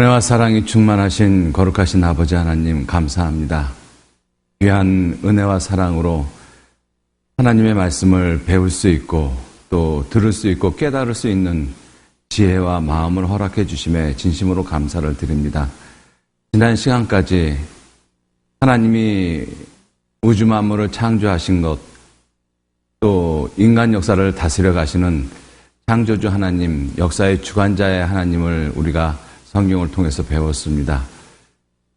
은혜와 사랑이 충만하신 거룩하신 아버지 하나님 감사합니다. 귀한 은혜와 사랑으로 하나님의 말씀을 배울 수 있고 또 들을 수 있고 깨달을 수 있는 지혜와 마음을 허락해 주심에 진심으로 감사를 드립니다. 지난 시간까지 하나님이 우주 만물을 창조하신 것, 또 인간 역사를 다스려 가시는 창조주 하나님, 역사의 주관자의 하나님을 우리가 성경을 통해서 배웠습니다.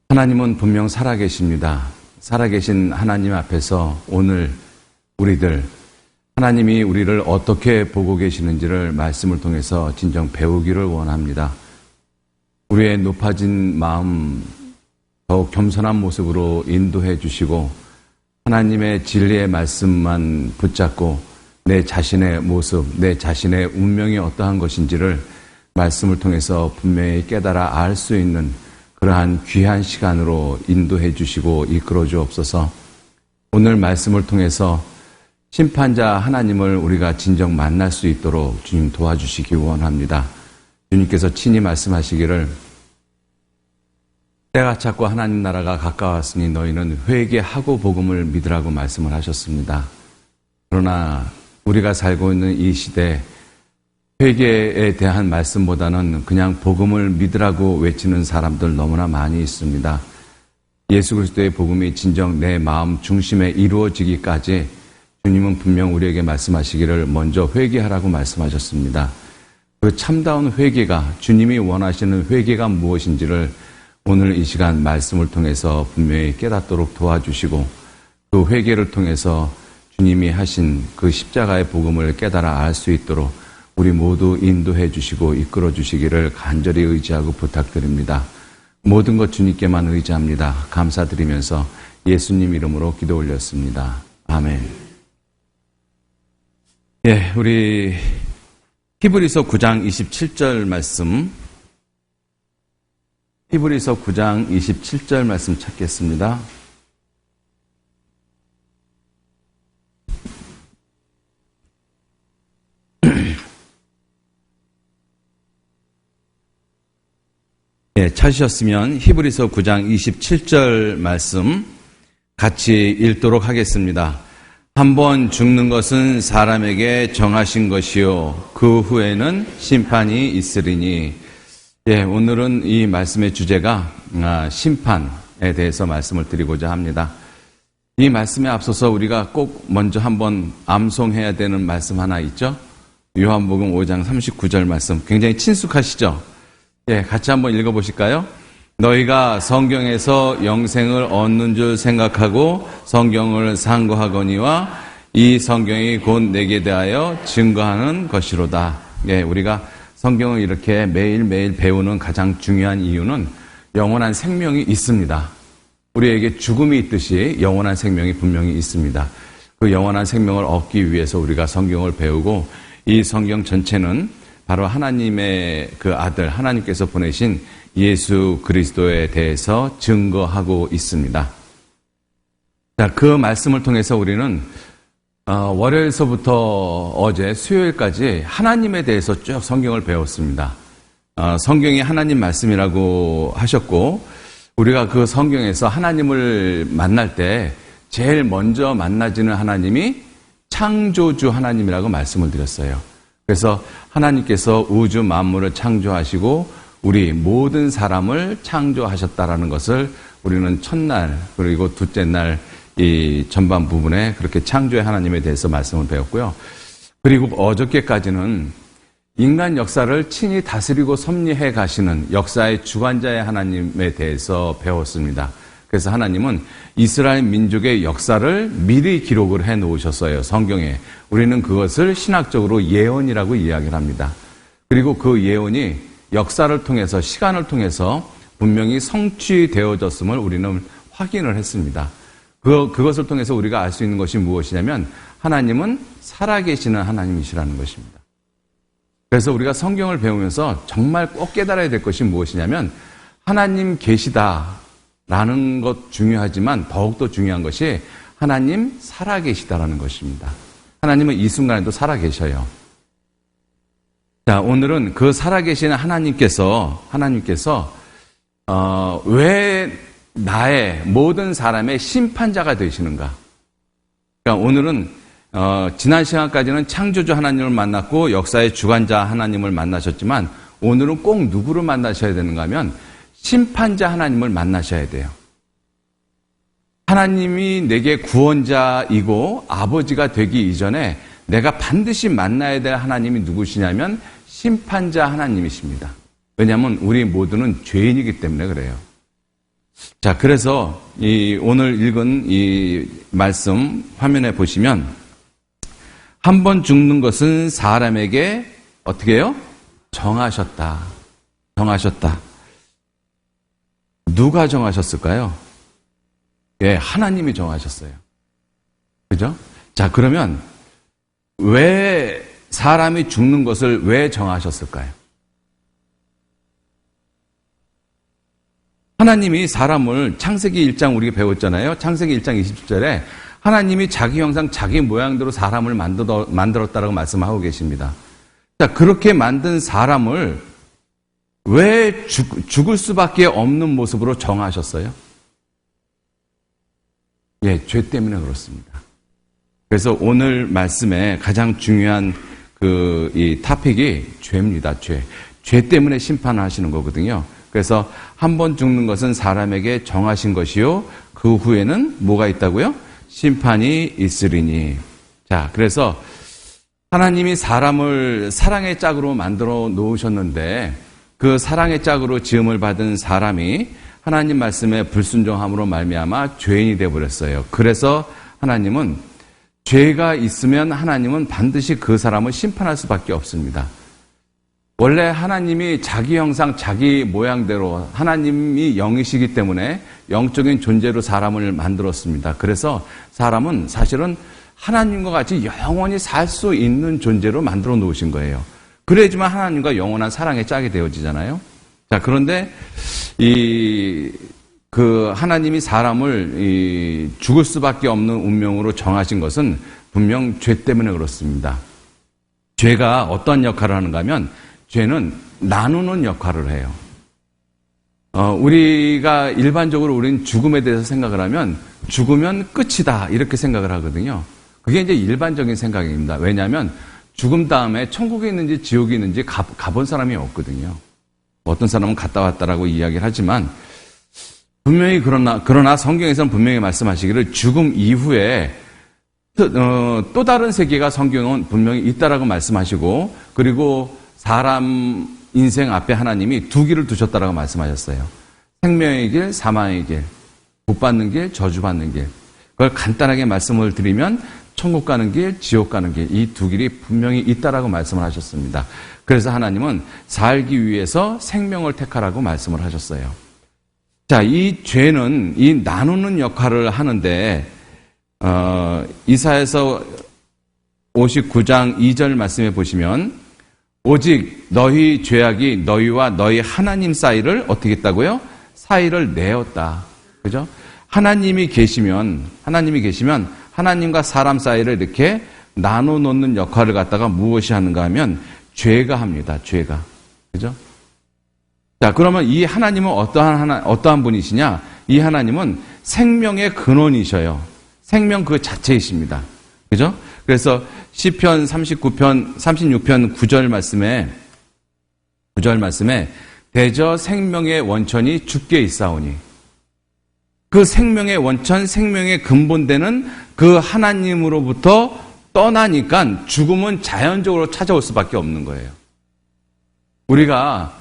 하나님은 분명 살아계십니다. 살아계신 하나님 앞에서 오늘 우리들, 하나님이 우리를 어떻게 보고 계시는지를 말씀을 통해서 진정 배우기를 원합니다. 우리의 높아진 마음, 더욱 겸손한 모습으로 인도해 주시고 하나님의 진리의 말씀만 붙잡고 내 자신의 모습, 내 자신의 운명이 어떠한 것인지를 말씀을 통해서 분명히 깨달아 알 수 있는 그러한 귀한 시간으로 인도해 주시고 이끌어 주옵소서. 오늘 말씀을 통해서 심판자 하나님을 우리가 진정 만날 수 있도록 주님 도와주시기 원합니다. 주님께서 친히 말씀하시기를 때가 찼고 하나님 나라가 가까웠으니 너희는 회개하고 복음을 믿으라고 말씀을 하셨습니다. 그러나 우리가 살고 있는 이 시대 회개에 대한 말씀보다는 그냥 복음을 믿으라고 외치는 사람들 너무나 많이 있습니다. 예수 그리스도의 복음이 진정 내 마음 중심에 이루어지기까지 주님은 분명 우리에게 말씀하시기를 먼저 회개하라고 말씀하셨습니다. 그 참다운 회개가, 주님이 원하시는 회개가 무엇인지를 오늘 이 시간 말씀을 통해서 분명히 깨닫도록 도와주시고 그 회개를 통해서 주님이 하신 그 십자가의 복음을 깨달아 알 수 있도록 우리 모두 인도해 주시고 이끌어 주시기를 간절히 의지하고 부탁드립니다. 모든 것 주님께만 의지합니다. 감사드리면서 예수님 이름으로 기도 올렸습니다. 아멘. 예, 우리 히브리서 9장 27절 말씀, 히브리서 9장 27절 말씀 찾겠습니다. 예, 찾으셨으면 히브리서 9장 27절 말씀 같이 읽도록 하겠습니다. 한번 죽는 것은 사람에게 정하신 것이요 그 후에는 심판이 있으리니. 예, 오늘은 이 말씀의 주제가 심판에 대해서 말씀을 드리고자 합니다. 이 말씀에 앞서서 우리가 꼭 먼저 한번 암송해야 되는 말씀 하나 있죠? 요한복음 5장 39절 말씀 굉장히 친숙하시죠? 예, 같이 한번 읽어보실까요? 너희가 성경에서 영생을 얻는 줄 생각하고 성경을 상고하거니와 이 성경이 곧 내게 대하여 증거하는 것이로다. 예, 우리가 성경을 이렇게 매일매일 배우는 가장 중요한 이유는 영원한 생명이 있습니다. 우리에게 죽음이 있듯이 영원한 생명이 분명히 있습니다. 그 영원한 생명을 얻기 위해서 우리가 성경을 배우고 이 성경 전체는 바로 하나님의 그 아들, 하나님께서 보내신 예수 그리스도에 대해서 증거하고 있습니다. 자, 그 말씀을 통해서 우리는 월요일서부터 어제 수요일까지 하나님에 대해서 쭉 성경을 배웠습니다. 성경이 하나님 말씀이라고 하셨고 우리가 그 성경에서 하나님을 만날 때 제일 먼저 만나지는 하나님이 창조주 하나님이라고 말씀을 드렸어요. 그래서 하나님께서 우주 만물을 창조하시고 우리 모든 사람을 창조하셨다라는 것을 우리는 첫날 그리고 둘째 날 이 전반 부분에 그렇게 창조의 하나님에 대해서 말씀을 배웠고요. 그리고 어저께까지는 인간 역사를 친히 다스리고 섭리해 가시는 역사의 주관자의 하나님에 대해서 배웠습니다. 그래서 하나님은 이스라엘 민족의 역사를 미리 기록을 해 놓으셨어요. 성경에. 우리는 그것을 신학적으로 예언이라고 이야기를 합니다. 그리고 그 예언이 역사를 통해서 시간을 통해서 분명히 성취되어졌음을 우리는 확인을 했습니다. 그것을 통해서 우리가 알 수 있는 것이 무엇이냐면 하나님은 살아계시는 하나님이시라는 것입니다. 그래서 우리가 성경을 배우면서 정말 꼭 깨달아야 될 것이 무엇이냐면 하나님 계시다라는 것 중요하지만 더욱더 중요한 것이 하나님 살아계시다라는 것입니다. 하나님은 이 순간에도 살아계셔요. 자, 오늘은 그 살아계시는 하나님께서 왜 나의 모든 사람의 심판자가 되시는가? 그러니까 오늘은 지난 시간까지는 창조주 하나님을 만났고 역사의 주관자 하나님을 만나셨지만 오늘은 꼭 누구를 만나셔야 되는가 하면 심판자 하나님을 만나셔야 돼요. 하나님이 내게 구원자이고 아버지가 되기 이전에 내가 반드시 만나야 될 하나님이 누구시냐면 심판자 하나님이십니다. 왜냐하면 우리 모두는 죄인이기 때문에 그래요. 자, 그래서 오늘 읽은 이 말씀 화면에 보시면 한 번 죽는 것은 사람에게 어떻게 해요? 정하셨다. 정하셨다. 누가 정하셨을까요? 예, 하나님이 정하셨어요. 그죠? 자, 그러면 왜 사람이 죽는 것을 왜 정하셨을까요? 하나님이 사람을 창세기 1장 우리가 배웠잖아요. 창세기 1장 20절에 하나님이 자기 형상, 자기 모양대로 사람을 만들었다라고 말씀하고 계십니다. 자, 그렇게 만든 사람을 왜 죽을 수밖에 없는 모습으로 정하셨어요? 예, 죄 때문에 그렇습니다. 그래서 오늘 말씀에 가장 중요한 이 토픽이 죄입니다. 죄. 죄 때문에 심판을 하시는 거거든요. 그래서 한 번 죽는 것은 사람에게 정하신 것이요. 그 후에는 뭐가 있다고요? 심판이 있으리니. 자, 그래서 하나님이 사람을 사랑의 짝으로 만들어 놓으셨는데 그 사랑의 짝으로 지음을 받은 사람이 하나님 말씀에 불순종함으로 말미암아 죄인이 되어버렸어요. 그래서 하나님은 죄가 있으면 하나님은 반드시 그 사람을 심판할 수밖에 없습니다. 원래 하나님이 자기 형상, 자기 모양대로 하나님이 영이시기 때문에 영적인 존재로 사람을 만들었습니다. 그래서 사람은 사실은 하나님과 같이 영원히 살 수 있는 존재로 만들어 놓으신 거예요. 그래야지만 하나님과 영원한 사랑의 짝이 되어지잖아요. 자, 그런데 하나님이 사람을 죽을 수밖에 없는 운명으로 정하신 것은 분명 죄 때문에 그렇습니다. 죄가 어떤 역할을 하는가 하면 죄는 나누는 역할을 해요. 우리가 일반적으로 우리는 죽음에 대해서 생각을 하면 죽으면 끝이다 이렇게 생각을 하거든요. 그게 이제 일반적인 생각입니다. 왜냐하면 죽음 다음에 천국에 있는지 지옥에 있는지 가본 사람이 없거든요. 어떤 사람은 갔다 왔다라고 이야기를 하지만 분명히 그러나 성경에서는 분명히 말씀하시기를 죽음 이후에 또 다른 세계가 성경은 분명히 있다라고 말씀하시고 그리고 사람 인생 앞에 하나님이 두 길을 두셨다라고 말씀하셨어요. 생명의 길, 사망의 길, 복 받는 길, 저주 받는 길. 그걸 간단하게 말씀을 드리면 천국 가는 길, 지옥 가는 길, 이 두 길이 분명히 있다라고 말씀을 하셨습니다. 그래서 하나님은 살기 위해서 생명을 택하라고 말씀을 하셨어요. 자, 이 죄는 이 나누는 역할을 하는데 이사야서 59장 2절 말씀에 보시면 오직 너희 죄악이 너희와 너희 하나님 사이를 어떻게 했다고요? 사이를 내었다. 그죠? 하나님이 계시면 하나님과 사람 사이를 이렇게 나눠 놓는 역할을 갖다가 무엇이 하는가 하면 죄가 합니다. 죄가. 그죠? 자, 그러면 이 하나님은 어떠한 분이시냐? 이 하나님은 생명의 근원이셔요. 생명 그 자체이십니다. 그죠? 그래서 시편 36편 9절 말씀에 대저 생명의 원천이 주께 있사오니 그 생명의 원천, 생명의 근본되는 그 하나님으로부터 떠나니까 죽음은 자연적으로 찾아올 수밖에 없는 거예요. 우리가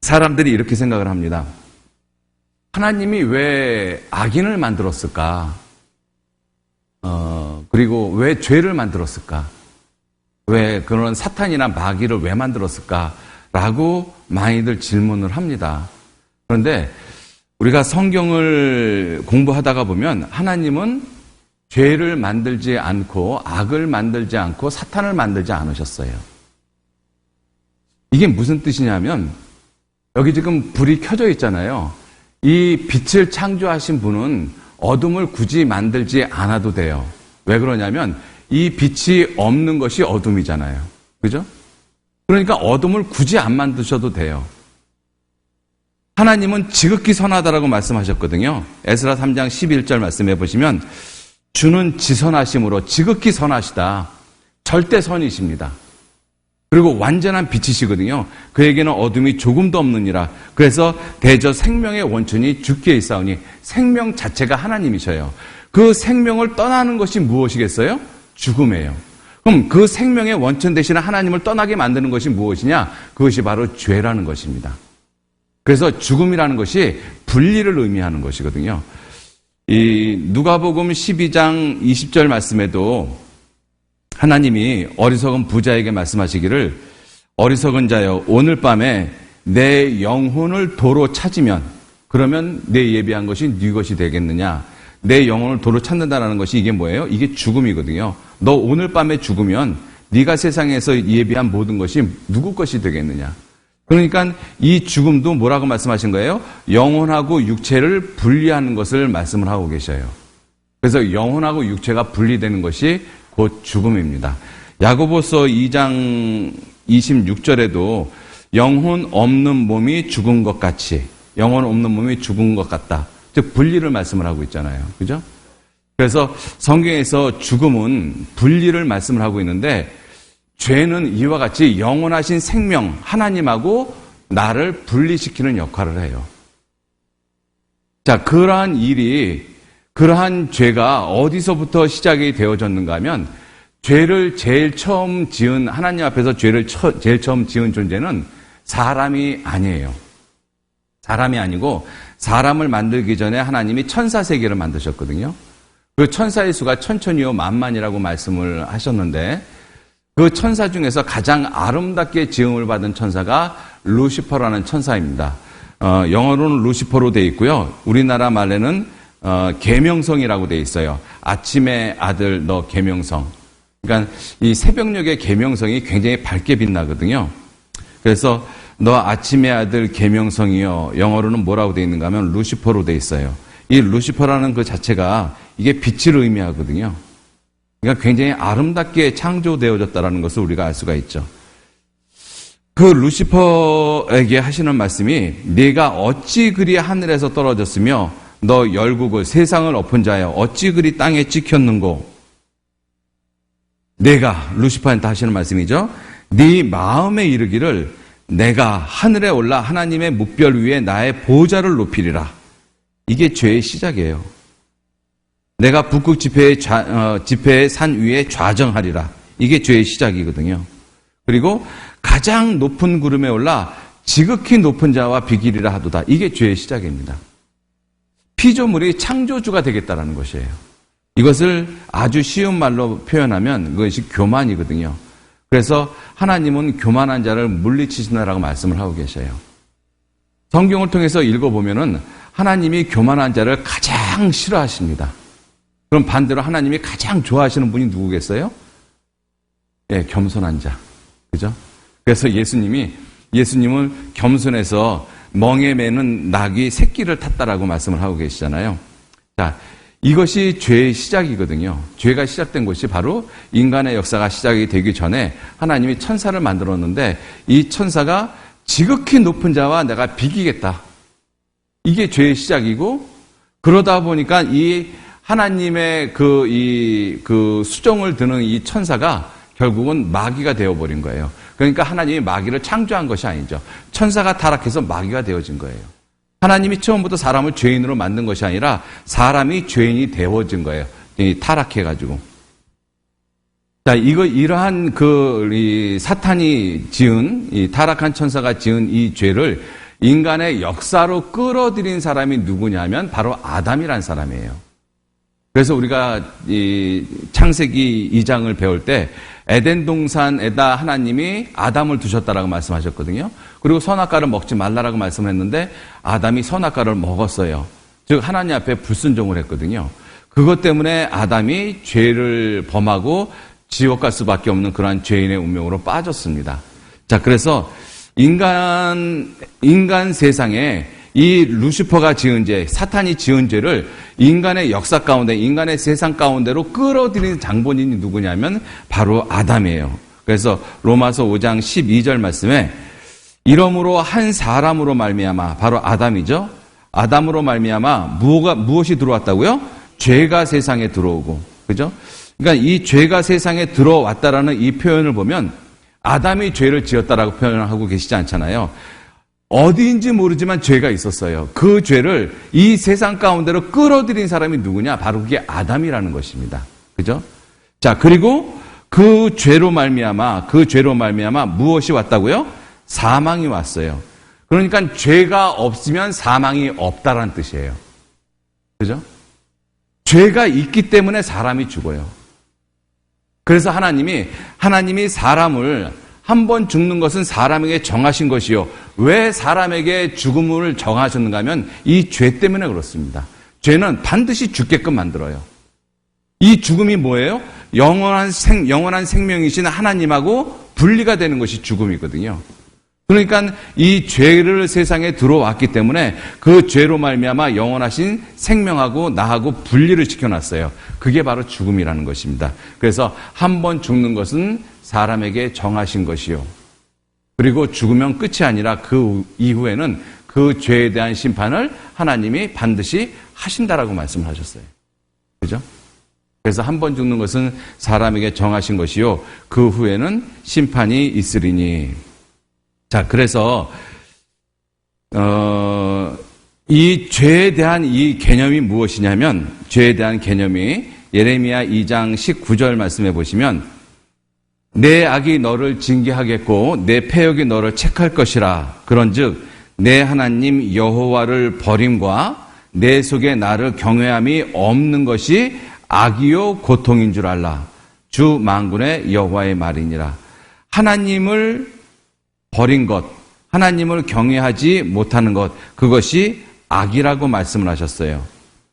사람들이 이렇게 생각을 합니다. 하나님이 왜 악인을 만들었을까? 그리고 왜 죄를 만들었을까? 왜 그런 사탄이나 마귀를 왜 만들었을까? 라고 많이들 질문을 합니다. 그런데 우리가 성경을 공부하다가 보면 하나님은 죄를 만들지 않고 악을 만들지 않고 사탄을 만들지 않으셨어요. 이게 무슨 뜻이냐면 여기 지금 불이 켜져 있잖아요. 이 빛을 창조하신 분은 어둠을 굳이 만들지 않아도 돼요. 왜 그러냐면 이 빛이 없는 것이 어둠이잖아요. 그죠? 그러니까 어둠을 굳이 안 만드셔도 돼요. 하나님은 지극히 선하다라고 말씀하셨거든요. 에스라 3장 11절 말씀해 보시면 주는 지선하심으로 지극히 선하시다. 절대 선이십니다. 그리고 완전한 빛이시거든요. 그에게는 어둠이 조금도 없느니라. 그래서 대저 생명의 원천이 주께 있사오니 생명 자체가 하나님이셔요. 그 생명을 떠나는 것이 무엇이겠어요? 죽음이에요. 그럼 그 생명의 원천 되시는 하나님을 떠나게 만드는 것이 무엇이냐? 그것이 바로 죄라는 것입니다. 그래서 죽음이라는 것이 분리를 의미하는 것이거든요. 이 누가복음 12장 20절 말씀에도 하나님이 어리석은 부자에게 말씀하시기를 어리석은 자여 오늘 밤에 내 영혼을 도로 찾으면 그러면 내 예비한 것이 네 것이 되겠느냐. 내 영혼을 도로 찾는다는 것이 이게 뭐예요? 이게 죽음이거든요. 너 오늘 밤에 죽으면 네가 세상에서 예비한 모든 것이 누구 것이 되겠느냐. 그러니까 이 죽음도 뭐라고 말씀하신 거예요? 영혼하고 육체를 분리하는 것을 말씀을 하고 계셔요. 그래서 영혼하고 육체가 분리되는 것이 곧 죽음입니다. 야고보서 2장 26절에도 영혼 없는 몸이 죽은 것 같이, 영혼 없는 몸이 죽은 것 같다. 즉 분리를 말씀을 하고 있잖아요. 그죠? 그래서 성경에서 죽음은 분리를 말씀을 하고 있는데 죄는 이와 같이 영원하신 생명 하나님하고 나를 분리시키는 역할을 해요. 자, 그러한 일이 그러한 죄가 어디서부터 시작이 되어졌는가 하면 죄를 제일 처음 지은 하나님 앞에서 죄를 제일 처음 지은 존재는 사람이 아니에요. 사람이 아니고 사람을 만들기 전에 하나님이 천사 세계를 만드셨거든요. 그 천사의 수가 천천히요 만만이라고 말씀을 하셨는데 그 천사 중에서 가장 아름답게 지음을 받은 천사가 루시퍼라는 천사입니다. 영어로는 루시퍼로 되어 있고요. 우리나라 말에는 계명성이라고 되어 있어요. 아침의 아들 너 계명성. 그러니까 이 새벽녘의 계명성이 굉장히 밝게 빛나거든요. 그래서 너 아침의 아들 계명성이요. 영어로는 뭐라고 되어 있는가 하면 루시퍼로 되어 있어요. 이 루시퍼라는 그 자체가 이게 빛을 의미하거든요. 그러니까 굉장히 아름답게 창조되어졌다는 것을 우리가 알 수가 있죠. 그 루시퍼에게 하시는 말씀이 네가 어찌 그리 하늘에서 떨어졌으며 너 열국을 세상을 엎은 자여 어찌 그리 땅에 찍혔는고. 내가 루시퍼한테 하시는 말씀이죠. 네 마음에 이르기를 내가 하늘에 올라 하나님의 묵별 위에 나의 보좌를 높이리라. 이게 죄의 시작이에요. 내가 북극 지폐의 산 위에 좌정하리라. 이게 죄의 시작이거든요. 그리고 가장 높은 구름에 올라 지극히 높은 자와 비기리라 하도다. 이게 죄의 시작입니다. 피조물이 창조주가 되겠다라는 것이에요. 이것을 아주 쉬운 말로 표현하면 그것이 교만이거든요. 그래서 하나님은 교만한 자를 물리치신다라고 말씀을 하고 계셔요. 성경을 통해서 읽어보면은 하나님이 교만한 자를 가장 싫어하십니다. 그럼 반대로 하나님이 가장 좋아하시는 분이 누구겠어요? 예, 겸손한 자. 그죠? 그래서 예수님은 겸손해서 멍에 매는 낙이 새끼를 탔다라고 말씀을 하고 계시잖아요. 자, 이것이 죄의 시작이거든요. 죄가 시작된 것이 바로 인간의 역사가 시작이 되기 전에 하나님이 천사를 만들었는데 이 천사가 지극히 높은 자와 내가 비기겠다. 이게 죄의 시작이고 그러다 보니까 이 하나님의 그 수종을 드는 이 천사가 결국은 마귀가 되어버린 거예요. 그러니까 하나님이 마귀를 창조한 것이 아니죠. 천사가 타락해서 마귀가 되어진 거예요. 하나님이 처음부터 사람을 죄인으로 만든 것이 아니라 사람이 죄인이 되어진 거예요. 타락해가지고. 자, 이러한 사탄이 지은, 이 타락한 천사가 지은 이 죄를 인간의 역사로 끌어들인 사람이 누구냐면 바로 아담이란 사람이에요. 그래서 우리가 이 창세기 2장을 배울 때 에덴 동산에다 하나님이 아담을 두셨다라고 말씀하셨거든요. 그리고 선악과를 먹지 말라라고 말씀했는데 아담이 선악과를 먹었어요. 즉 하나님 앞에 불순종을 했거든요. 그것 때문에 아담이 죄를 범하고 지옥 갈 수밖에 없는 그러한 죄인의 운명으로 빠졌습니다. 자, 그래서 인간 세상에 이 루시퍼가 지은 죄, 사탄이 지은 죄를 인간의 역사 가운데, 인간의 세상 가운데로 끌어들이는 장본인이 누구냐면 바로 아담이에요. 그래서 로마서 5장 12절 말씀에 이러므로 한 사람으로 말미암아, 바로 아담이죠. 아담으로 말미암아 무엇이 들어왔다고요? 죄가 세상에 들어오고, 그죠? 그러니까 이 죄가 세상에 들어왔다라는 이 표현을 보면 아담이 죄를 지었다라고 표현을 하고 계시지 않잖아요. 어디인지 모르지만 죄가 있었어요. 그 죄를 이 세상 가운데로 끌어들인 사람이 누구냐? 바로 그게 아담이라는 것입니다. 그죠? 자, 그리고 그 죄로 말미암아 무엇이 왔다고요? 사망이 왔어요. 그러니까 죄가 없으면 사망이 없다라는 뜻이에요. 그죠? 죄가 있기 때문에 사람이 죽어요. 그래서 하나님이 사람을 한 번 죽는 것은 사람에게 정하신 것이요. 왜 사람에게 죽음을 정하셨는가 하면 이 죄 때문에 그렇습니다. 죄는 반드시 죽게끔 만들어요. 이 죽음이 뭐예요? 영원한 생명이신 하나님하고 분리가 되는 것이 죽음이거든요. 그러니까 이 죄를 세상에 들어왔기 때문에 그 죄로 말미암아 영원하신 생명하고 나하고 분리를 시켜놨어요. 그게 바로 죽음이라는 것입니다. 그래서 한 번 죽는 것은 사람에게 정하신 것이요. 그리고 죽으면 끝이 아니라 그 이후에는 그 죄에 대한 심판을 하나님이 반드시 하신다라고 말씀하셨어요. 그죠? 그래서 한 번 죽는 것은 사람에게 정하신 것이요. 그 후에는 심판이 있으리니. 자, 그래서 이 죄에 대한 이 개념이 무엇이냐면, 죄에 대한 개념이 예레미야 2장 19절 말씀해 보시면, 내 악이 너를 징계하겠고 내 패역이 너를 책할 것이라. 그런즉 내 하나님 여호와를 버림과 내 속에 나를 경외함이 없는 것이 악이요 고통인 줄 알라. 주 만군의 여호와의 말이니라. 하나님을 버린 것, 하나님을 경외하지 못하는 것, 그것이 악이라고 말씀을 하셨어요.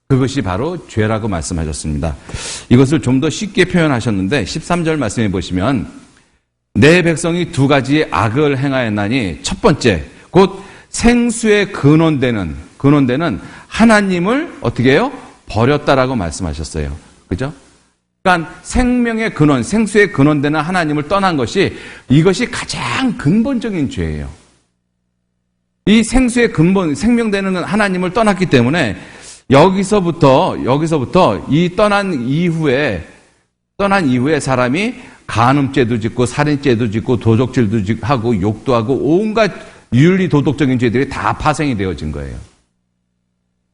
그것이 바로 죄라고 말씀하셨습니다. 이것을 좀 더 쉽게 표현하셨는데 13절 말씀해 보시면, 내 백성이 두 가지의 악을 행하였나니 첫 번째 곧 생수의 근원되는 하나님을 어떻게 해요? 버렸다라고 말씀하셨어요. 그죠? 그러니까 생명의 근원, 생수의 근원되는 하나님을 떠난 것이, 이것이 가장 근본적인 죄예요. 이 생수의 근본, 생명되는 하나님을 떠났기 때문에 여기서부터 이 떠난 이후에 사람이 간음죄도 짓고 살인죄도 짓고 도적질도 하고 욕도 하고 온갖 윤리 도덕적인 죄들이 다 파생이 되어진 거예요.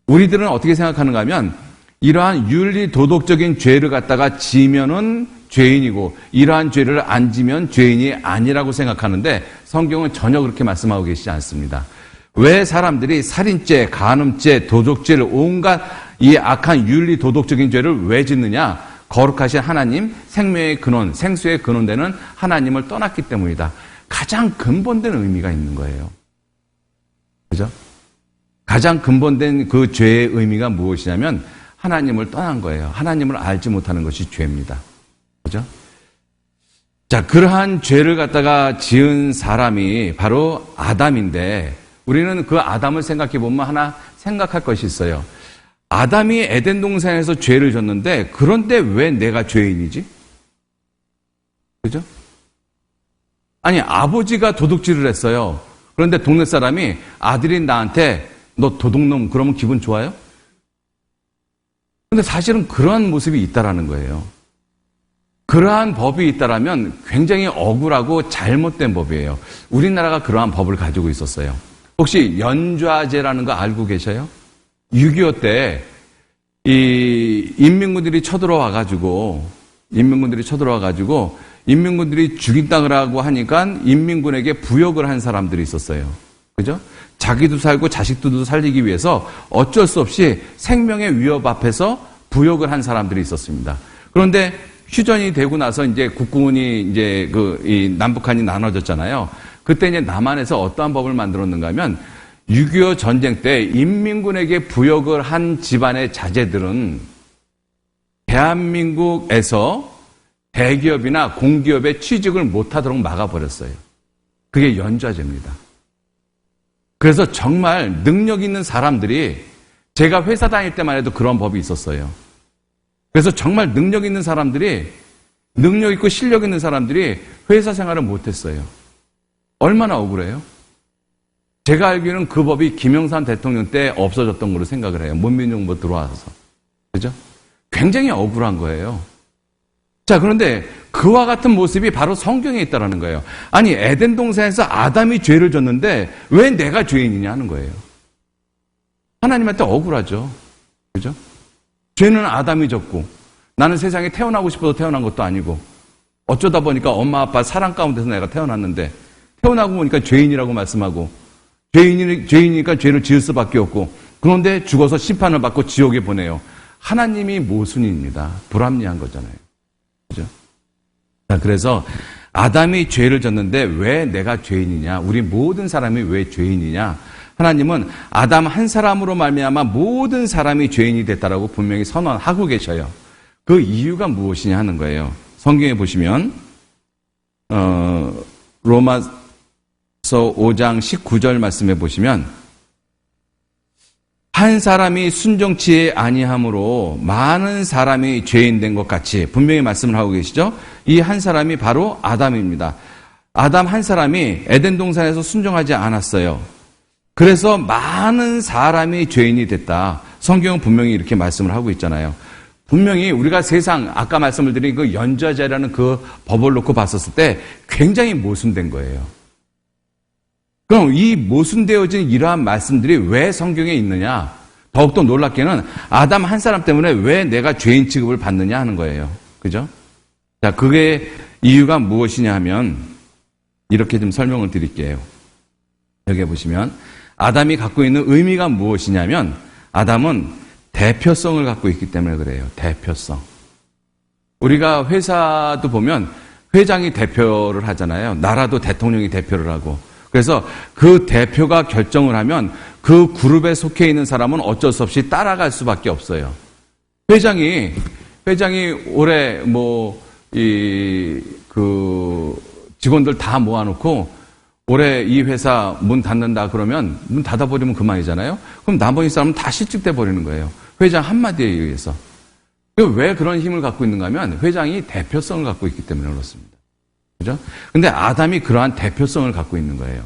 우리들은 어떻게 생각하는가 하면, 이러한 윤리 도덕적인 죄를 갖다가 지면은 죄인이고 이러한 죄를 안 지면 죄인이 아니라고 생각하는데, 성경은 전혀 그렇게 말씀하고 계시지 않습니다. 왜 사람들이 살인죄, 간음죄, 도적죄를, 온갖 이 악한 윤리 도덕적인 죄를 왜 짓느냐? 거룩하신 하나님, 생명의 근원, 생수의 근원되는 하나님을 떠났기 때문이다. 가장 근본된 의미가 있는 거예요. 그죠? 가장 근본된 그 죄의 의미가 무엇이냐면 하나님을 떠난 거예요. 하나님을 알지 못하는 것이 죄입니다. 그죠? 자, 그러한 죄를 갖다가 지은 사람이 바로 아담인데, 우리는 그 아담을 생각해 보면 하나 생각할 것이 있어요. 아담이 에덴 동산에서 죄를 졌는데, 그런데 왜 내가 죄인이지? 그죠? 아니, 아버지가 도둑질을 했어요. 그런데 동네 사람이 아들인 나한테 너 도둑놈, 그러면 기분 좋아요? 근데 사실은 그러한 모습이 있다라는 거예요. 그러한 법이 있다라면 굉장히 억울하고 잘못된 법이에요. 우리나라가 그러한 법을 가지고 있었어요. 혹시 연좌제라는 거 알고 계셔요? 6.25 때 이 인민군들이 쳐들어와가지고 인민군들이 죽인다고 하고 하니까 인민군에게 부역을 한 사람들이 있었어요. 그죠? 자기도 살고 자식들도 살리기 위해서 어쩔 수 없이 생명의 위협 앞에서 부역을 한 사람들이 있었습니다. 그런데 휴전이 되고 나서 이제 국군이 이제 이 남북한이 나눠졌잖아요. 그때 이제 남한에서 어떠한 법을 만들었는가 하면, 6.25 전쟁 때 인민군에게 부역을 한 집안의 자제들은 대한민국에서 대기업이나 공기업에 취직을 못하도록 막아버렸어요. 그게 연좌제입니다. 그래서 정말 능력 있는 사람들이, 제가 회사 다닐 때만 해도 그런 법이 있었어요. 그래서 정말 능력 있는 사람들이, 능력 있고 실력 있는 사람들이 회사 생활을 못했어요. 얼마나 억울해요? 제가 알기로는 그 법이 김영삼 대통령 때 없어졌던 걸로 생각을 해요. 문민정부 들어와서. 그죠? 굉장히 억울한 거예요. 자, 그런데 그와 같은 모습이 바로 성경에 있다라는 거예요. 아니, 에덴 동산에서 아담이 죄를 졌는데 왜 내가 죄인이냐 하는 거예요. 하나님한테 억울하죠. 그죠? 죄는 아담이 졌고 나는 세상에 태어나고 싶어서 태어난 것도 아니고 어쩌다 보니까 엄마 아빠 사랑 가운데서 내가 태어났는데 태어나고 보니까 죄인이라고 말씀하고 죄인이니까 죄를 지을 수밖에 없고 그런데 죽어서 심판을 받고 지옥에 보내요. 하나님이 모순입니다. 불합리한 거잖아요. 그죠? 자, 그래서 아담이 죄를 졌는데 왜 내가 죄인이냐? 우리 모든 사람이 왜 죄인이냐? 하나님은 아담 한 사람으로 말미암아 모든 사람이 죄인이 됐다라고 분명히 선언하고 계셔요. 그 이유가 무엇이냐 하는 거예요. 성경에 보시면 로마서 5장 19절 말씀에 보시면 한 사람이 순종치 아니함으로 많은 사람이 죄인 된 것 같이 분명히 말씀을 하고 계시죠. 이 한 사람이 바로 아담입니다. 아담 한 사람이 에덴 동산에서 순종하지 않았어요. 그래서 많은 사람이 죄인이 됐다. 성경은 분명히 이렇게 말씀을 하고 있잖아요. 분명히 우리가 세상 아까 말씀을 드린 그 연좌제라는 그 법을 놓고 봤었을 때 굉장히 모순된 거예요. 그럼 이 모순되어진 이러한 말씀들이 왜 성경에 있느냐? 더욱더 놀랍게는 아담 한 사람 때문에 왜 내가 죄인 취급을 받느냐 하는 거예요. 그죠? 자, 그게 이유가 무엇이냐 하면 이렇게 좀 설명을 드릴게요. 여기 보시면 아담이 갖고 있는 의미가 무엇이냐면 아담은 대표성을 갖고 있기 때문에 그래요. 대표성. 우리가 회사도 보면 회장이 대표를 하잖아요. 나라도 대통령이 대표를 하고. 그래서 그 대표가 결정을 하면 그 그룹에 속해 있는 사람은 어쩔 수 없이 따라갈 수밖에 없어요. 회장이 올해 직원들 다 모아놓고 올해 이 회사 문 닫는다 그러면 문 닫아버리면 그만이잖아요. 그럼 나머지 사람은 다 실직돼 버리는 거예요. 회장 한마디에 의해서. 왜 그런 힘을 갖고 있는가 하면 회장이 대표성을 갖고 있기 때문에 그렇습니다. 그죠? 근데 아담이 그러한 대표성을 갖고 있는 거예요.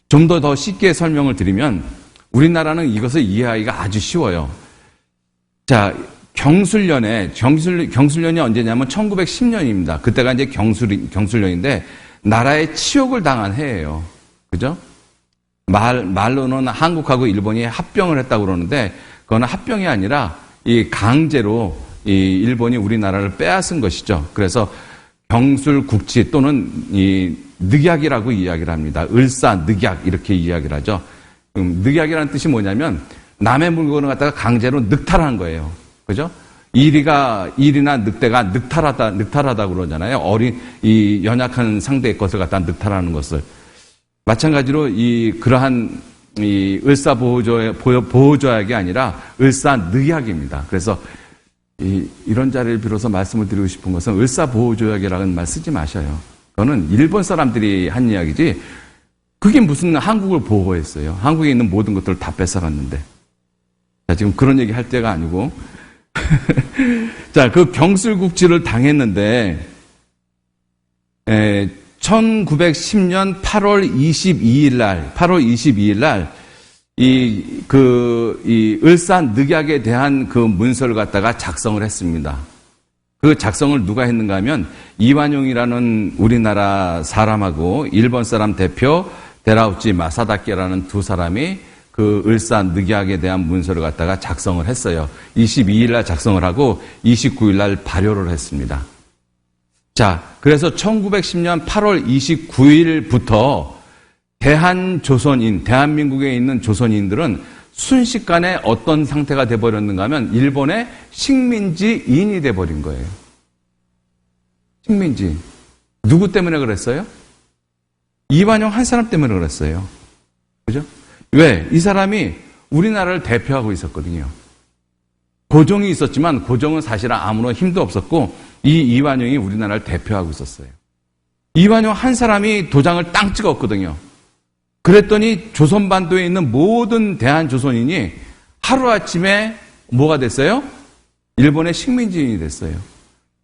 좀 더 쉽게 설명을 드리면 우리나라는 이것을 이해하기가 아주 쉬워요. 자, 경술년이 언제냐면 1910년입니다. 그때가 이제 경술년인데 나라에 치욕을 당한 해예요. 그죠? 말로는 한국하고 일본이 합병을 했다고 그러는데 그거는 합병이 아니라 이 강제로 이 일본이 우리나라를 빼앗은 것이죠. 그래서 경술국치 또는 이 늑약이라고 이야기를 합니다. 을사늑약 이렇게 이야기를 하죠. 늑약이라는 뜻이 뭐냐면 남의 물건을 갖다가 강제로 늑탈한 거예요. 그죠? 일이나 늑대가 늑탈하다 그러잖아요. 이 연약한 상대의 것을 갖다 늑탈하는 것을. 마찬가지로 그러한 보호조약이 아니라 을사늑약입니다. 그래서 이런 자리를 빌어서 말씀을 드리고 싶은 것은 을사보호조약이라는 말 쓰지 마셔요. 그거는 일본 사람들이 한 이야기지 그게 무슨 한국을 보호했어요. 한국에 있는 모든 것들을 다 뺏어갔는데. 자, 지금 그런 얘기 할 때가 아니고 자, 그 경술국지를 당했는데 1910년 8월 22일 날 이 을사늑약에 대한 그 문서를 갖다가 작성을 했습니다. 그 작성을 누가 했는가 하면 이완용이라는 우리나라 사람하고 일본 사람 대표 데라우치 마사다케라는 두 사람이 그 을사늑약에 대한 문서를 갖다가 작성을 했어요. 22일 날 작성을 하고 29일 날 발효를 했습니다. 자, 그래서 1910년 8월 29일부터 대한민국에 있는 조선인들은 순식간에 어떤 상태가 돼버렸는가 하면 일본의 식민지인이 돼버린 거예요. 식민지. 누구 때문에 그랬어요? 이완용 한 사람 때문에 그랬어요. 그죠? 왜? 이 사람이 우리나라를 대표하고 있었거든요. 고종이 있었지만 고종은 사실 아무런 힘도 없었고 이 이완용이 우리나라를 대표하고 있었어요. 이완용 한 사람이 도장을 땅 찍었거든요. 그랬더니 조선반도에 있는 모든 대한조선인이 하루아침에 뭐가 됐어요? 일본의 식민지인이 됐어요.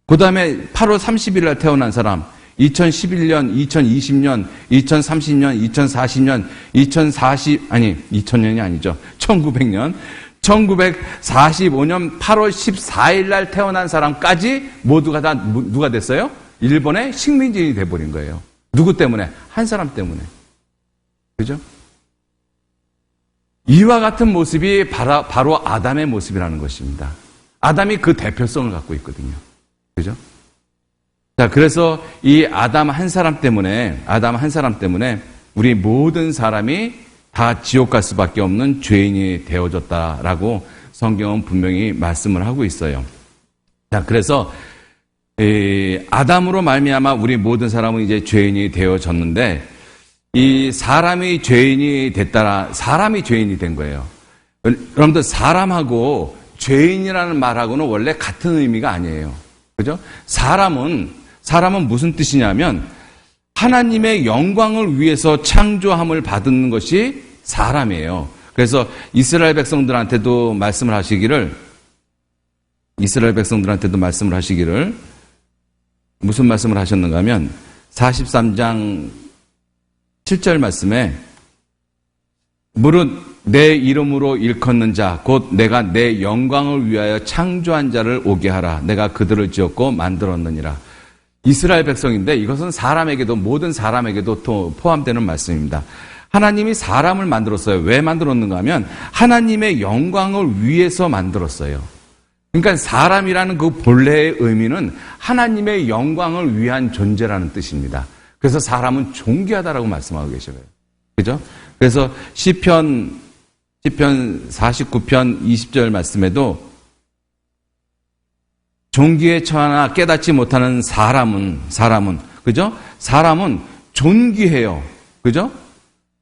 그 다음에 8월 30일 날 태어난 사람, 2011년, 2020년, 2030년, 2040년, 2000년이 아니죠. 1900년, 1945년 8월 14일 날 태어난 사람까지 모두가 다 누가 됐어요? 일본의 식민지인이 돼버린 거예요. 누구 때문에? 한 사람 때문에. 그죠? 이와 같은 모습이 바로 아담의 모습이라는 것입니다. 아담이 그 대표성을 갖고 있거든요. 그죠? 자, 그래서 이 아담 한 사람 때문에 우리 모든 사람이 다 지옥 갈 수밖에 없는 죄인이 되어졌다라고 성경은 분명히 말씀을 하고 있어요. 자, 그래서 아담으로 말미암아 우리 모든 사람은 이제 죄인이 되어졌는데 이 사람이 죄인이 된 거예요. 여러분들 사람하고 죄인이라는 말하고는 원래 같은 의미가 아니에요. 그죠? 사람은 무슨 뜻이냐면 하나님의 영광을 위해서 창조함을 받은 것이 사람이에요. 그래서 이스라엘 백성들한테도 말씀을 하시기를 무슨 말씀을 하셨는가 하면 43장 7절 말씀에 무릇 내 이름으로 일컫는 자 곧 내가 내 영광을 위하여 창조한 자를 오게 하라. 내가 그들을 지었고 만들었느니라. 이스라엘 백성인데 이것은 사람에게도 모든 사람에게도 또 포함되는 말씀입니다. 하나님이 사람을 만들었어요. 왜 만들었는가 하면 하나님의 영광을 위해서 만들었어요. 그러니까 사람이라는 그 본래의 의미는 하나님의 영광을 위한 존재라는 뜻입니다. 그래서 사람은 존귀하다라고 말씀하고 계셔요. 그죠? 그래서 시편 49편 20절 말씀에도 존귀에 처하나 깨닫지 못하는 사람은 그죠? 사람은 존귀해요. 그죠?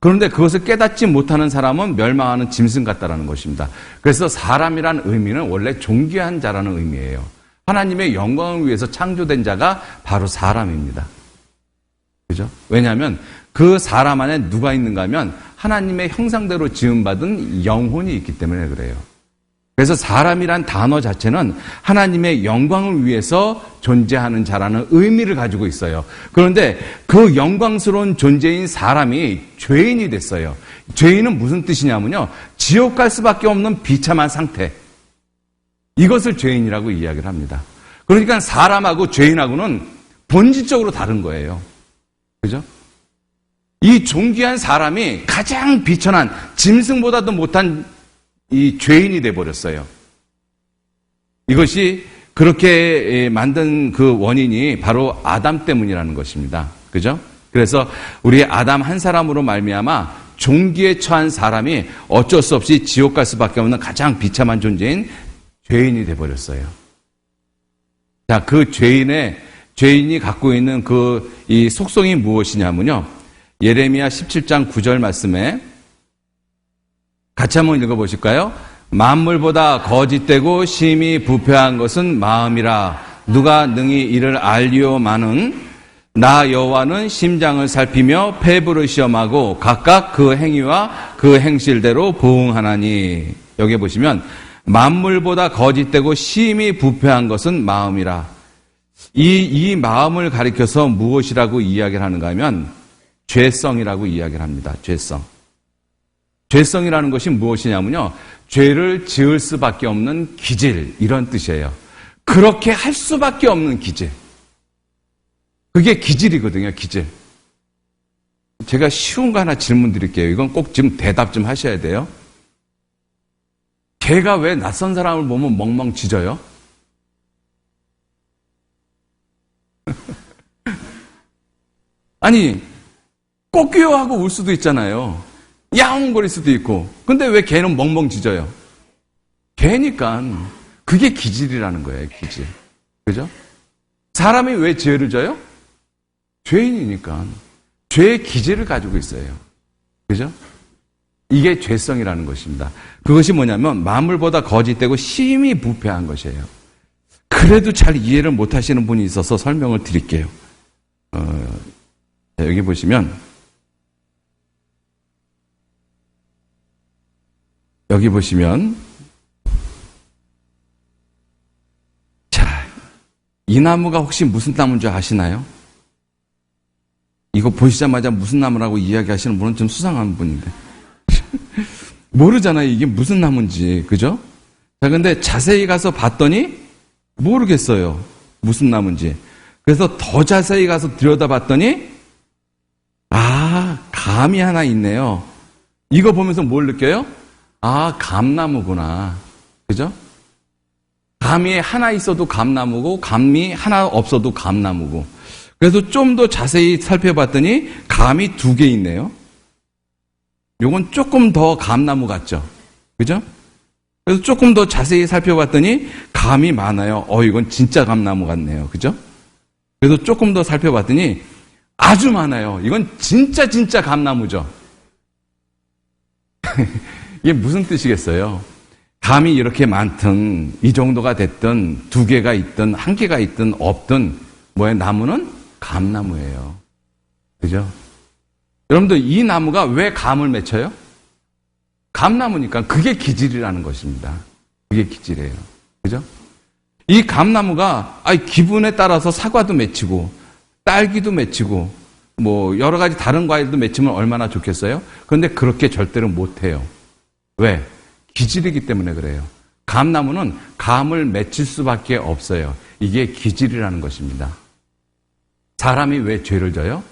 그런데 그것을 깨닫지 못하는 사람은 멸망하는 짐승 같다라는 것입니다. 그래서 사람이란 의미는 원래 존귀한 자라는 의미예요. 하나님의 영광을 위해서 창조된 자가 바로 사람입니다. 그죠? 왜냐하면 그 사람 안에 누가 있는가 하면 하나님의 형상대로 지음받은 영혼이 있기 때문에 그래요. 그래서 사람이란 단어 자체는 하나님의 영광을 위해서 존재하는 자라는 의미를 가지고 있어요. 그런데 그 영광스러운 존재인 사람이 죄인이 됐어요. 죄인은 무슨 뜻이냐면요. 지옥 갈 수밖에 없는 비참한 상태. 이것을 죄인이라고 이야기를 합니다. 그러니까 사람하고 죄인하고는 본질적으로 다른 거예요. 그죠? 이 존귀한 사람이 가장 비천한 짐승보다도 못한 이 죄인이 돼버렸어요. 이것이 그렇게 만든 그 원인이 바로 아담 때문이라는 것입니다. 그죠? 그래서 우리 아담 한 사람으로 말미암아 존귀에 처한 사람이 어쩔 수 없이 지옥 갈 수밖에 없는 가장 비참한 존재인 죄인이 돼버렸어요. 자, 그 죄인이 갖고 있는 이 속성이 무엇이냐면요. 예레미야 17장 9절 말씀에 같이 한번 읽어보실까요? 만물보다 거짓되고 심히 부패한 것은 마음이라. 누가 능히 이를 알리오마는 나 여호와는 심장을 살피며 폐부를 시험하고 각각 그 행위와 그 행실대로 보응하나니. 여기 보시면 만물보다 거짓되고 심히 부패한 것은 마음이라. 이 마음을 가리켜서 무엇이라고 이야기를 하는가 하면 죄성이라고 이야기를 합니다. 죄성. 죄성이라는 것이 무엇이냐면요. 죄를 지을 수밖에 없는 기질, 이런 뜻이에요. 그렇게 할 수밖에 없는 기질. 그게 기질이거든요, 기질. 제가 쉬운 거 하나 질문 드릴게요. 이건 꼭 지금 대답 좀 하셔야 돼요. 개가 왜 낯선 사람을 보면 멍멍 짖어요? 아니, 꼬끼요하고 울 수도 있잖아요. 야옹거릴 수도 있고. 근데 왜 개는 멍멍 짖어요? 개니까. 그게 기질이라는 거예요, 기질. 그죠? 사람이 왜 죄를 져요? 죄인이니까. 죄의 기질을 가지고 있어요. 그죠? 이게 죄성이라는 것입니다. 그것이 뭐냐면 만물보다 거짓되고 심히 부패한 것이에요. 그래도 잘 이해를 못 하시는 분이 있어서 설명을 드릴게요. 여기 보시면 자, 이 나무가 혹시 무슨 나무인 줄 아시나요? 이거 보시자마자 무슨 나무라고 이야기하시는 분은 좀 수상한 분인데. 모르잖아요. 이게 무슨 나무인지. 그죠? 자, 근데 자세히 가서 봤더니 모르겠어요. 무슨 나무인지. 그래서 더 자세히 가서 들여다봤더니 감이 하나 있네요. 이거 보면서 뭘 느껴요? 감나무구나. 그죠? 감이 하나 있어도 감나무고 감이 하나 없어도 감나무고. 그래서 좀 더 자세히 살펴봤더니 감이 2개 있네요. 요건 조금 더 감나무 같죠? 그죠? 그래서 조금 더 자세히 살펴봤더니 감이 많아요. 이건 진짜 감나무 같네요. 그죠? 그래서 조금 더 살펴봤더니 아주 많아요. 이건 진짜 감나무죠. 이게 무슨 뜻이겠어요? 감이 이렇게 많든 이 정도가 됐든 2개가 있든 1개가 있든 없든 나무는 감나무예요. 그죠? 여러분들 이 나무가 왜 감을 맺혀요? 감나무니까 그게 기질이라는 것입니다. 그게 기질이에요. 그죠? 이 감나무가 기분에 따라서 사과도 맺히고 딸기도 맺히고 여러 가지 다른 과일도 맺히면 얼마나 좋겠어요? 그런데 그렇게 절대로 못해요. 왜? 기질이기 때문에 그래요. 감나무는 감을 맺힐 수밖에 없어요. 이게 기질이라는 것입니다. 사람이 왜 죄를 져요?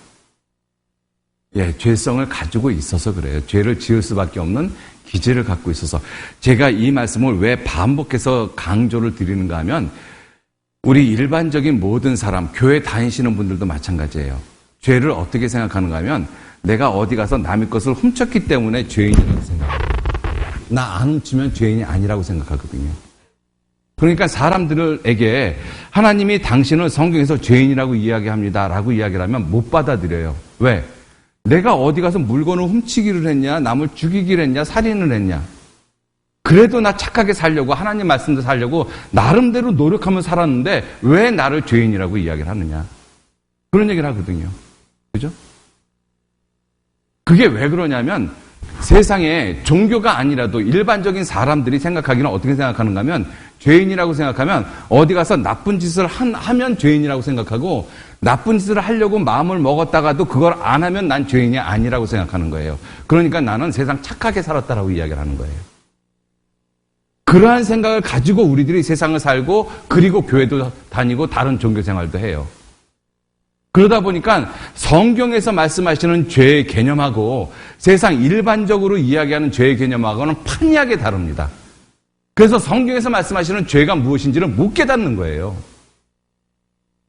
죄성을 가지고 있어서 그래요. 죄를 지을 수밖에 없는 기질을 갖고 있어서. 제가 이 말씀을 왜 반복해서 강조를 드리는가 하면 우리 일반적인 모든 사람, 교회 다니시는 분들도 마찬가지예요. 죄를 어떻게 생각하는가 하면 내가 어디 가서 남의 것을 훔쳤기 때문에 죄인이라고 생각해요. 나 안 훔치면 죄인이 아니라고 생각하거든요. 그러니까 사람들에게 하나님이 당신을 성경에서 죄인이라고 이야기합니다 라고 이야기를 하면 못 받아들여요. 왜? 내가 어디 가서 물건을 훔치기를 했냐, 남을 죽이기를 했냐, 살인을 했냐. 그래도 나 착하게 살려고, 하나님 말씀대로 살려고 나름대로 노력하면서 살았는데 왜 나를 죄인이라고 이야기를 하느냐. 그런 얘기를 하거든요. 그죠? 그게 왜 그러냐면 세상에 종교가 아니라도 일반적인 사람들이 생각하기는 어떻게 생각하는가 하면 죄인이라고 생각하면 어디 가서 나쁜 짓을 하면 죄인이라고 생각하고 나쁜 짓을 하려고 마음을 먹었다가도 그걸 안 하면 난 죄인이 아니라고 생각하는 거예요. 그러니까 나는 세상 착하게 살았다라고 이야기를 하는 거예요. 그러한 생각을 가지고 우리들이 세상을 살고 그리고 교회도 다니고 다른 종교 생활도 해요. 그러다 보니까 성경에서 말씀하시는 죄의 개념하고 세상 일반적으로 이야기하는 죄의 개념하고는 판이하게 다릅니다. 그래서 성경에서 말씀하시는 죄가 무엇인지를 못 깨닫는 거예요.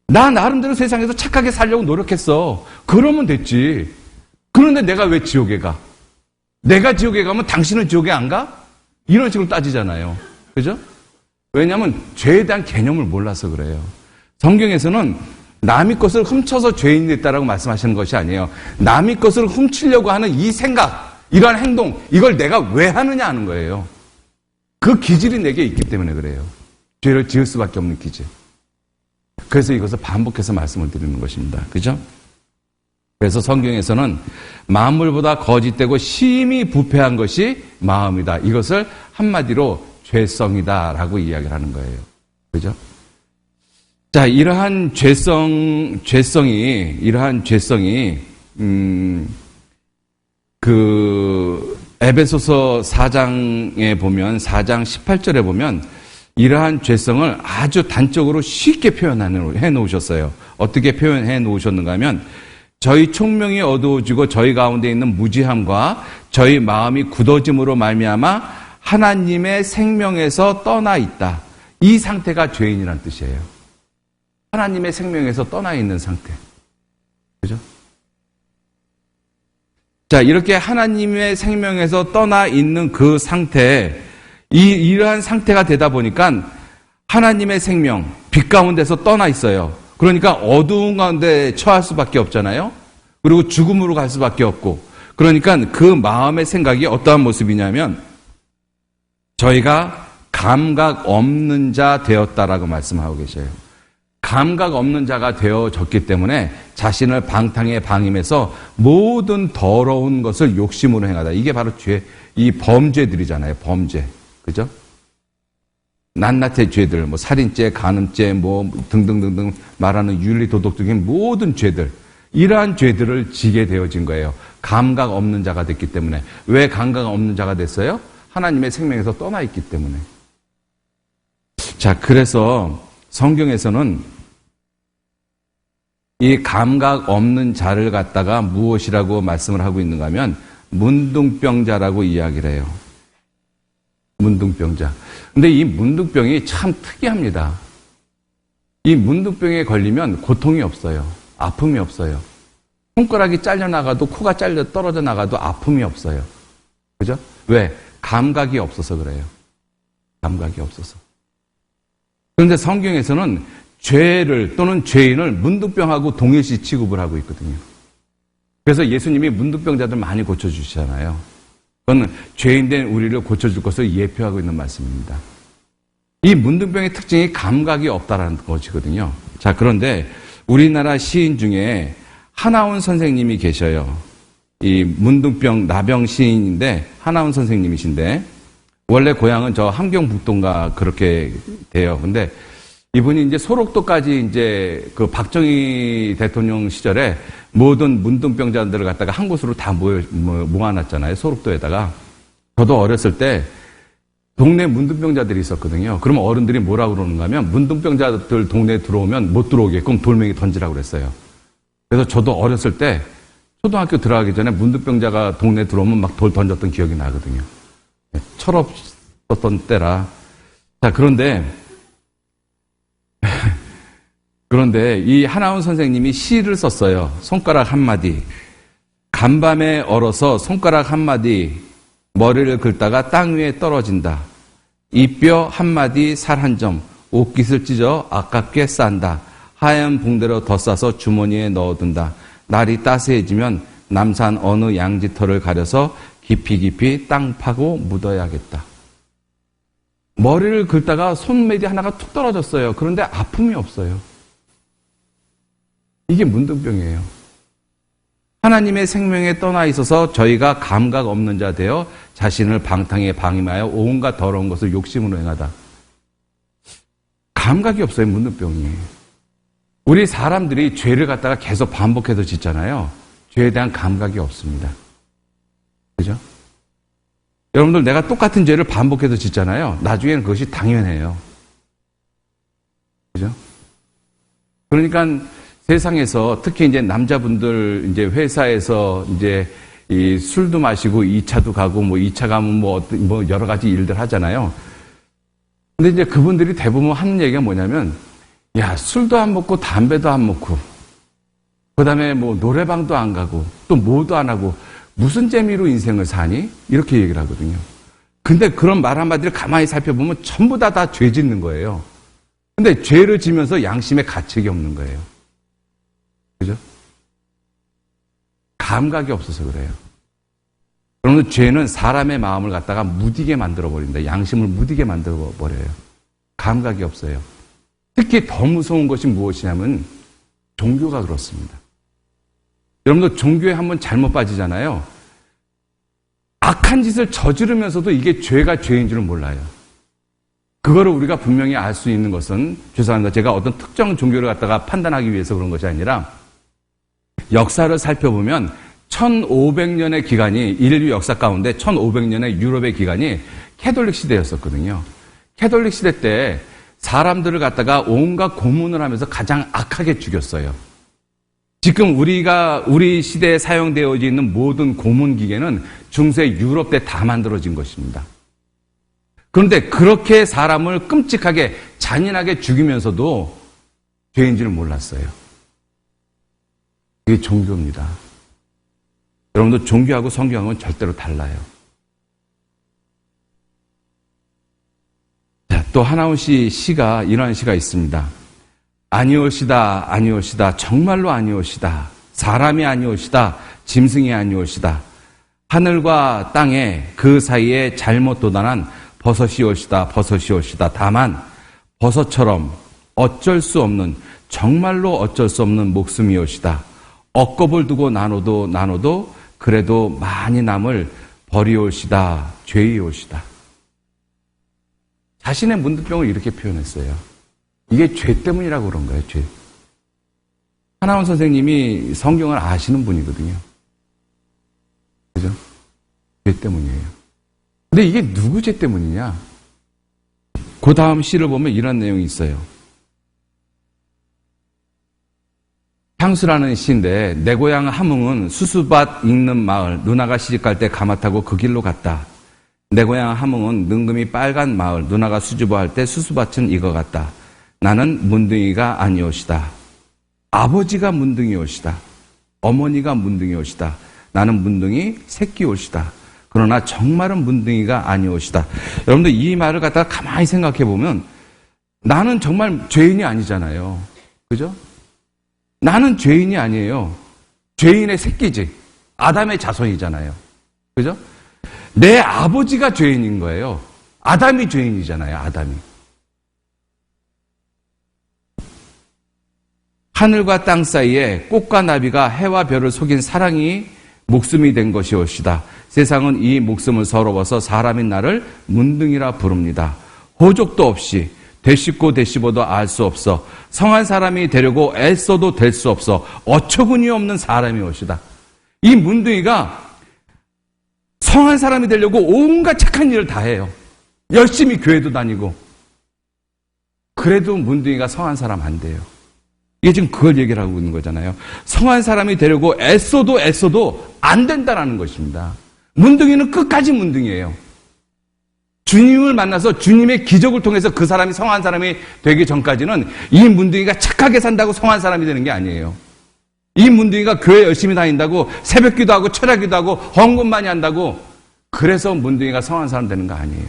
나 나름대로 세상에서 착하게 살려고 노력했어. 그러면 됐지. 그런데 내가 왜 지옥에 가? 내가 지옥에 가면 당신은 지옥에 안 가? 이런 식으로 따지잖아요. 그죠? 왜냐하면 죄에 대한 개념을 몰라서 그래요. 성경에서는 남의 것을 훔쳐서 죄인이 됐다라고 말씀하시는 것이 아니에요. 남의 것을 훔치려고 하는 이 생각, 이러한 행동, 이걸 내가 왜 하느냐 하는 거예요. 그 기질이 내게 있기 때문에 그래요. 죄를 지을 수밖에 없는 기질. 그래서 이것을 반복해서 말씀을 드리는 것입니다. 그죠? 그래서 성경에서는 만물보다 거짓되고 심히 부패한 것이 마음이다. 이것을 한마디로 죄성이다라고 이야기를 하는 거예요. 그죠? 자, 이러한 죄성이 에베소서 4장에 보면 4장 18절에 보면 이러한 죄성을 아주 단적으로 쉽게 표현해 놓으셨어요. 어떻게 표현해 놓으셨는가 하면 저희 총명이 어두워지고 저희 가운데 있는 무지함과 저희 마음이 굳어짐으로 말미암아 하나님의 생명에서 떠나 있다. 이 상태가 죄인이란 뜻이에요. 하나님의 생명에서 떠나 있는 상태. 그죠? 자, 이렇게 하나님의 생명에서 떠나 있는 그 상태, 이러한 상태가 되다 보니까 하나님의 생명, 빛 가운데서 떠나 있어요. 그러니까 어두운 가운데 처할 수밖에 없잖아요. 그리고 죽음으로 갈 수밖에 없고. 그러니까 그 마음의 생각이 어떠한 모습이냐면 저희가 감각 없는 자 되었다라고 말씀하고 계셔요. 감각 없는 자가 되어졌기 때문에 자신을 방탕에 방임해서 모든 더러운 것을 욕심으로 행하다. 이게 바로 이 범죄들이잖아요. 범죄. 그죠? 낱낱의 죄들, 살인죄, 간음죄, 등등등등 말하는 윤리 도덕적인 모든 죄들. 이러한 죄들을 지게 되어진 거예요. 감각 없는 자가 됐기 때문에. 왜 감각 없는 자가 됐어요? 하나님의 생명에서 떠나 있기 때문에. 자, 그래서 성경에서는 이 감각 없는 자를 갖다가 무엇이라고 말씀을 하고 있는가 하면 문둥병자라고 이야기를 해요. 문둥병자. 근데 이 문둥병이 참 특이합니다. 이 문둥병에 걸리면 고통이 없어요. 아픔이 없어요. 손가락이 잘려나가도 코가 떨어져 나가도 아픔이 없어요. 그죠? 왜? 감각이 없어서 그래요. 감각이 없어서. 그런데 성경에서는 죄를 또는 죄인을 문둥병하고 동일시 취급을 하고 있거든요. 그래서 예수님이 문둥병자들 많이 고쳐주시잖아요. 그건 죄인된 우리를 고쳐줄 것을 예표하고 있는 말씀입니다. 이 문둥병의 특징이 감각이 없다라는 것이거든요. 자, 그런데 우리나라 시인 중에 하나원 선생님이 계셔요. 이 문둥병 나병 시인인데 하나원 선생님이신데 원래 고향은 저 함경북도인가 그렇게 돼요. 근데 이분이 이제 소록도까지 이제 그 박정희 대통령 시절에 모든 문둥병자들을 갖다가 한 곳으로 다 모아놨잖아요. 소록도에다가. 저도 어렸을 때 동네 문둥병자들이 있었거든요. 그러면 어른들이 뭐라고 그러는가 하면 문둥병자들 동네에 들어오면 못 들어오게끔 돌멩이 던지라고 그랬어요. 그래서 저도 어렸을 때 초등학교 들어가기 전에 문둥병자가 동네에 들어오면 막 돌 던졌던 기억이 나거든요. 철없었던 때라. 자, 그런데 이 하나원 선생님이 시를 썼어요. 손가락 한마디. 간밤에 얼어서 손가락 한마디 머리를 긁다가 땅 위에 떨어진다. 이 뼈 한마디 살 한 점 옷깃을 찢어 아깝게 싼다. 하얀 붕대로 더 싸서 주머니에 넣어둔다. 날이 따스해지면 남산 어느 양지터를 가려서 깊이 땅 파고 묻어야겠다. 머리를 긁다가 손매디 하나가 툭 떨어졌어요. 그런데 아픔이 없어요. 이게 문둥병이에요. 하나님의 생명에 떠나 있어서 저희가 감각 없는 자 되어 자신을 방탕에 방임하여 온갖 더러운 것을 욕심으로 행하다. 감각이 없어요, 문둥병이. 우리 사람들이 죄를 갖다가 계속 반복해서 짓잖아요. 죄에 대한 감각이 없습니다. 그죠? 여러분들 내가 똑같은 죄를 반복해서 짓잖아요. 나중에는 그것이 당연해요. 그죠? 그러니까 세상에서 특히 이제 남자분들 이제 회사에서 이제 이 술도 마시고 2차도 가고 뭐 2차 가면 뭐 여러 가지 일들 하잖아요. 근데 이제 그분들이 대부분 하는 얘기가 뭐냐면 야, 술도 안 먹고 담배도 안 먹고 그다음에 뭐 노래방도 안 가고 또 뭐도 안 하고 무슨 재미로 인생을 사니? 이렇게 얘기를 하거든요. 근데 그런 말 한마디를 가만히 살펴보면 전부 다 죄 짓는 거예요. 근데 죄를 지면서 양심의 가책이 없는 거예요. 그죠? 감각이 없어서 그래요. 그러면 죄는 사람의 마음을 갖다가 무디게 만들어버린다. 양심을 무디게 만들어버려요. 감각이 없어요. 특히 더 무서운 것이 무엇이냐면 종교가 그렇습니다. 여러분들 종교에 한번 잘못 빠지잖아요. 악한 짓을 저지르면서도 이게 죄가 죄인 줄은 몰라요. 그거를 우리가 분명히 알 수 있는 것은 죄송합니다. 제가 어떤 특정 종교를 갖다가 판단하기 위해서 그런 것이 아니라 역사를 살펴보면 1500년의 기간이 인류 역사 가운데 1500년의 유럽의 기간이 캐톨릭 시대였었거든요. 캐톨릭 시대 때 사람들을 갖다가 온갖 고문을 하면서 가장 악하게 죽였어요. 지금 우리 시대에 사용되어 있는 모든 고문 기계는 중세 유럽 때 다 만들어진 것입니다. 그런데 그렇게 사람을 끔찍하게 잔인하게 죽이면서도 죄인 줄 몰랐어요. 이게 종교입니다. 여러분들 종교하고 성경은 절대로 달라요. 자, 또 하나원 씨 시가 이러한 시가 있습니다. 아니올시다, 아니올시다, 정말로 아니올시다. 사람이 아니올시다, 짐승이 아니올시다. 하늘과 땅에 그 사이에 잘못 도단한 버섯이 올시다, 버섯이 올시다. 다만 버섯처럼 어쩔 수 없는, 정말로 어쩔 수 없는 목숨이 올시다. 억겁을 두고 나눠도 그래도 많이 남을 버리올시다, 죄이 올시다. 자신의 문둥병을 이렇게 표현했어요. 이게 죄 때문이라고 그런 거예요, 죄. 하나원 선생님이 성경을 아시는 분이거든요. 그죠? 죄 때문이에요. 근데 이게 누구 죄 때문이냐? 그 다음 시를 보면 이런 내용이 있어요. 향수라는 시인데 내 고향 함흥은 수수밭 있는 마을 누나가 시집갈 때 가마 타고 그 길로 갔다. 내 고향 함흥은 능금이 빨간 마을 누나가 수주보할 때 수수밭은 익어갔다. 나는 문둥이가 아니오시다. 아버지가 문둥이오시다. 어머니가 문둥이오시다. 나는 문둥이 새끼오시다. 그러나 정말은 문둥이가 아니오시다. 여러분들 이 말을 갖다가 가만히 생각해 보면 나는 정말 죄인이 아니잖아요. 그죠? 나는 죄인이 아니에요. 죄인의 새끼지. 아담의 자손이잖아요. 그죠? 내 아버지가 죄인인 거예요. 아담이 죄인이잖아요. 아담이. 하늘과 땅 사이에 꽃과 나비가 해와 별을 속인 사랑이 목숨이 된 것이옵시다. 세상은 이 목숨을 서러워서 사람인 나를 문둥이라 부릅니다. 호족도 없이 되씹고 되씹어도 알 수 없어 성한 사람이 되려고 애써도 될 수 없어 어처구니 없는 사람이 오시다. 이 문둥이가 성한 사람이 되려고 온갖 착한 일을 다 해요. 열심히 교회도 다니고. 그래도 문둥이가 성한 사람 안 돼요. 이게 지금 그걸 얘기를 하고 있는 거잖아요. 성한 사람이 되려고 애써도 안 된다라는 것입니다. 문둥이는 끝까지 문둥이에요. 주님을 만나서 주님의 기적을 통해서 그 사람이 성한 사람이 되기 전까지는 이 문둥이가 착하게 산다고 성한 사람이 되는 게 아니에요. 이 문둥이가 교회 열심히 다닌다고 새벽기도 하고 철야기도 하고 헌금 많이 한다고 그래서 문둥이가 성한 사람 되는 거 아니에요.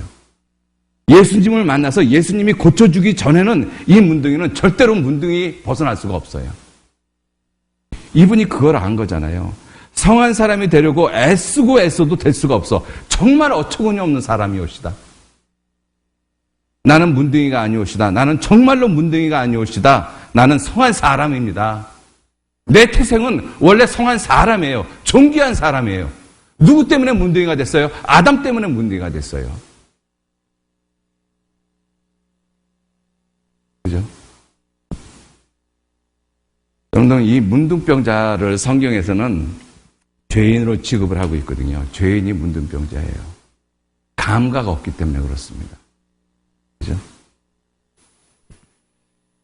예수님을 만나서 예수님이 고쳐주기 전에는 이 문둥이는 절대로 문둥이 벗어날 수가 없어요. 이분이 그걸 안 거잖아요. 성한 사람이 되려고 애써도 될 수가 없어. 정말 어처구니 없는 사람이옵시다. 나는 문둥이가 아니옵시다. 나는 정말로 문둥이가 아니옵시다. 나는 성한 사람입니다. 내 태생은 원래 성한 사람이에요. 존귀한 사람이에요. 누구 때문에 문둥이가 됐어요? 아담 때문에 문둥이가 됐어요. 그죠? 여러분, 이 문둥병자를 성경에서는 죄인으로 취급을 하고 있거든요. 죄인이 문둥병자예요. 감각 없기 때문에 그렇습니다. 그죠?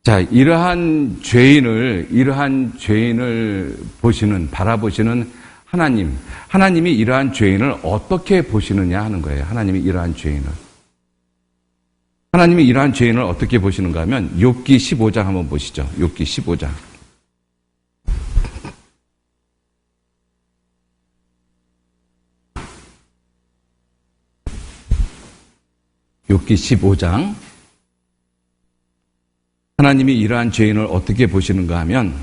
자, 이러한 죄인을 바라보시는 하나님이 이러한 죄인을 어떻게 보시느냐 하는 거예요. 하나님이 이러한 죄인을 어떻게 보시는가 하면 욥기 15장 한번 보시죠. 욥기 15장. 욥기 15장. 하나님이 이러한 죄인을 어떻게 보시는가 하면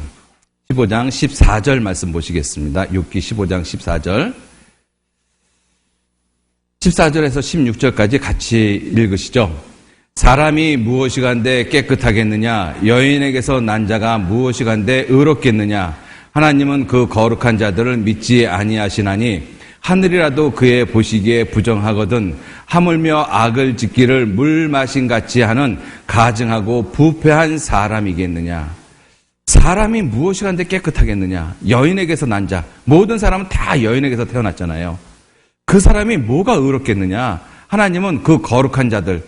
15장 14절 말씀 보시겠습니다. 욥기 15장 14절. 14절에서 16절까지 같이 읽으시죠. 사람이 무엇이간데 깨끗하겠느냐? 여인에게서 난 자가 무엇이간데 의롭겠느냐? 하나님은 그 거룩한 자들을 믿지 아니하시나니 하늘이라도 그의 보시기에 부정하거든 하물며 악을 짓기를 물 마신 같이 하는 가증하고 부패한 사람이겠느냐. 사람이 무엇이간데 깨끗하겠느냐. 여인에게서 난 자. 모든 사람은 다 여인에게서 태어났잖아요. 그 사람이 뭐가 의롭겠느냐. 하나님은 그 거룩한 자들,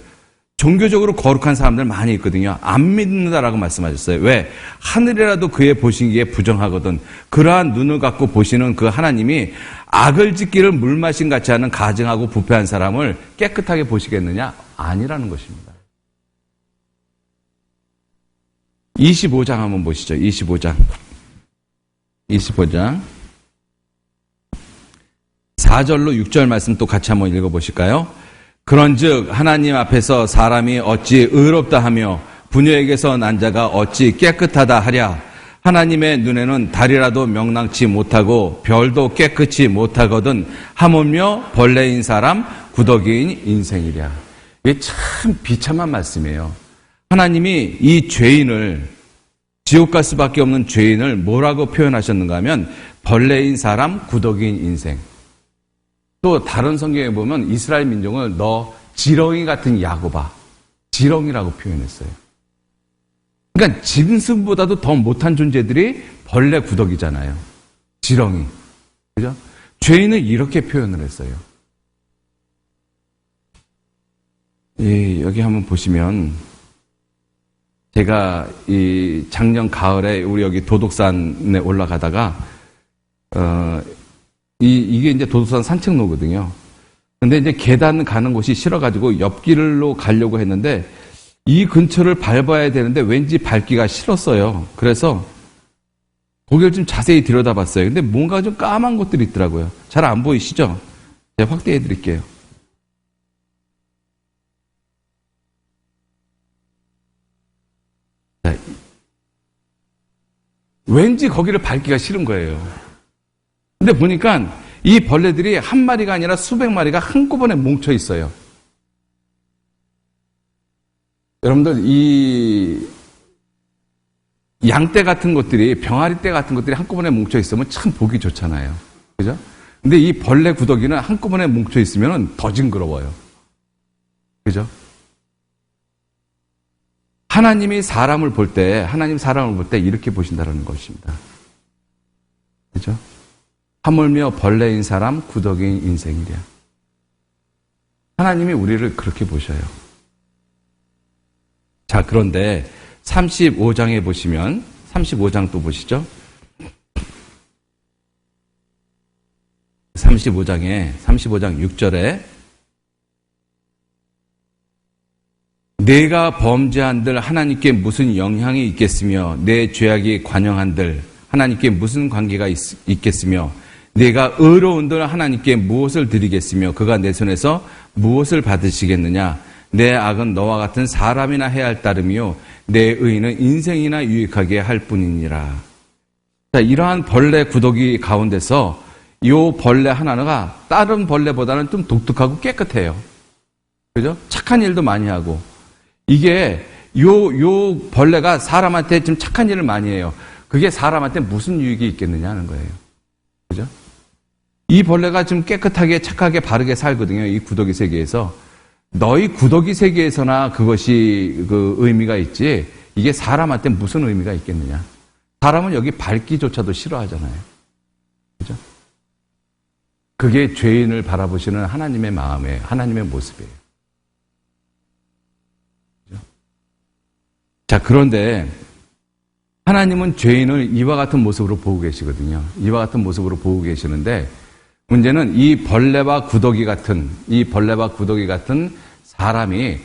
종교적으로 거룩한 사람들 많이 있거든요. 안 믿는다라고 말씀하셨어요. 왜? 하늘이라도 그의 보시기에 부정하거든. 그러한 눈을 갖고 보시는 그 하나님이 악을 짓기를 물 마신 같이 하는 가증하고 부패한 사람을 깨끗하게 보시겠느냐? 아니라는 것입니다. 25장 한번 보시죠. 25장. 4절로 6절 말씀 또 같이 한번 읽어보실까요? 그런즉 하나님 앞에서 사람이 어찌 의롭다 하며 부녀에게서 난 자가 어찌 깨끗하다 하랴. 하나님의 눈에는 달이라도 명랑치 못하고 별도 깨끗이 못하거든 하물며 벌레인 사람 구더기인 인생이랴. 이게 참 비참한 말씀이에요. 하나님이 이 죄인을, 지옥 갈 수밖에 없는 죄인을 뭐라고 표현하셨는가 하면 벌레인 사람 구더기인 인생. 또 다른 성경에 보면 이스라엘 민족을 너 지렁이 같은 야곱아, 지렁이라고 표현했어요. 그러니까 짐승보다도 더 못한 존재들이 벌레 구더기잖아요. 지렁이. 그죠? 죄인을 이렇게 표현을 했어요. 여기 한번 보시면, 제가 이 작년 가을에 우리 여기 도독산에 올라가다가, 이게 이제 도독산 산책로거든요. 근데 이제 계단 가는 곳이 싫어가지고 옆길로 가려고 했는데, 이 근처를 밟아야 되는데 왠지 밟기가 싫었어요. 그래서 고개를 좀 자세히 들여다봤어요. 근데 뭔가 좀 까만 것들이 있더라고요. 잘 안 보이시죠? 제가 확대해 드릴게요. 왠지 거기를 밟기가 싫은 거예요. 근데 보니까 이 벌레들이 한 마리가 아니라 수백 마리가 한꺼번에 뭉쳐 있어요. 여러분들, 이 양떼 같은 것들이, 병아리떼 같은 것들이 한꺼번에 뭉쳐 있으면 참 보기 좋잖아요. 그죠? 근데 이 벌레 구더기는 한꺼번에 뭉쳐 있으면 더 징그러워요. 그죠? 하나님이 사람을 볼 때 이렇게 보신다는 것입니다. 그죠? 하물며 벌레인 사람, 구더기인 인생이랴. 하나님이 우리를 그렇게 보셔요. 자, 그런데 35장에 보시면, 35장 또 보시죠. 35장 6절에 내가 범죄한들 하나님께 무슨 영향이 있겠으며 내 죄악이 관영한들 하나님께 무슨 관계가 있겠으며 내가 의로운들 하나님께 무엇을 드리겠으며 그가 내 손에서 무엇을 받으시겠느냐. 내 악은 너와 같은 사람이나 해야 할 따름이요 내 의는 인생이나 유익하게 할 뿐이니라. 자, 이러한 벌레 구더기 가운데서 이 벌레 하나가 다른 벌레보다는 좀 독특하고 깨끗해요. 그죠? 착한 일도 많이 하고. 이게 요 벌레가 사람한테 좀 착한 일을 많이 해요. 그게 사람한테 무슨 유익이 있겠느냐 하는 거예요. 그죠? 이 벌레가 좀 깨끗하게 착하게 바르게 살거든요. 이 구더기 세계에서. 너희 구더기 세계에서나 그것이 그 의미가 있지 이게 사람한테 무슨 의미가 있겠느냐. 사람은 여기 밟기조차도 싫어하잖아요. 그죠? 그게 죄인을 바라보시는 하나님의 마음이에요. 하나님의 모습이에요. 그죠? 자, 그런데 하나님은 죄인을 이와 같은 모습으로 보고 계시거든요. 이와 같은 모습으로 보고 계시는데 문제는 이 벌레와 구더기 같은 사람이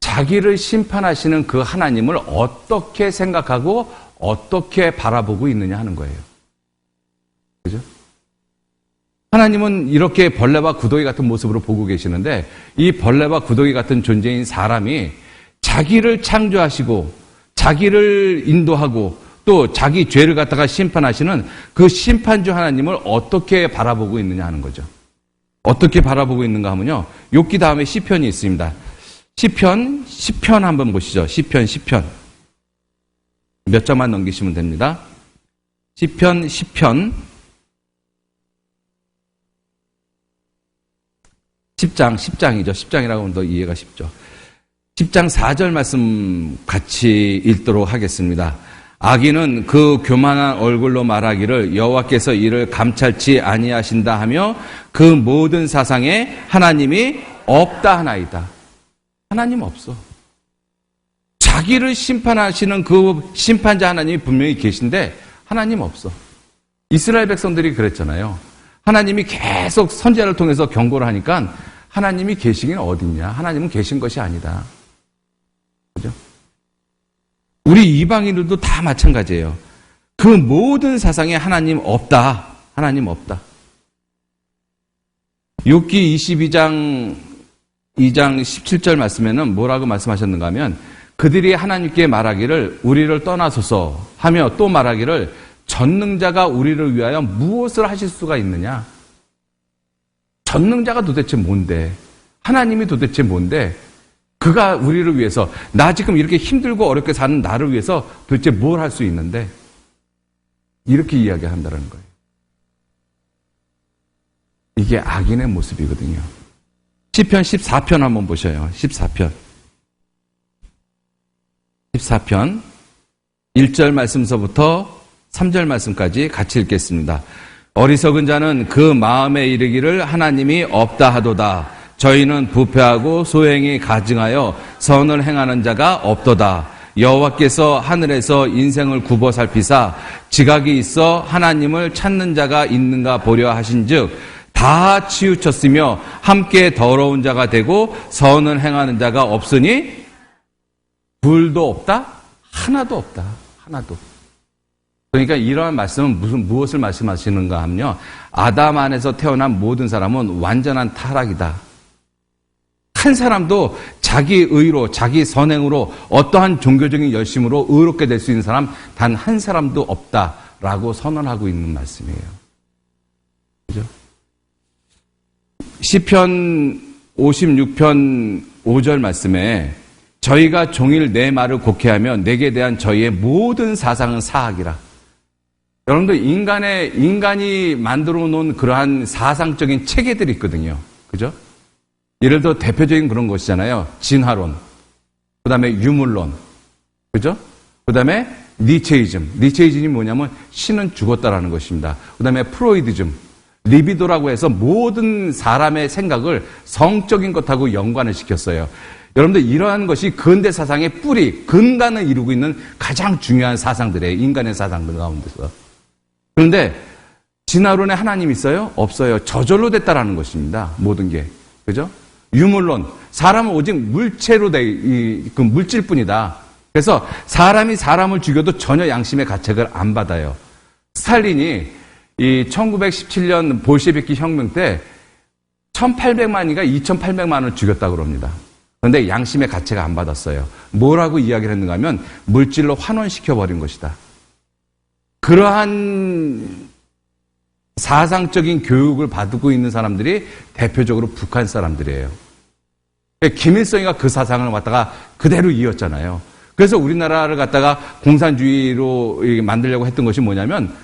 자기를 심판하시는 그 하나님을 어떻게 생각하고 어떻게 바라보고 있느냐 하는 거예요. 그죠? 하나님은 이렇게 벌레와 구더기 같은 모습으로 보고 계시는데 이 벌레와 구더기 같은 존재인 사람이 자기를 창조하시고 자기를 인도하고 또 자기 죄를 갖다가 심판하시는 그 심판주 하나님을 어떻게 바라보고 있느냐 하는 거죠. 어떻게 바라보고 있는가 하면요. 욥기 다음에 시편이 있습니다. 시편 한번 보시죠. 시편. 몇 장만 넘기시면 됩니다. 시편 10장 10장이죠. 10장이라고 하면 더 이해가 쉽죠. 10장 4절 말씀 같이 읽도록 하겠습니다. 악인은 그 교만한 얼굴로 말하기를 여호와께서 이를 감찰치 아니하신다 하며 그 모든 사상에 하나님이 없다 하나이다. 하나님 없어. 자기를 심판하시는 그 심판자 하나님이 분명히 계신데 하나님 없어. 이스라엘 백성들이 그랬잖아요. 하나님이 계속 선지자를 통해서 경고를 하니까 하나님이 계시긴 어딨냐. 하나님은 계신 것이 아니다. 그죠? 우리 이방인들도 다 마찬가지예요. 그 모든 사상에 하나님 없다. 하나님 없다. 욥기 22장 2장 17절 말씀에는 뭐라고 말씀하셨는가 하면 그들이 하나님께 말하기를 우리를 떠나소서 하며 또 말하기를 전능자가 우리를 위하여 무엇을 하실 수가 있느냐. 전능자가 도대체 뭔데? 하나님이 도대체 뭔데? 그가 우리를 위해서 나 지금 이렇게 힘들고 어렵게 사는 나를 위해서 도대체 뭘 할 수 있는데? 이렇게 이야기한다는 거예요. 이게 악인의 모습이거든요. 시편 14편 한번 보셔요. 14편 1절 말씀서부터 3절 말씀까지 같이 읽겠습니다. 어리석은 자는 그 마음에 이르기를 하나님이 없다 하도다. 저희는 부패하고 소행이 가증하여 선을 행하는 자가 없도다. 여호와께서 하늘에서 인생을 굽어 살피사 지각이 있어 하나님을 찾는 자가 있는가 보려 하신즉 다 치우쳤으며 함께 더러운 자가 되고 선을 행하는 자가 없으니 둘도 없다? 하나도 없다. 하나도. 그러니까 이러한 말씀은 무엇을 말씀하시는가 하면요. 아담 안에서 태어난 모든 사람은 완전한 타락이다. 한 사람도 자기 의로, 자기 선행으로 어떠한 종교적인 열심으로 의롭게 될 수 있는 사람 단 한 사람도 없다라고 선언하고 있는 말씀이에요. 그죠? 시편 56편 5절 말씀에 저희가 종일 내 말을 곡해하며 내게 대한 저희의 모든 사상은 사악이라. 여러분들 인간이 만들어 놓은 그러한 사상적인 체계들이 있거든요. 그죠? 예를 들어 대표적인 그런 것이잖아요. 진화론, 그 다음에 유물론, 그죠? 그 다음에 니체이즘. 니체이즘이 뭐냐면 신은 죽었다라는 것입니다. 그 다음에 프로이디즘, 리비도라고 해서 모든 사람의 생각을 성적인 것하고 연관을 시켰어요. 여러분들 이러한 것이 근대 사상의 뿌리, 근간을 이루고 있는 가장 중요한 사상들이에요. 인간의 사상들 가운데서. 그런데 진화론에 하나님 있어요? 없어요. 저절로 됐다라는 것입니다. 모든 게. 그죠? 유물론, 사람은 오직 물체로 그 물질뿐이다. 그래서 사람이 사람을 죽여도 전혀 양심의 가책을 안 받아요. 스탈린이 이 1917년 볼셰비키 혁명 때 1800만인가 2800만을 죽였다고 그럽니다. 그런데 양심의 가책을 안 받았어요. 뭐라고 이야기를 했는가 하면 물질로 환원시켜버린 것이다. 그러한 사상적인 교육을 받고 있는 사람들이 대표적으로 북한 사람들이에요. 김일성이가 그 사상을 갖다가 그대로 이었잖아요. 그래서 우리나라를 갖다가 공산주의로 만들려고 했던 것이 뭐냐면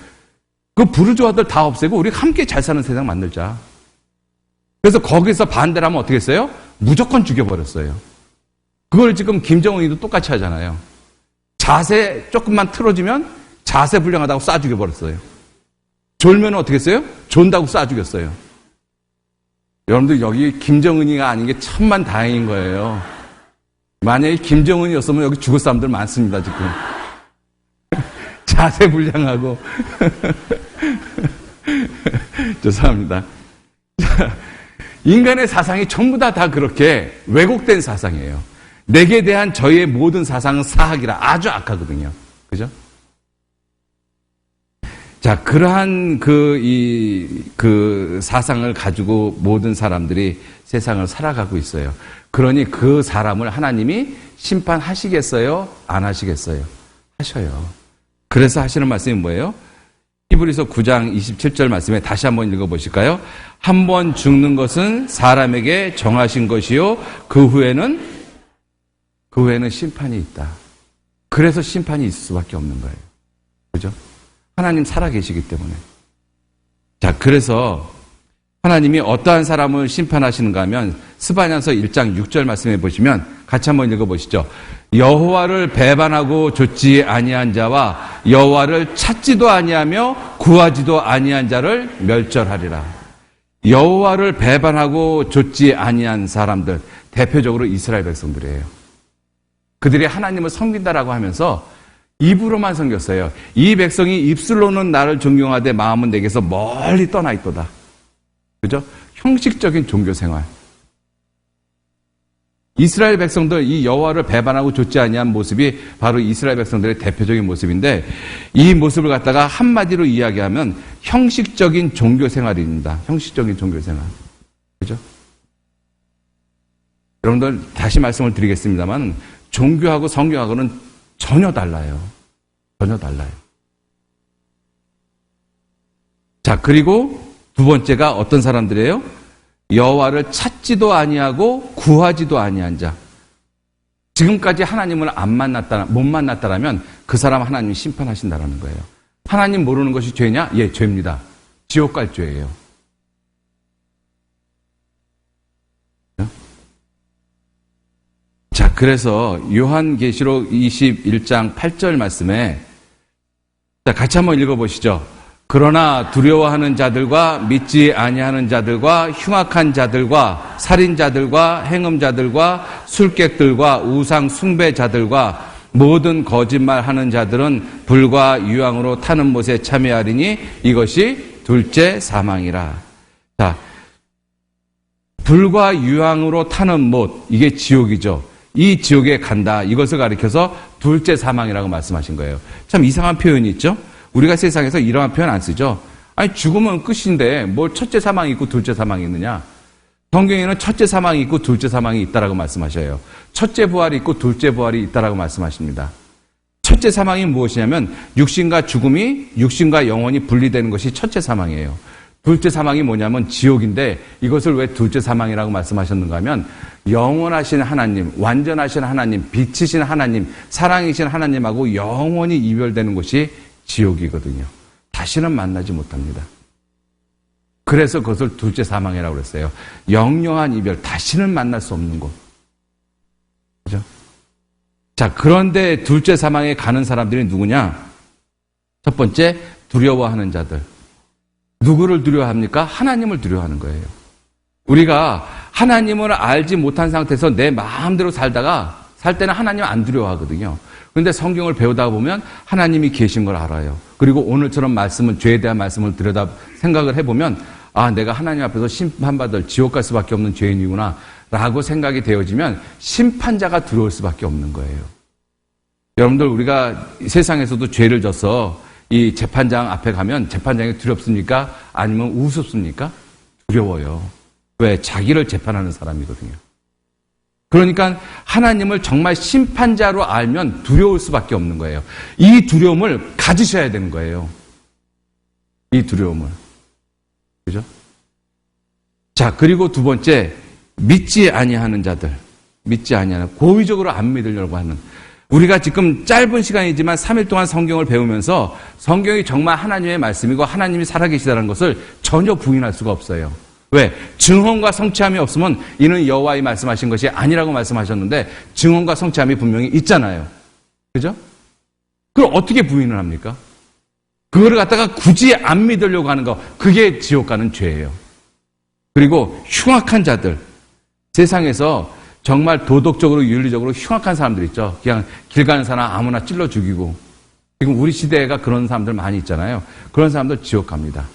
그 부르주아들 다 없애고 우리 함께 잘 사는 세상 만들자. 그래서 거기서 반대를 하면 어떻게 했어요? 무조건 죽여버렸어요. 그걸 지금 김정은이도 똑같이 하잖아요. 자세 조금만 틀어지면 자세 불량하다고 쏴 죽여버렸어요. 졸면 어떻게 했어요? 존다고 쏴 죽였어요. 여러분들 여기 김정은이가 아닌 게 천만 다행인 거예요. 만약에 김정은이었으면 여기 죽을 사람들 많습니다, 지금. 자세 불량하고. 죄송합니다. 인간의 사상이 전부 다 그렇게 왜곡된 사상이에요. 내게 대한 저희의 모든 사상은 사악이라 아주 악하거든요. 그죠? 자, 그러한 그 사상을 가지고 모든 사람들이 세상을 살아가고 있어요. 그러니 그 사람을 하나님이 심판하시겠어요? 안 하시겠어요? 하셔요. 그래서 하시는 말씀이 뭐예요? 히브리서 9장 27절 말씀에 다시 한번 읽어보실까요? 한 번 죽는 사람에게 정하신 것이요. 그 후에는 심판이 있다. 그래서 심판이 있을 수밖에 없는 거예요. 그죠? 하나님 살아계시기 때문에. 자, 그래서 하나님이 어떠한 사람을 심판하시는가 하면 스바냐서 1장 6절 말씀해 보시면 같이 한번 읽어보시죠. 여호와를 배반하고 좇지 아니한 자와 여호와를 찾지도 아니하며 구하지도 아니한 자를 멸절하리라. 여호와를 배반하고 좇지 아니한 사람들, 대표적으로 이스라엘 백성들이에요. 그들이 하나님을 섬긴다라고 하면서 입으로만 섬겼어요. 이 백성이 입술로는 나를 존경하되 마음은 내게서 멀리 떠나 있도다. 그죠? 형식적인 종교 생활. 이스라엘 백성들 이 여호와를 배반하고 좇지 아니한 모습이 바로 이스라엘 백성들의 대표적인 모습인데 이 모습을 갖다가 한마디로 이야기하면 형식적인 종교 생활입니다. 형식적인 종교 생활. 그죠? 여러분들 다시 말씀을 드리겠습니다만 종교하고 성경하고는 전혀 달라요. 전혀 달라요. 자, 그리고 두 번째가 어떤 사람들이에요? 여호와를 찾지도 아니하고 구하지도 아니한 자. 지금까지 하나님을 못 만났다라면 그 사람 하나님이 심판하신다라는 거예요. 하나님 모르는 것이 죄냐? 예, 죄입니다. 지옥 갈 죄예요. 자, 자, 그래서 요한계시록 21장 8절 말씀에 자, 같이 한번 읽어보시죠. 그러나 두려워하는 자들과 믿지 아니하는 자들과 흉악한 자들과 살인자들과 행음자들과 술객들과 우상 숭배자들과 모든 거짓말하는 자들은 불과 유황으로 타는 못에 참여하리니 이것이 둘째 사망이라. 자, 불과 유황으로 타는 못, 이게 지옥이죠. 이 지옥에 간다. 이것을 가리켜서 둘째 사망이라고 말씀하신 거예요. 참 이상한 표현이 있죠. 우리가 세상에서 이러한 표현 안 쓰죠. 아니, 죽으면 끝인데 뭘 첫째 사망이 있고 둘째 사망이 있느냐. 성경에는 첫째 사망이 있고 둘째 사망이 있다라고 말씀하셔요. 첫째 부활이 있고 둘째 부활이 있다라고 말씀하십니다. 첫째 사망이 무엇이냐면 육신과 죽음이 육신과 영혼이 분리되는 것이 첫째 사망이에요. 둘째 사망이 뭐냐면 지옥인데 이것을 왜 둘째 사망이라고 말씀하셨는가 하면 영원하신 하나님, 완전하신 하나님, 빛이신 하나님, 사랑이신 하나님하고 영원히 이별되는 것이 지옥이거든요. 다시는 만나지 못합니다. 그래서 그것을 둘째 사망이라고 그랬어요. 영영한 이별, 다시는 만날 수 없는 곳. 그죠? 자, 그런데 둘째 사망에 가는 사람들이 누구냐? 첫 번째, 두려워하는 자들. 누구를 두려워합니까? 하나님을 두려워하는 거예요. 우리가 하나님을 알지 못한 상태에서 내 마음대로 살 때는 하나님 안 두려워하거든요. 그런데 성경을 배우다 보면 하나님이 계신 걸 알아요. 그리고 오늘처럼 말씀은, 죄에 대한 말씀을 들여다 생각을 해보면, 아, 내가 하나님 앞에서 심판받을 지옥 갈 수밖에 없는 죄인이구나 라고 생각이 되어지면 심판자가 두려울 수밖에 없는 거예요. 여러분들, 우리가 세상에서도 죄를 져서 이 재판장 앞에 가면 재판장이 두렵습니까? 아니면 우습습니까? 두려워요. 왜? 자기를 재판하는 사람이거든요. 그러니까 하나님을 정말 심판자로 알면 두려울 수밖에 없는 거예요. 이 두려움을 가지셔야 되는 거예요. 이 두려움을. 그죠? 자, 그리고 두 번째, 믿지 아니하는 자들. 믿지 아니하는, 고의적으로 안 믿으려고 하는. 우리가 지금 짧은 시간이지만 3일 동안 성경을 배우면서 성경이 정말 하나님의 말씀이고 하나님이 살아계시다는 것을 전혀 부인할 수가 없어요. 왜? 증언과 성취함이 없으면 이는 여호와의 말씀하신 것이 아니라고 말씀하셨는데 증언과 성취함이 분명히 있잖아요. 그죠? 그걸 어떻게 부인을 합니까? 그거를 갖다가 굳이 안 믿으려고 하는 거, 그게 지옥 가는 죄예요. 그리고 흉악한 자들, 세상에서 정말 도덕적으로 윤리적으로 흉악한 사람들 있죠. 그냥 길 가는 사람 아무나 찔러 죽이고. 지금 우리 시대가 그런 사람들 많이 있잖아요. 그런 사람들 지옥 갑니다.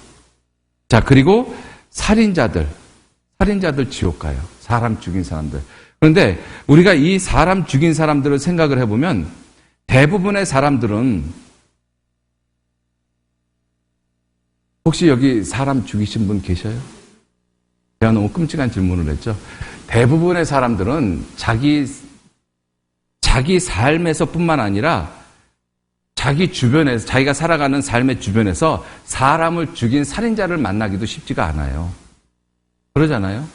자, 그리고 살인자들 지옥 가요. 사람 죽인 사람들. 그런데 우리가 이 사람 죽인 사람들을 생각을 해보면 대부분의 사람들은, 혹시 여기 사람 죽이신 분 계셔요? 제가 너무 끔찍한 질문을 했죠. 대부분의 사람들은 자기 삶에서 뿐만 아니라 자기 주변에서, 자기가 살아가는 삶의 주변에서 사람을 죽인 살인자를 만나기도 쉽지가 않아요. 그러잖아요?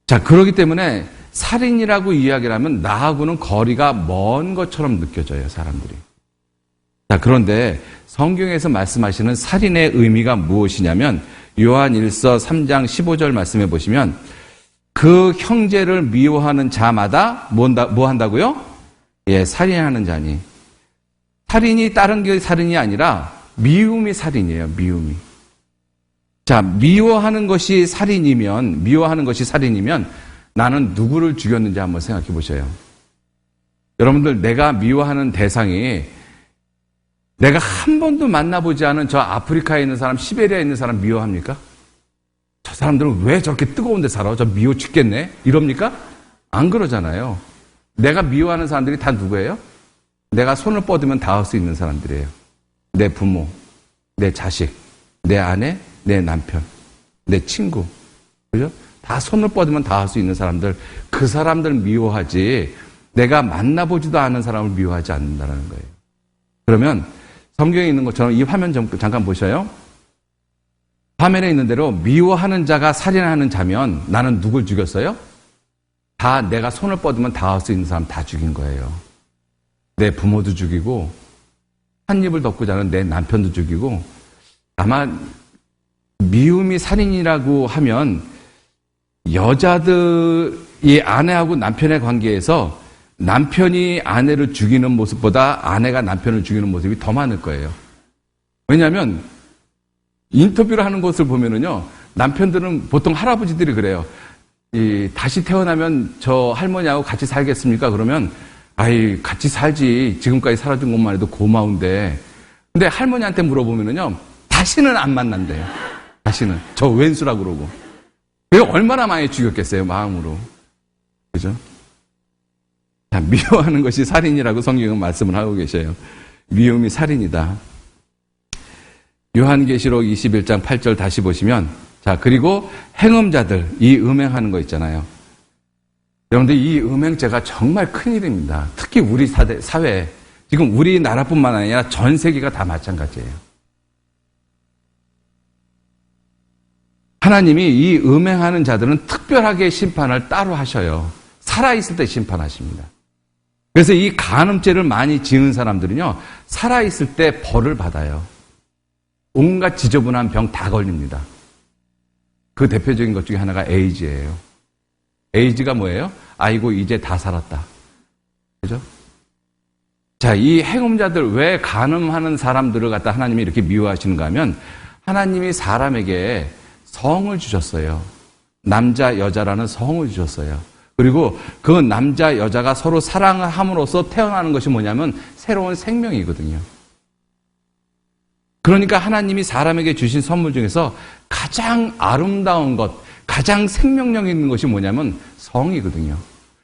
자, 그렇기 때문에 살인이라고 이야기를 하면 나하고는 거리가 먼 것처럼 느껴져요, 사람들이. 자, 그런데 성경에서 말씀하시는 살인의 의미가 무엇이냐면 요한일서 3장 15절 말씀해 보시면 그 형제를 미워하는 자마다 뭐 한다고요? 예, 살인하는 자니. 살인이 다른 게 살인이 아니라 미움이 살인이에요, 미움이. 자, 미워하는 것이 살인이면 나는 누구를 죽였는지 한번 생각해 보세요. 여러분들, 내가 미워하는 대상이 내가 한 번도 만나보지 않은 저 아프리카에 있는 사람, 시베리아에 있는 사람 미워합니까? 저 사람들은 왜 저렇게 뜨거운 데 살아? 저 미워 죽겠네? 이럽니까? 안 그러잖아요. 내가 미워하는 사람들이 다 누구예요? 내가 손을 뻗으면 닿을 수 있는 사람들이에요. 내 부모, 내 자식, 내 아내, 내 남편, 내 친구. 그죠? 다 손을 뻗으면 닿을 수 있는 사람들, 그 사람들 미워하지 내가 만나보지도 않은 사람을 미워하지 않는다는 거예요. 그러면 성경에 있는 것처럼 이 화면 잠깐 보셔요. 화면에 있는 대로 미워하는 자가 살인하는 자면 나는 누굴 죽였어요? 다 내가 손을 뻗으면 닿을 수 있는 사람 다 죽인 거예요. 내 부모도 죽이고 한 입을 덮고 자는 내 남편도 죽이고. 아마 미움이 살인이라고 하면 여자들이 아내하고 남편의 관계에서 남편이 아내를 죽이는 모습보다 아내가 남편을 죽이는 모습이 더 많을 거예요. 왜냐하면 인터뷰를 하는 것을 보면은요, 남편들은 보통 할아버지들이 그래요. 다시 태어나면 저 할머니하고 같이 살겠습니까? 그러면 아이 같이 살지. 지금까지 살아준 것만 해도 고마운데. 근데 할머니한테 물어보면은요, 다시는 안 만난대요. 다시는 저 왼수라고 그러고. 왜 얼마나 많이 죽였겠어요, 마음으로. 그죠? 자, 미워하는 것이 살인이라고 성경은 말씀을 하고 계셔요. 미움이 살인이다. 요한계시록 21장 8절 다시 보시면, 자, 그리고 행음자들, 이 음행하는 거 있잖아요. 여러분들, 이 음행죄가 정말 큰일입니다. 특히 우리 사회, 지금 우리나라뿐만 아니라 전 세계가 다 마찬가지예요. 하나님이 이 음행하는 자들은 특별하게 심판을 따로 하셔요. 살아있을 때 심판하십니다. 그래서 이 간음죄를 많이 지은 사람들은요, 살아있을 때 벌을 받아요. 온갖 지저분한 병 다 걸립니다. 그 대표적인 것 중에 하나가 에이즈예요. 에이즈가 뭐예요? 아이고 이제 다 살았다. 그죠? 자, 이 행음자들, 왜 간음하는 사람들을 갖다 하나님이 이렇게 미워하시는가 하면, 하나님이 사람에게 성을 주셨어요. 남자, 여자라는 성을 주셨어요. 그리고 그 남자, 여자가 서로 사랑을 함으로써 태어나는 것이 뭐냐면 새로운 생명이거든요. 그러니까 하나님이 사람에게 주신 선물 중에서 가장 아름다운 것, 가장 생명력 있는 것이 뭐냐면 성이거든요.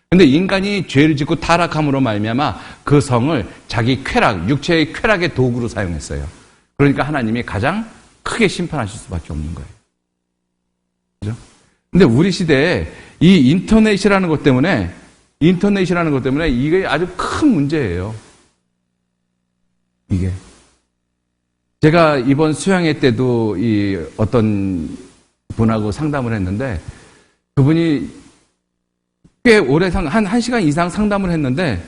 근데 인간이 죄를 짓고 타락함으로 말미암아 그 성을 자기 쾌락, 육체의 쾌락의 도구로 사용했어요. 그러니까 하나님이 가장 크게 심판하실 수밖에 없는 거예요. 그죠? 근데 우리 시대에 이 인터넷이라는 것 때문에 이게 아주 큰 문제예요. 이게. 제가 이번 수양회 때도 이 어떤 분하고 상담을 했는데, 그분이 꽤 오래 한 시간 이상 상담을 했는데,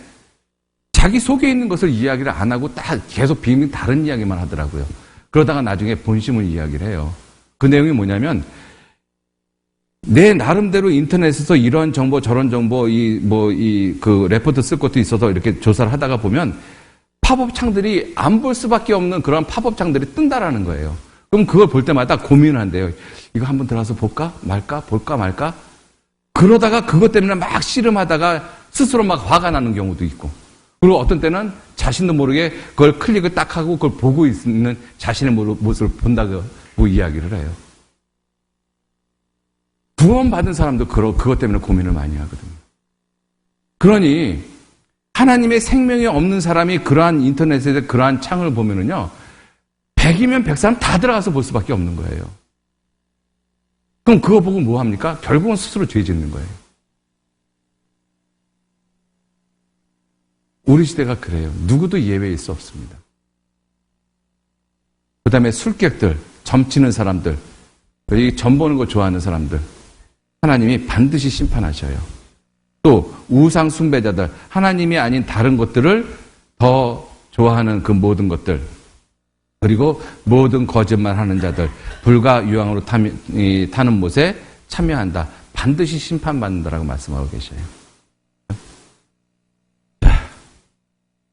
자기 속에 있는 것을 이야기를 안 하고 딱 계속 빙빙 다른 이야기만 하더라고요. 그러다가 나중에 본심을 이야기를 해요. 그 내용이 뭐냐면, 내 나름대로 인터넷에서 이런 정보 저런 정보 그 레포트 쓸 것도 있어서 이렇게 조사를 하다가 보면 팝업 창들이 안 볼 수밖에 없는 그런 팝업 창들이 뜬다라는 거예요. 그럼 그걸 볼 때마다 고민을 한대요. 이거 한번 들어가서 볼까 말까 볼까 말까. 그러다가 그것 때문에 막 씨름하다가 스스로 막 화가 나는 경우도 있고, 그리고 어떤 때는 자신도 모르게 그걸 클릭을 딱 하고 그걸 보고 있는 자신의 모습을 본다고 이야기를 해요. 구원받은 사람도 그것 때문에 고민을 많이 하거든요. 그러니 하나님의 생명이 없는 사람이 그러한 인터넷에 그러한 창을 보면은요, 100이면 100사람 다 들어가서 볼 수밖에 없는 거예요. 그럼 그거 보고 뭐 합니까? 결국은 스스로 죄 짓는 거예요. 우리 시대가 그래요. 누구도 예외일 수 없습니다. 그 다음에 술객들, 점치는 사람들, 점 보는 거 좋아하는 사람들, 하나님이 반드시 심판하셔요. 또 우상 숭배자들, 하나님이 아닌 다른 것들을 더 좋아하는 그 모든 것들, 그리고 모든 거짓말하는 자들, 불과 유황으로 타는 못에 참여한다. 반드시 심판받는다라고 말씀하고 계셔요.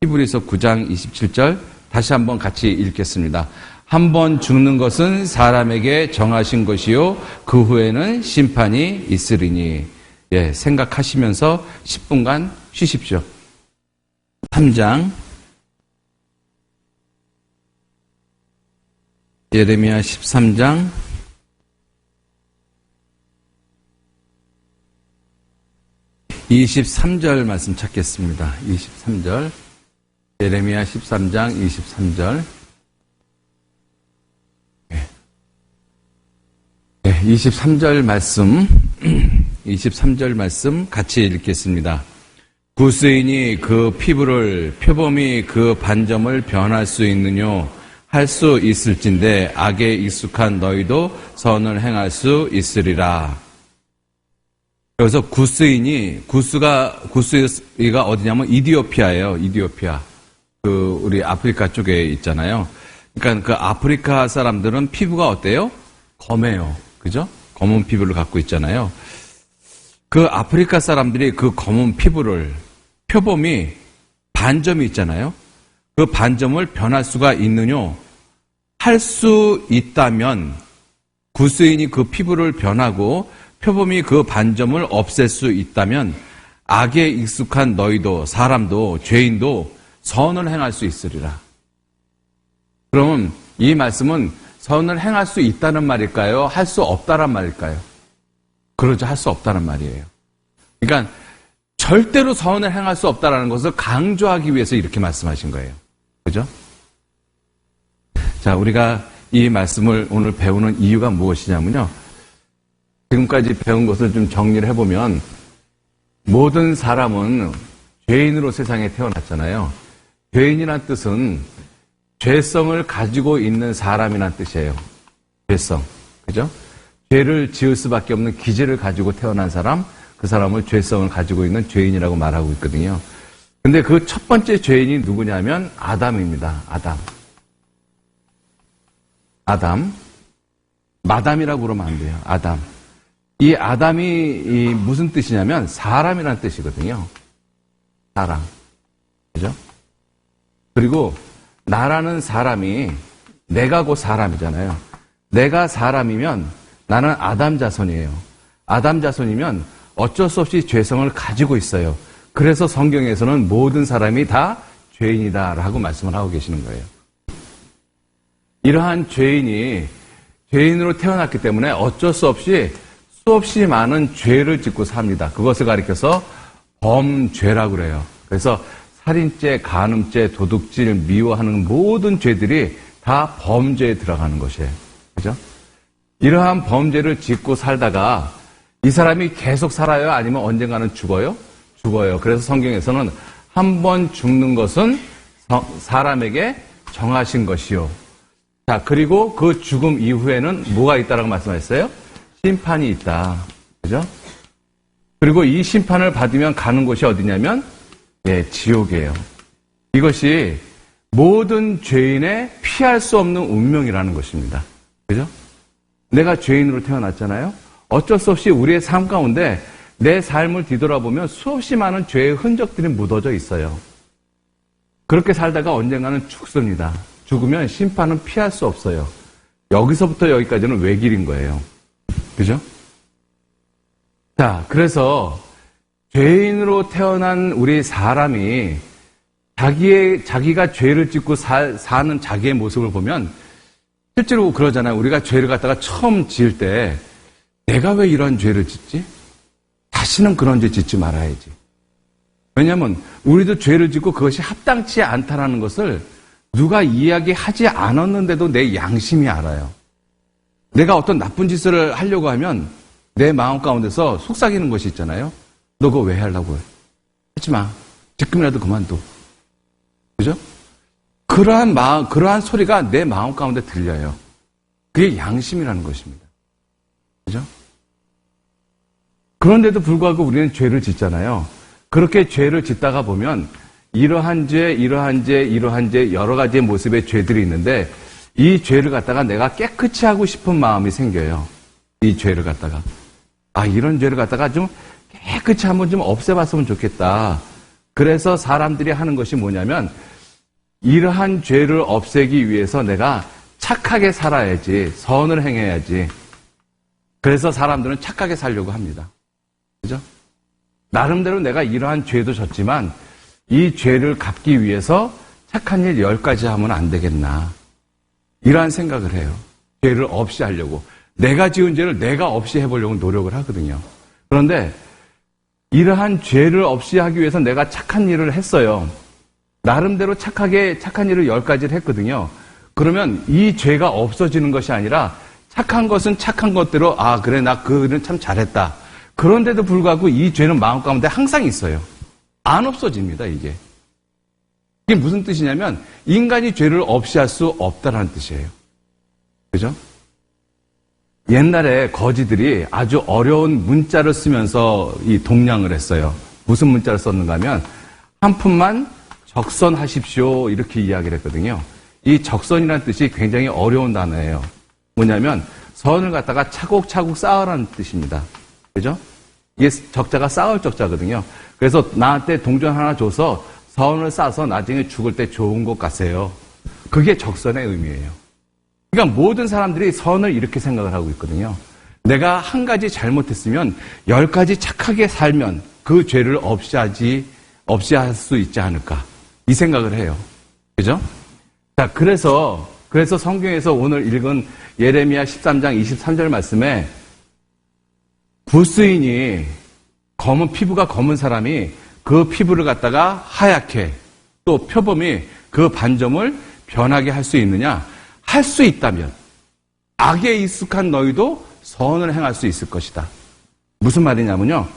히브리서 9장 27절 다시 한번 같이 읽겠습니다. 한 번 죽는 것은 사람에게 정하신 것이요 그 후에는 심판이 있으리니. 예, 생각하시면서 10분간 쉬십시오. 3장 예레미야 13장 23절 말씀 찾겠습니다. 23절 예레미야 13장 23절 23절 말씀 같이 읽겠습니다. 구스인이 그 피부를 표범이 그 반점을 변할 수 있느뇨 할 수 있을진데 악에 익숙한 너희도 선을 행할 수 있으리라. 여기서 구스가 어디냐면 이디오피아예요. 이디오피아. 우리 아프리카 쪽에 있잖아요. 그러니까 그 아프리카 사람들은 피부가 어때요? 검해요. 그죠? 검은 피부를 갖고 있잖아요. 그 아프리카 사람들이 그 검은 피부를 표범이 반점이 있잖아요. 그 반점을 변할 수가 있느냐? 할 수 있다면 구스인이 그 피부를 변하고 표범이 그 반점을 없앨 수 있다면 악에 익숙한 너희도 사람도 죄인도 선을 행할 수 있으리라. 그럼 이 말씀은 선을 행할 수 있다는 말일까요? 할 수 없다는 말일까요? 그러죠. 할 수 없다는 말이에요. 그러니까 절대로 선을 행할 수 없다는 것을 강조하기 위해서 이렇게 말씀하신 거예요. 그죠? 자, 우리가 이 말씀을 오늘 배우는 이유가 무엇이냐면요. 지금까지 배운 것을 좀 정리를 해보면 모든 사람은 죄인으로 세상에 태어났잖아요. 죄인이란 뜻은 죄성을 가지고 있는 사람이란 뜻이에요. 죄성. 그죠? 죄를 지을 수밖에 없는 기질을 가지고 태어난 사람, 그 사람을 죄성을 가지고 있는 죄인이라고 말하고 있거든요. 근데 그 첫 번째 죄인이 누구냐면 아담입니다. 아담. 마담이라고 그러면 안 돼요. 아담. 이 아담이 무슨 뜻이냐면 사람이라는 뜻이거든요. 사람. 그죠? 그리고 나라는 사람이 내가 곧 사람이잖아요. 내가 사람이면 나는 아담 자손이에요. 아담 자손이면 어쩔 수 없이 죄성을 가지고 있어요. 그래서 성경에서는 모든 사람이 다 죄인이다라고 말씀을 하고 계시는 거예요. 이러한 죄인이 죄인으로 태어났기 때문에 어쩔 수 없이 수없이 많은 죄를 짓고 삽니다. 그것을 가리켜서 범죄라고 그래요. 그래서 살인죄, 간음죄, 도둑질, 미워하는 모든 죄들이 다 범죄에 들어가는 것이에요. 그죠? 이러한 범죄를 짓고 살다가 이 사람이 계속 살아요? 아니면 언젠가는 죽어요? 죽어요. 그래서 성경에서는 한 번 죽는 것은 사람에게 정하신 것이요. 자, 그리고 그 죽음 이후에는 뭐가 있다라고 말씀하셨어요? 심판이 있다. 그죠? 그리고 이 심판을 받으면 가는 곳이 어디냐면, 지옥이에요. 이것이 모든 죄인의 피할 수 없는 운명이라는 것입니다. 그죠? 내가 죄인으로 태어났잖아요? 어쩔 수 없이 우리의 삶 가운데 내 삶을 뒤돌아보면 수없이 많은 죄의 흔적들이 묻어져 있어요. 그렇게 살다가 언젠가는 죽습니다. 죽으면 심판은 피할 수 없어요. 여기서부터 여기까지는 외길인 거예요. 그죠? 자, 그래서 죄인으로 태어난 우리 사람이 자기가 죄를 짓고 사는 자기의 모습을 보면 실제로 그러잖아요. 우리가 죄를 갖다가 처음 지을 때 내가 왜 이런 죄를 짓지? 다시는 그런 죄 짓지 말아야지. 왜냐하면 우리도 죄를 짓고 그것이 합당치 않다는 것을 누가 이야기하지 않았는데도 내 양심이 알아요. 내가 어떤 나쁜 짓을 하려고 하면 내 마음 가운데서 속삭이는 것이 있잖아요. 너 그거 왜 하려고 해? 하지 마. 지금이라도 그만둬. 그죠? 그러한 소리가 내 마음 가운데 들려요. 그게 양심이라는 것입니다. 그죠? 그런데도 불구하고 우리는 죄를 짓잖아요. 그렇게 죄를 짓다가 보면 이러한 죄, 여러 가지의 모습의 죄들이 있는데 이 죄를 갖다가 내가 깨끗이 하고 싶은 마음이 생겨요. 이 죄를 갖다가. 이런 죄를 갖다가 좀 깨끗이 한번 좀 없애봤으면 좋겠다. 그래서 사람들이 하는 것이 뭐냐면 이러한 죄를 없애기 위해서 내가 착하게 살아야지, 선을 행해야지. 그래서 사람들은 착하게 살려고 합니다. 그죠? 나름대로 내가 이러한 죄도 졌지만 이 죄를 갚기 위해서 착한 일 10가지 하면 안 되겠나. 이러한 생각을 해요. 죄를 없이 하려고. 내가 지은 죄를 내가 없이 해보려고 노력을 하거든요. 그런데 이러한 죄를 없이 하기 위해서 내가 착한 일을 했어요. 나름대로 착한 일을 10가지를 했거든요. 그러면 이 죄가 없어지는 것이 아니라 착한 것은 착한 것대로 그래 나 그 일은 참 잘했다. 그런데도 불구하고 이 죄는 마음 가운데 항상 있어요. 안 없어집니다, 이게. 이게 무슨 뜻이냐면 인간이 죄를 없이 할 수 없다라는 뜻이에요. 그죠? 옛날에 거지들이 아주 어려운 문자를 쓰면서 이 동냥을 했어요. 무슨 문자를 썼는가 하면 한 푼만 적선하십시오 이렇게 이야기를 했거든요. 이 적선이라는 뜻이 굉장히 어려운 단어예요. 뭐냐면 선을 갖다가 차곡차곡 쌓으라는 뜻입니다. 그죠? 이게 적자가 쌓을 적자거든요. 그래서 나한테 동전 하나 줘서 선을 쌓아서 나중에 죽을 때 좋은 곳 가세요. 그게 적선의 의미예요. 그러니까 모든 사람들이 선을 이렇게 생각을 하고 있거든요. 내가 한 가지 잘못했으면 10가지 착하게 살면 그 죄를 없이 할 수 있지 않을까. 이 생각을 해요. 그죠? 자, 그래서 성경에서 오늘 읽은 예레미야 13장 23절 말씀에 불수인이 피부가 검은 사람이 그 피부를 갖다가 하얗게 또 표범이 그 반점을 변하게 할 수 있느냐? 할 수 있다면 악에 익숙한 너희도 선을 행할 수 있을 것이다. 무슨 말이냐면요.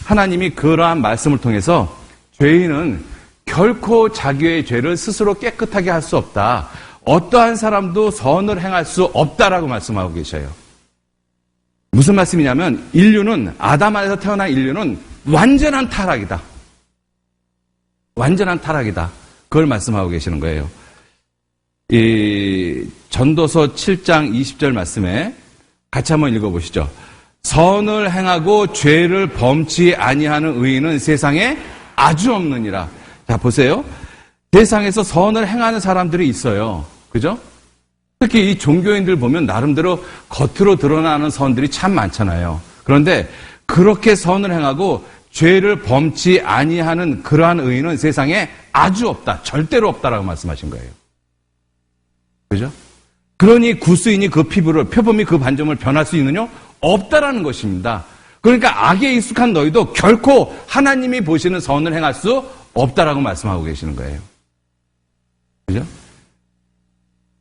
하나님이 그러한 말씀을 통해서 죄인은 결코 자기의 죄를 스스로 깨끗하게 할 수 없다. 어떠한 사람도 선을 행할 수 없다라고 말씀하고 계셔요. 무슨 말씀이냐면 아담 안에서 태어난 인류는 완전한 타락이다. 완전한 타락이다. 그걸 말씀하고 계시는 거예요. 이 전도서 7장 20절 말씀에 같이 한번 읽어보시죠. 선을 행하고 죄를 범치 아니하는 의인은 세상에 아주 없느니라. 자, 보세요. 세상에서 선을 행하는 사람들이 있어요. 그죠? 특히 이 종교인들 보면 나름대로 겉으로 드러나는 선들이 참 많잖아요. 그런데 그렇게 선을 행하고 죄를 범치 아니하는 그러한 의인은 세상에 아주 없다. 절대로 없다라고 말씀하신 거예요. 그죠? 그러니 구수인이 그 표범이 그 반점을 변할 수 있느냐? 없다라는 것입니다. 그러니까 악에 익숙한 너희도 결코 하나님이 보시는 선을 행할 수 없다라고 말씀하고 계시는 거예요. 그죠?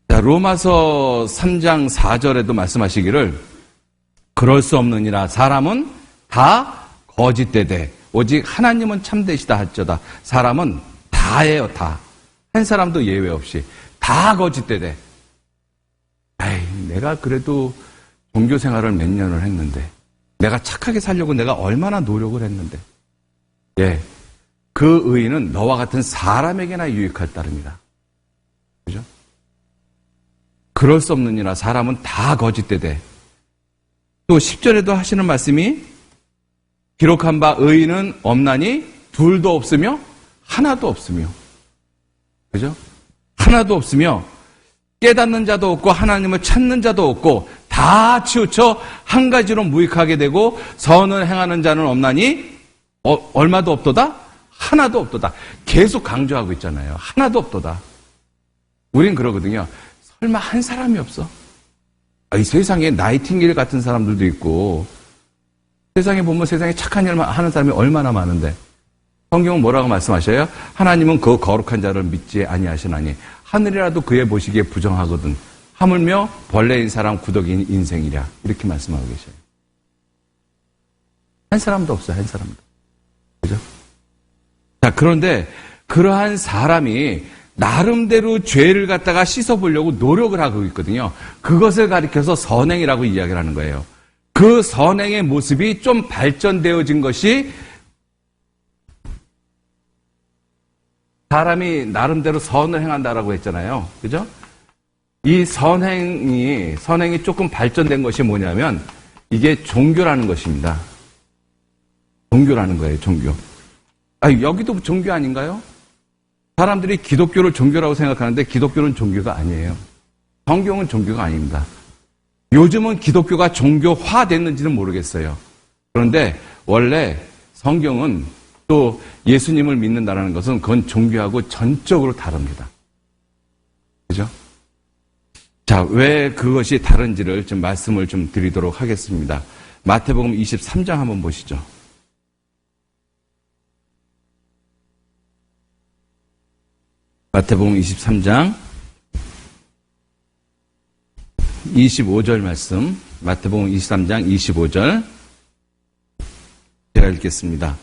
자, 로마서 3장 4절에도 말씀하시기를 그럴 수 없느니라 사람은 다 거짓되되 오직 하나님은 참되시다 할지어다. 사람은 다예요, 다. 한 사람도 예외 없이 다 거짓되되. 내가 그래도 종교 생활을 몇 년을 했는데 내가 착하게 살려고 내가 얼마나 노력을 했는데. 예, 그 의인은 너와 같은 사람에게나 유익할 따름이다. 그죠? 그럴 수 없느니라 사람은 다 거짓되되. 또 10절에도 하시는 말씀이 기록한 바 의인은 없나니 둘도 없으며 하나도 없으며. 그죠? 하나도 없으며 깨닫는 자도 없고 하나님을 찾는 자도 없고 다 치우쳐 한 가지로 무익하게 되고 선을 행하는 자는 없나니 얼마도 없도다? 하나도 없도다. 계속 강조하고 있잖아요. 하나도 없도다. 우린 그러거든요. 설마 한 사람이 없어? 이 세상에 나이팅게일 같은 사람들도 있고 세상에 보면 세상에 착한 일 하는 사람이 얼마나 많은데 성경은 뭐라고 말씀하셔요? 하나님은 그 거룩한 자를 믿지 아니하시나니 하늘이라도 그의 보시기에 부정하거든 하물며 벌레인 사람 구덕인 인생이랴 이렇게 말씀하고 계셔요. 한 사람도 없어요. 한 사람도. 그죠? 자, 그런데 그러한 사람이 나름대로 죄를 갖다가 씻어보려고 노력을 하고 있거든요. 그것을 가리켜서 선행이라고 이야기를 하는 거예요. 그 선행의 모습이 좀 발전되어진 것이 사람이 나름대로 선을 행한다라고 했잖아요. 그죠? 이 선행이 조금 발전된 것이 뭐냐면 이게 종교라는 것입니다. 종교라는 거예요, 종교. 여기도 종교 아닌가요? 사람들이 기독교를 종교라고 생각하는데 기독교는 종교가 아니에요. 성경은 종교가 아닙니다. 요즘은 기독교가 종교화됐는지는 모르겠어요. 그런데 원래 성경은 또 예수님을 믿는다는 것은 그건 종교하고 전적으로 다릅니다. 그죠? 자, 왜 그것이 다른지를 좀 말씀을 좀 드리도록 하겠습니다. 마태복음 23장 한번 보시죠. 마태복음 23장 25절 말씀, 마태복음 23장 25절 제가 읽겠습니다.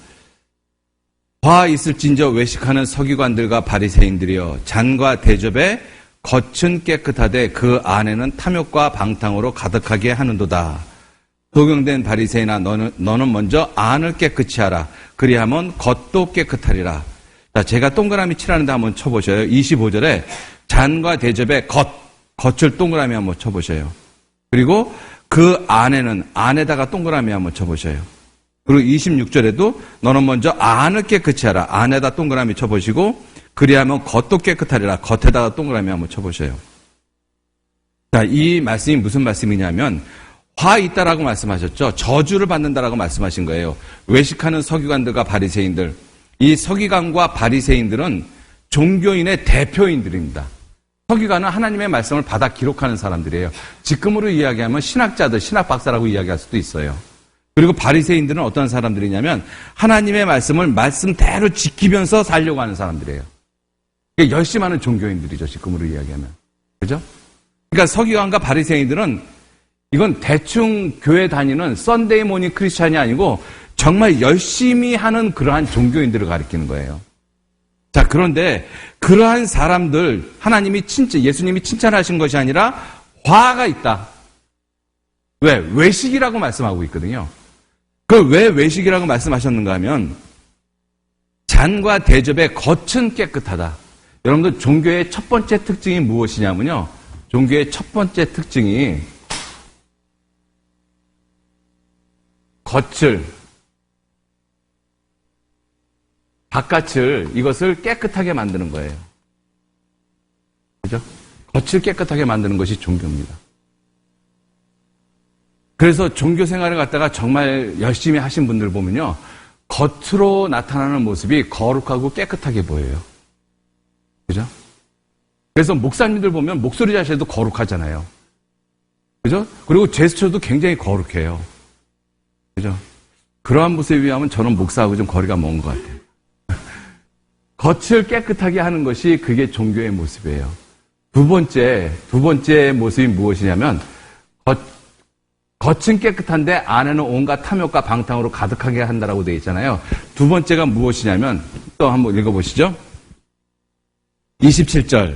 화 있을진저 외식하는 서기관들과 바리새인들이여 잔과 대접에 겉은 깨끗하되 그 안에는 탐욕과 방탕으로 가득하게 하는도다. 소경된 바리새인아 너는 먼저 안을 깨끗이 하라. 그리하면 겉도 깨끗하리라. 자, 제가 동그라미 칠하는데 한번 쳐보셔요. 25절에 잔과 대접에 겉을 동그라미 한번 쳐보셔요. 그리고 그 안에다가 동그라미 한번 쳐보셔요. 그리고 26절에도 너는 먼저 안을 깨끗이 하라. 안에다 동그라미 쳐보시고 그리하면 겉도 깨끗하리라. 겉에다가 동그라미 한번 쳐보셔요. 자, 이 말씀이 무슨 말씀이냐면 화 있다라고 말씀하셨죠. 저주를 받는다라고 말씀하신 거예요. 외식하는 서기관들과 바리새인들. 이 서기관과 바리새인들은 종교인의 대표인들입니다. 서기관은 하나님의 말씀을 받아 기록하는 사람들이에요. 지금으로 이야기하면 신학자들, 신학박사라고 이야기할 수도 있어요. 그리고 바리새인들은 어떤 사람들이냐면 하나님의 말씀을 말씀대로 지키면서 살려고 하는 사람들이에요. 열심히 하는 종교인들이죠. 지금으로 이야기하면. 그죠? 그러니까 서기관과 바리새인들은 이건 대충 교회 다니는 썬데이 모닝 크리스찬이 아니고 정말 열심히 하는 그러한 종교인들을 가리키는 거예요. 자, 그런데 그러한 사람들, 예수님이 칭찬하신 것이 아니라 화가 있다. 왜? 외식이라고 말씀하고 있거든요. 그 왜 외식이라고 말씀하셨는가 하면 잔과 대접의 겉은 깨끗하다. 여러분들 종교의 첫 번째 특징이 무엇이냐면요. 종교의 첫 번째 특징이 겉을, 바깥을, 이것을 깨끗하게 만드는 거예요. 그죠? 겉을 깨끗하게 만드는 것이 종교입니다. 그래서 종교 생활을 갖다가 정말 열심히 하신 분들 보면요. 겉으로 나타나는 모습이 거룩하고 깨끗하게 보여요. 그죠? 그래서 목사님들 보면 목소리 자체도 거룩하잖아요. 그죠? 그리고 제스처도 굉장히 거룩해요. 그죠? 그러한 모습에 비하면 저는 목사하고 좀 거리가 먼 것 같아요. 겉을 깨끗하게 하는 것이 그게 종교의 모습이에요. 두 번째 모습이 무엇이냐면 겉은 깨끗한데 안에는 온갖 탐욕과 방탕으로 가득하게 한다라고 되어 있잖아요. 두 번째가 무엇이냐면 또 한번 읽어보시죠. 27절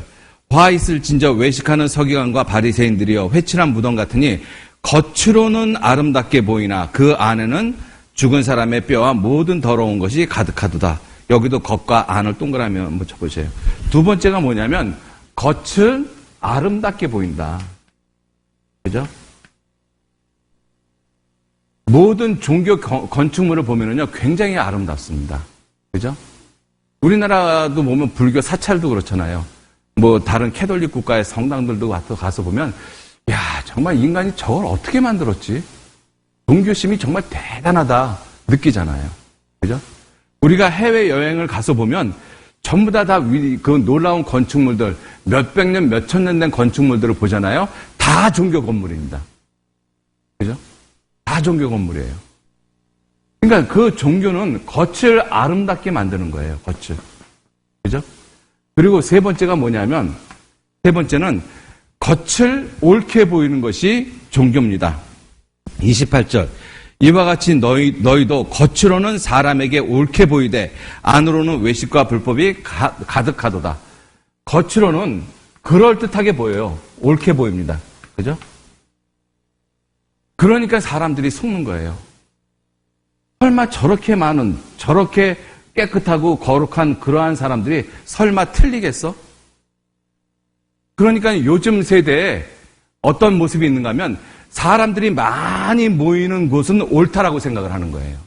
화 있을 진저 외식하는 서기관과 바리새인들이여 회칠한 무덤 같으니 겉으로는 아름답게 보이나 그 안에는 죽은 사람의 뼈와 모든 더러운 것이 가득하도다. 여기도 겉과 안을 동그라미 한번 쳐보세요. 두 번째가 뭐냐면 겉은 아름답게 보인다. 그죠? 모든 종교 건축물을 보면은요, 굉장히 아름답습니다. 그죠? 우리나라도 보면 불교 사찰도 그렇잖아요. 뭐, 다른 캐톨릭 국가의 성당들도 가서 보면, 야, 정말 인간이 저걸 어떻게 만들었지? 종교심이 정말 대단하다 느끼잖아요. 그죠? 우리가 해외여행을 가서 보면, 전부 다 그 놀라운 건축물들, 몇백 년, 몇천 년 된 건축물들을 보잖아요. 다 종교 건물입니다. 그죠? 다 종교 건물이에요. 그러니까 그 종교는 겉을 아름답게 만드는 거예요. 겉을. 그죠? 그리고 세 번째가 뭐냐면 세 번째는 겉을 옳게 보이는 것이 종교입니다. 28절 이와 같이 너희도 겉으로는 사람에게 옳게 보이되 안으로는 외식과 불법이 가득하도다. 겉으로는 그럴듯하게 보여요. 옳게 보입니다. 그죠? 그러니까 사람들이 속는 거예요. 설마 저렇게 많은, 저렇게 깨끗하고 거룩한 그러한 사람들이 설마 틀리겠어? 그러니까 요즘 세대에 어떤 모습이 있는가 하면 사람들이 많이 모이는 곳은 옳다라고 생각을 하는 거예요.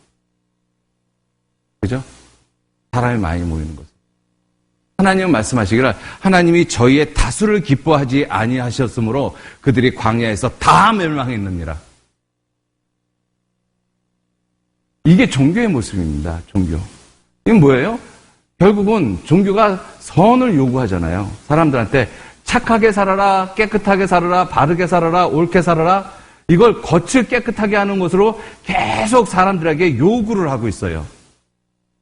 그죠? 사람이 많이 모이는 곳. 하나님은 말씀하시기를 하나님이 저희의 다수를 기뻐하지 아니하셨으므로 그들이 광야에서 다 멸망했느니라. 이게 종교의 모습입니다. 종교. 이건 뭐예요? 결국은 종교가 선을 요구하잖아요. 사람들한테 착하게 살아라, 깨끗하게 살아라, 바르게 살아라, 옳게 살아라. 이걸 겉을 깨끗하게 하는 것으로 계속 사람들에게 요구를 하고 있어요.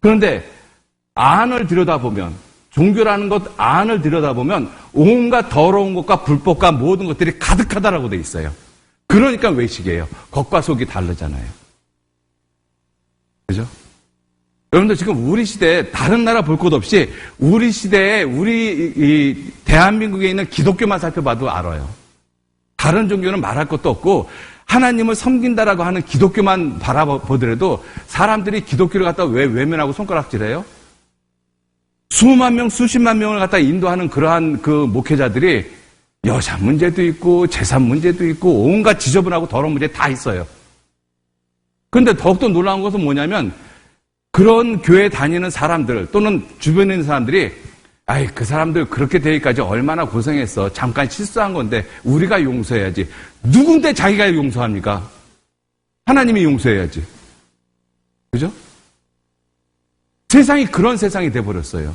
그런데 안을 들여다보면, 종교라는 것 안을 들여다보면 온갖 더러운 것과 불법과 모든 것들이 가득하다라고 돼 있어요. 그러니까 외식이에요. 겉과 속이 다르잖아요. 그죠? 여러분들 지금 우리 시대에 다른 나라 볼 것 없이 우리 시대에 우리 대한민국에 있는 기독교만 살펴봐도 알아요. 다른 종교는 말할 것도 없고 하나님을 섬긴다라고 하는 기독교만 바라보더라도 사람들이 기독교를 갖다 왜 외면하고 손가락질해요? 수만 명, 수십만 명을 갖다 인도하는 그러한 그 목회자들이 여자 문제도 있고 재산 문제도 있고 온갖 지저분하고 더러운 문제 다 있어요. 그런데 더욱더 놀라운 것은 뭐냐면 그런 교회 다니는 사람들 또는 주변에 있는 사람들이 아이 그 사람들 그렇게 되기까지 얼마나 고생했어. 잠깐 실수한 건데 우리가 용서해야지. 누군데 자기가 용서합니까? 하나님이 용서해야지. 그죠? 세상이 그런 세상이 돼버렸어요.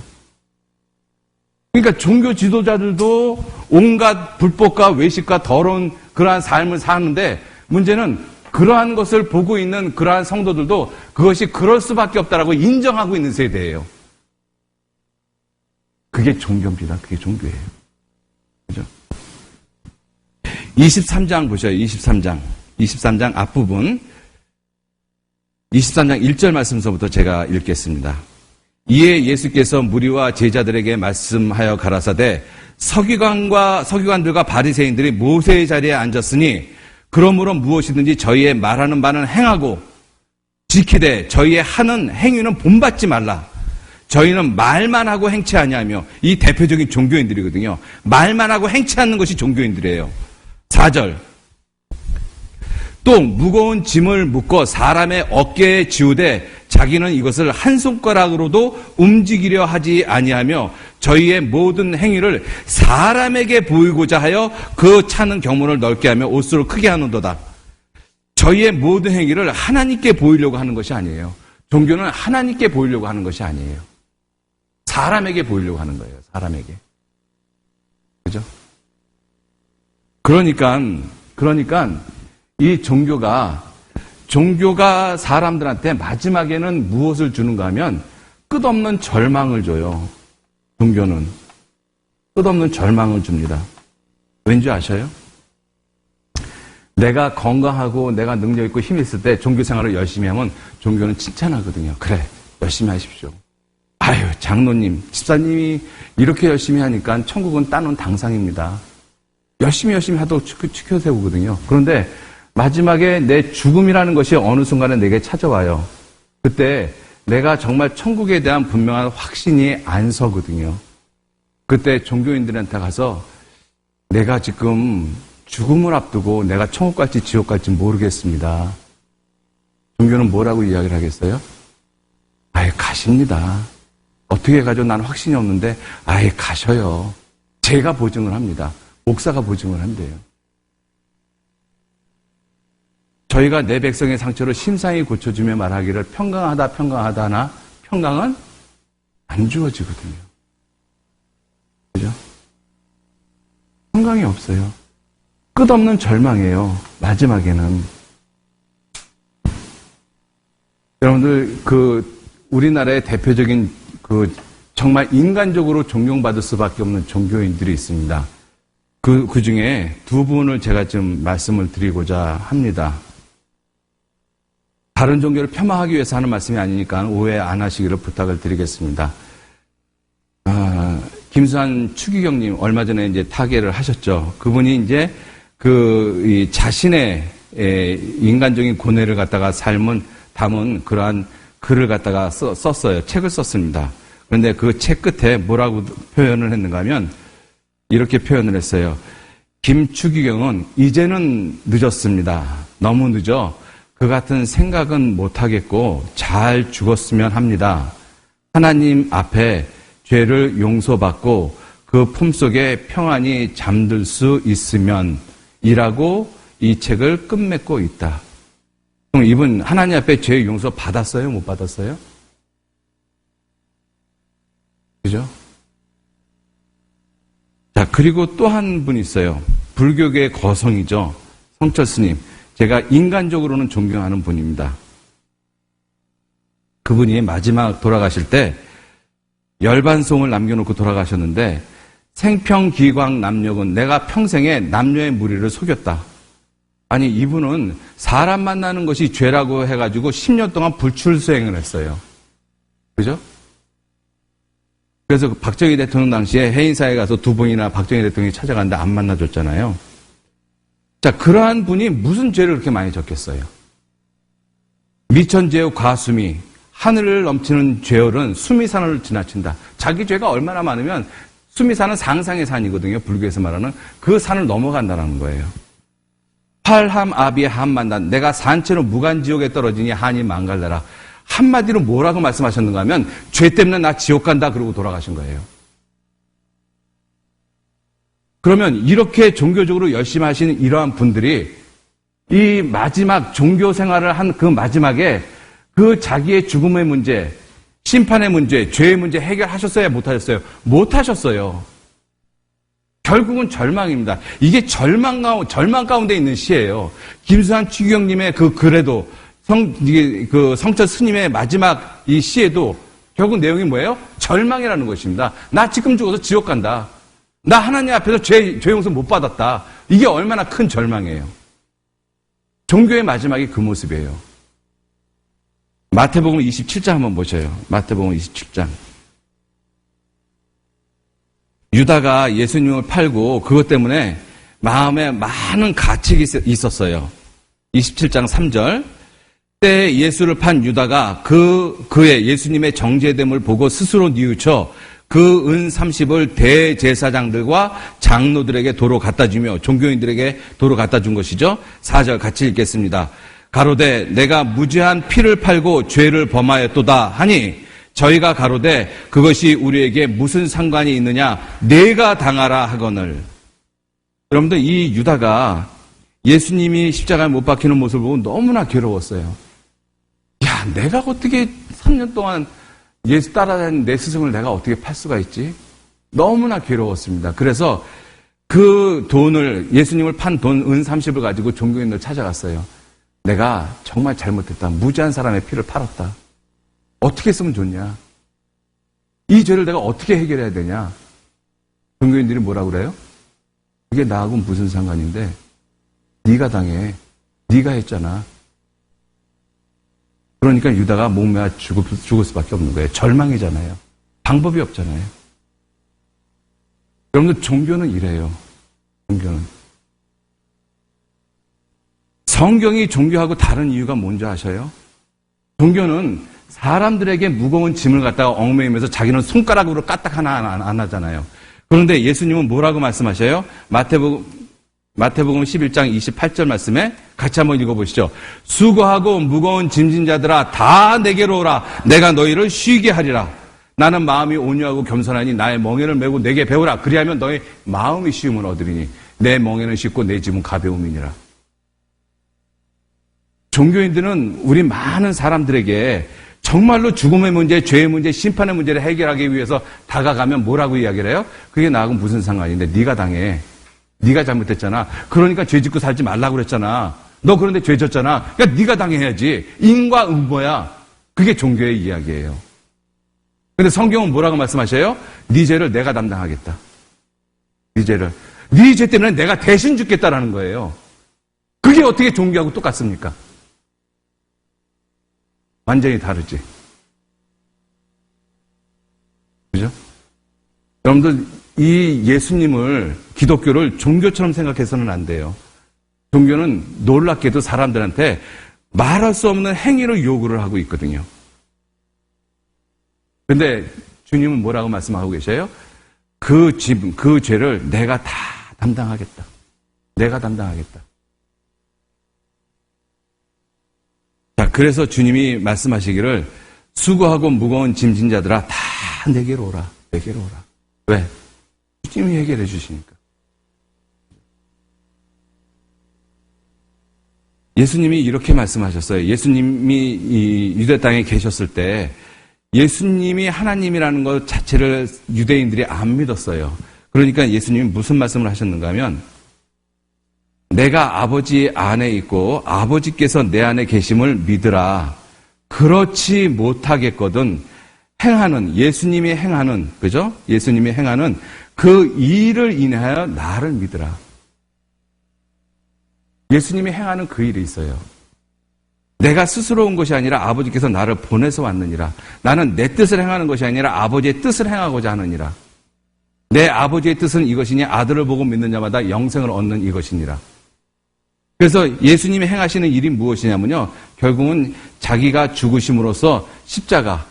그러니까 종교 지도자들도 온갖 불법과 외식과 더러운 그러한 삶을 사는데 문제는 그러한 것을 보고 있는 그러한 성도들도 그것이 그럴 수밖에 없다라고 인정하고 있는 세대예요. 그게 종교입니다. 그게 종교예요. 그죠? 23장 보셔요. 23장 앞부분. 23장 1절 말씀서부터 제가 읽겠습니다. 이에 예수께서 무리와 제자들에게 말씀하여 가라사대 서기관들과 바리새인들이 모세의 자리에 앉았으니 그러므로 무엇이든지 저희의 말하는 바는 행하고 지키되 저희의 하는 행위는 본받지 말라. 저희는 말만 하고 행치 아니하며 이 대표적인 종교인들이거든요. 말만 하고 행치 않는 것이 종교인들이에요. 4절 또 무거운 짐을 묶어 사람의 어깨에 지우되 자기는 이것을 한 손가락으로도 움직이려 하지 아니하며 저희의 모든 행위를 사람에게 보이고자 하여 그 차는 경문을 넓게 하며 옷수를 크게 하는도다. 저희의 모든 행위를 하나님께 보이려고 하는 것이 아니에요. 종교는 하나님께 보이려고 하는 것이 아니에요. 사람에게 보이려고 하는 거예요. 사람에게. 그죠? 그러니까 이 종교가 사람들한테 마지막에는 무엇을 주는가 하면 끝없는 절망을 줘요. 종교는 끝없는 절망을 줍니다. 왠지 아셔요? 내가 건강하고 내가 능력 있고 힘이 있을 때 종교 생활을 열심히 하면 종교는 칭찬하거든요. 그래, 열심히 하십시오. 아유, 장로님, 집사님이 이렇게 열심히 하니까 천국은 따놓은 당상입니다. 열심히 하도록 지켜세우거든요. 그런데 마지막에 내 죽음이라는 것이 어느 순간에 내게 찾아와요. 그때 내가 정말 천국에 대한 분명한 확신이 안 서거든요. 그때 종교인들한테 가서 내가 지금 죽음을 앞두고 내가 천국 갈지 지옥 갈지 모르겠습니다. 종교는 뭐라고 이야기를 하겠어요? 아예 가십니다. 어떻게 해가지고 난 확신이 없는데 아예 가셔요. 제가 보증을 합니다. 목사가 보증을 한대요. 저희가 내 백성의 상처를 심상히 고쳐주며 말하기를 평강하다 하나 평강은 안 주어지거든요. 그죠? 평강이 없어요. 끝없는 절망이에요. 마지막에는. 여러분들 우리나라의 대표적인 정말 인간적으로 존경받을 수밖에 없는 종교인들이 있습니다. 그 중에 두 분을 제가 좀 말씀을 드리고자 합니다. 다른 종교를 폄하하기 위해서 하는 말씀이 아니니까 오해 안 하시기를 부탁을 드리겠습니다. 김수환 추기경님 얼마 전에 이제 타계를 하셨죠. 그분이 이제 자신의 인간적인 고뇌를 갖다가 담은 그러한 글을 갖다가 썼어요. 책을 썼습니다. 그런데 그 책 끝에 뭐라고 표현을 했는가 하면 이렇게 표현을 했어요. 김추기경은 이제는 늦었습니다. 너무 늦어. 그 같은 생각은 못하겠고 잘 죽었으면 합니다. 하나님 앞에 죄를 용서받고 그 품속에 평안히 잠들 수 있으면 이라고 이 책을 끝맺고 있다. 그럼 이분 하나님 앞에 죄 용서 받았어요? 못 받았어요? 그죠? 자, 그리고 또 한 분 있어요. 불교계의 거성이죠. 성철 스님. 제가 인간적으로는 존경하는 분입니다. 그분이 마지막 돌아가실 때 열반송을 남겨놓고 돌아가셨는데 생평기광 남욕은 내가 평생에 남녀의 무리를 속였다. 아니 이분은 사람 만나는 것이 죄라고 해가지고 10년 동안 불출수행을 했어요. 그죠? 그래서 박정희 대통령 당시에 해인사에 가서 두 번이나 박정희 대통령이 찾아갔는데 안 만나줬잖아요. 자, 그러한 분이 무슨 죄를 그렇게 많이 졌겠어요? 미천죄의 과수미, 하늘을 넘치는 죄열은 수미산을 지나친다. 자기 죄가 얼마나 많으면 수미산은 상상의 산이거든요. 불교에서 말하는 그 산을 넘어간다는 거예요. 할함 아비의 함 만난 내가 산채로 무간지옥에 떨어지니 한이 망갈래라. 한마디로 뭐라고 말씀하셨는가 하면 죄 때문에 나 지옥 간다 그러고 돌아가신 거예요. 그러면 이렇게 종교적으로 열심히 하시는 이러한 분들이 이 마지막 종교 생활을 한 그 마지막에 그 자기의 죽음의 문제, 심판의 문제, 죄의 문제 해결하셨어요? 못하셨어요? 못하셨어요. 결국은 절망입니다. 이게 절망 가운데 있는 시예요. 김수환 추기경님의 그 글에도 성철 스님의 마지막 이 시에도 결국 내용이 뭐예요? 절망이라는 것입니다. 나 지금 죽어서 지옥 간다. 나 하나님 앞에서 죄 용서 못 받았다. 이게 얼마나 큰 절망이에요. 종교의 마지막이 그 모습이에요. 마태복음 27장 한번 보셔요. 마태복음 27장. 유다가 예수님을 팔고 그것 때문에 마음에 많은 가책이 있었어요. 27장 3절. 때 예수를 판 유다가 그의 예수님의 정죄됨을 보고 스스로 뉘우쳐 그 은 30을 대제사장들과 장로들에게 도로 갖다 주며 종교인들에게 도로 갖다 준 것이죠. 4절 같이 읽겠습니다. 가로되 내가 무죄한 피를 팔고 죄를 범하였도다 하니 저희가 가로되 그것이 우리에게 무슨 상관이 있느냐 내가 당하라 하거늘. 여러분들 이 유다가 예수님이 십자가에 못 박히는 모습을 보고 너무나 괴로웠어요. 야, 내가 어떻게 3년 동안 예수 따라다니는 내 스승을 내가 어떻게 팔 수가 있지? 너무나 괴로웠습니다. 그래서 그 돈을, 예수님을 판 돈 은 30을 가지고 종교인들 찾아갔어요. 내가 정말 잘못했다. 무죄한 사람의 피를 팔았다. 어떻게 했으면 좋냐? 이 죄를 내가 어떻게 해결해야 되냐? 종교인들이 뭐라고 그래요? 그게 나하고 무슨 상관인데? 네가 당해. 네가 했잖아. 그러니까 유다가 목매어 죽을 수밖에 없는 거예요. 절망이잖아요. 방법이 없잖아요. 여러분들 종교는 이래요. 종교는. 성경이 종교하고 다른 이유가 뭔지 아셔요? 종교는 사람들에게 무거운 짐을 갖다가 얽매이면서 자기는 손가락으로 까딱 하나 안 하잖아요. 그런데 예수님은 뭐라고 말씀하셔요? 마태복음 11장 28절 말씀에 같이 한번 읽어보시죠. 수고하고 무거운 짐진 자들아 다 내게로 오라. 내가 너희를 쉬게 하리라. 나는 마음이 온유하고 겸손하니 나의 멍에를 메고 내게 배우라. 그리하면 너희 마음이 쉬움을 얻으리니 내 멍에는 쉽고 내 짐은 가벼움이니라. 종교인들은 우리 많은 사람들에게 정말로 죽음의 문제, 죄의 문제, 심판의 문제를 해결하기 위해서 다가가면 뭐라고 이야기를 해요? 그게 나하고 무슨 상관인데 네가 당해. 네가 잘못했잖아. 그러니까 죄 짓고 살지 말라고 그랬잖아. 너 그런데 죄 졌잖아. 그러니까 네가 당해야지. 인과 음모야. 그게 종교의 이야기예요. 근데 성경은 뭐라고 말씀하셔요? 네 죄를 내가 담당하겠다. 네 죄를. 네 죄 때문에 내가 대신 죽겠다라는 거예요. 그게 어떻게 종교하고 똑같습니까? 완전히 다르지. 그죠? 여러분들 이 예수님을, 기독교를 종교처럼 생각해서는 안 돼요. 종교는 놀랍게도 사람들한테 말할 수 없는 행위로 요구를 하고 있거든요. 근데 주님은 뭐라고 말씀하고 계셔요? 그 죄를 내가 다 담당하겠다. 내가 담당하겠다. 자, 그래서 주님이 말씀하시기를 수고하고 무거운 짐진 자들아 다 내게로 오라. 내게로 오라. 왜? 주님이 해결해 주시니까. 예수님이 이렇게 말씀하셨어요. 예수님이 이 유대 땅에 계셨을 때 예수님이 하나님이라는 것 자체를 유대인들이 안 믿었어요. 그러니까 예수님이 무슨 말씀을 하셨는가 하면 내가 아버지 안에 있고 아버지께서 내 안에 계심을 믿으라. 그렇지 못하겠거든 행하는, 예수님이 행하는, 그죠? 예수님이 행하는 그 일을 인하여 나를 믿으라. 예수님이 행하는 그 일이 있어요. 내가 스스로 온 것이 아니라 아버지께서 나를 보내서 왔느니라. 나는 내 뜻을 행하는 것이 아니라 아버지의 뜻을 행하고자 하느니라. 내 아버지의 뜻은 이것이니 아들을 보고 믿는 자마다 영생을 얻는 이것이니라. 그래서 예수님이 행하시는 일이 무엇이냐면요. 결국은 자기가 죽으심으로써 십자가,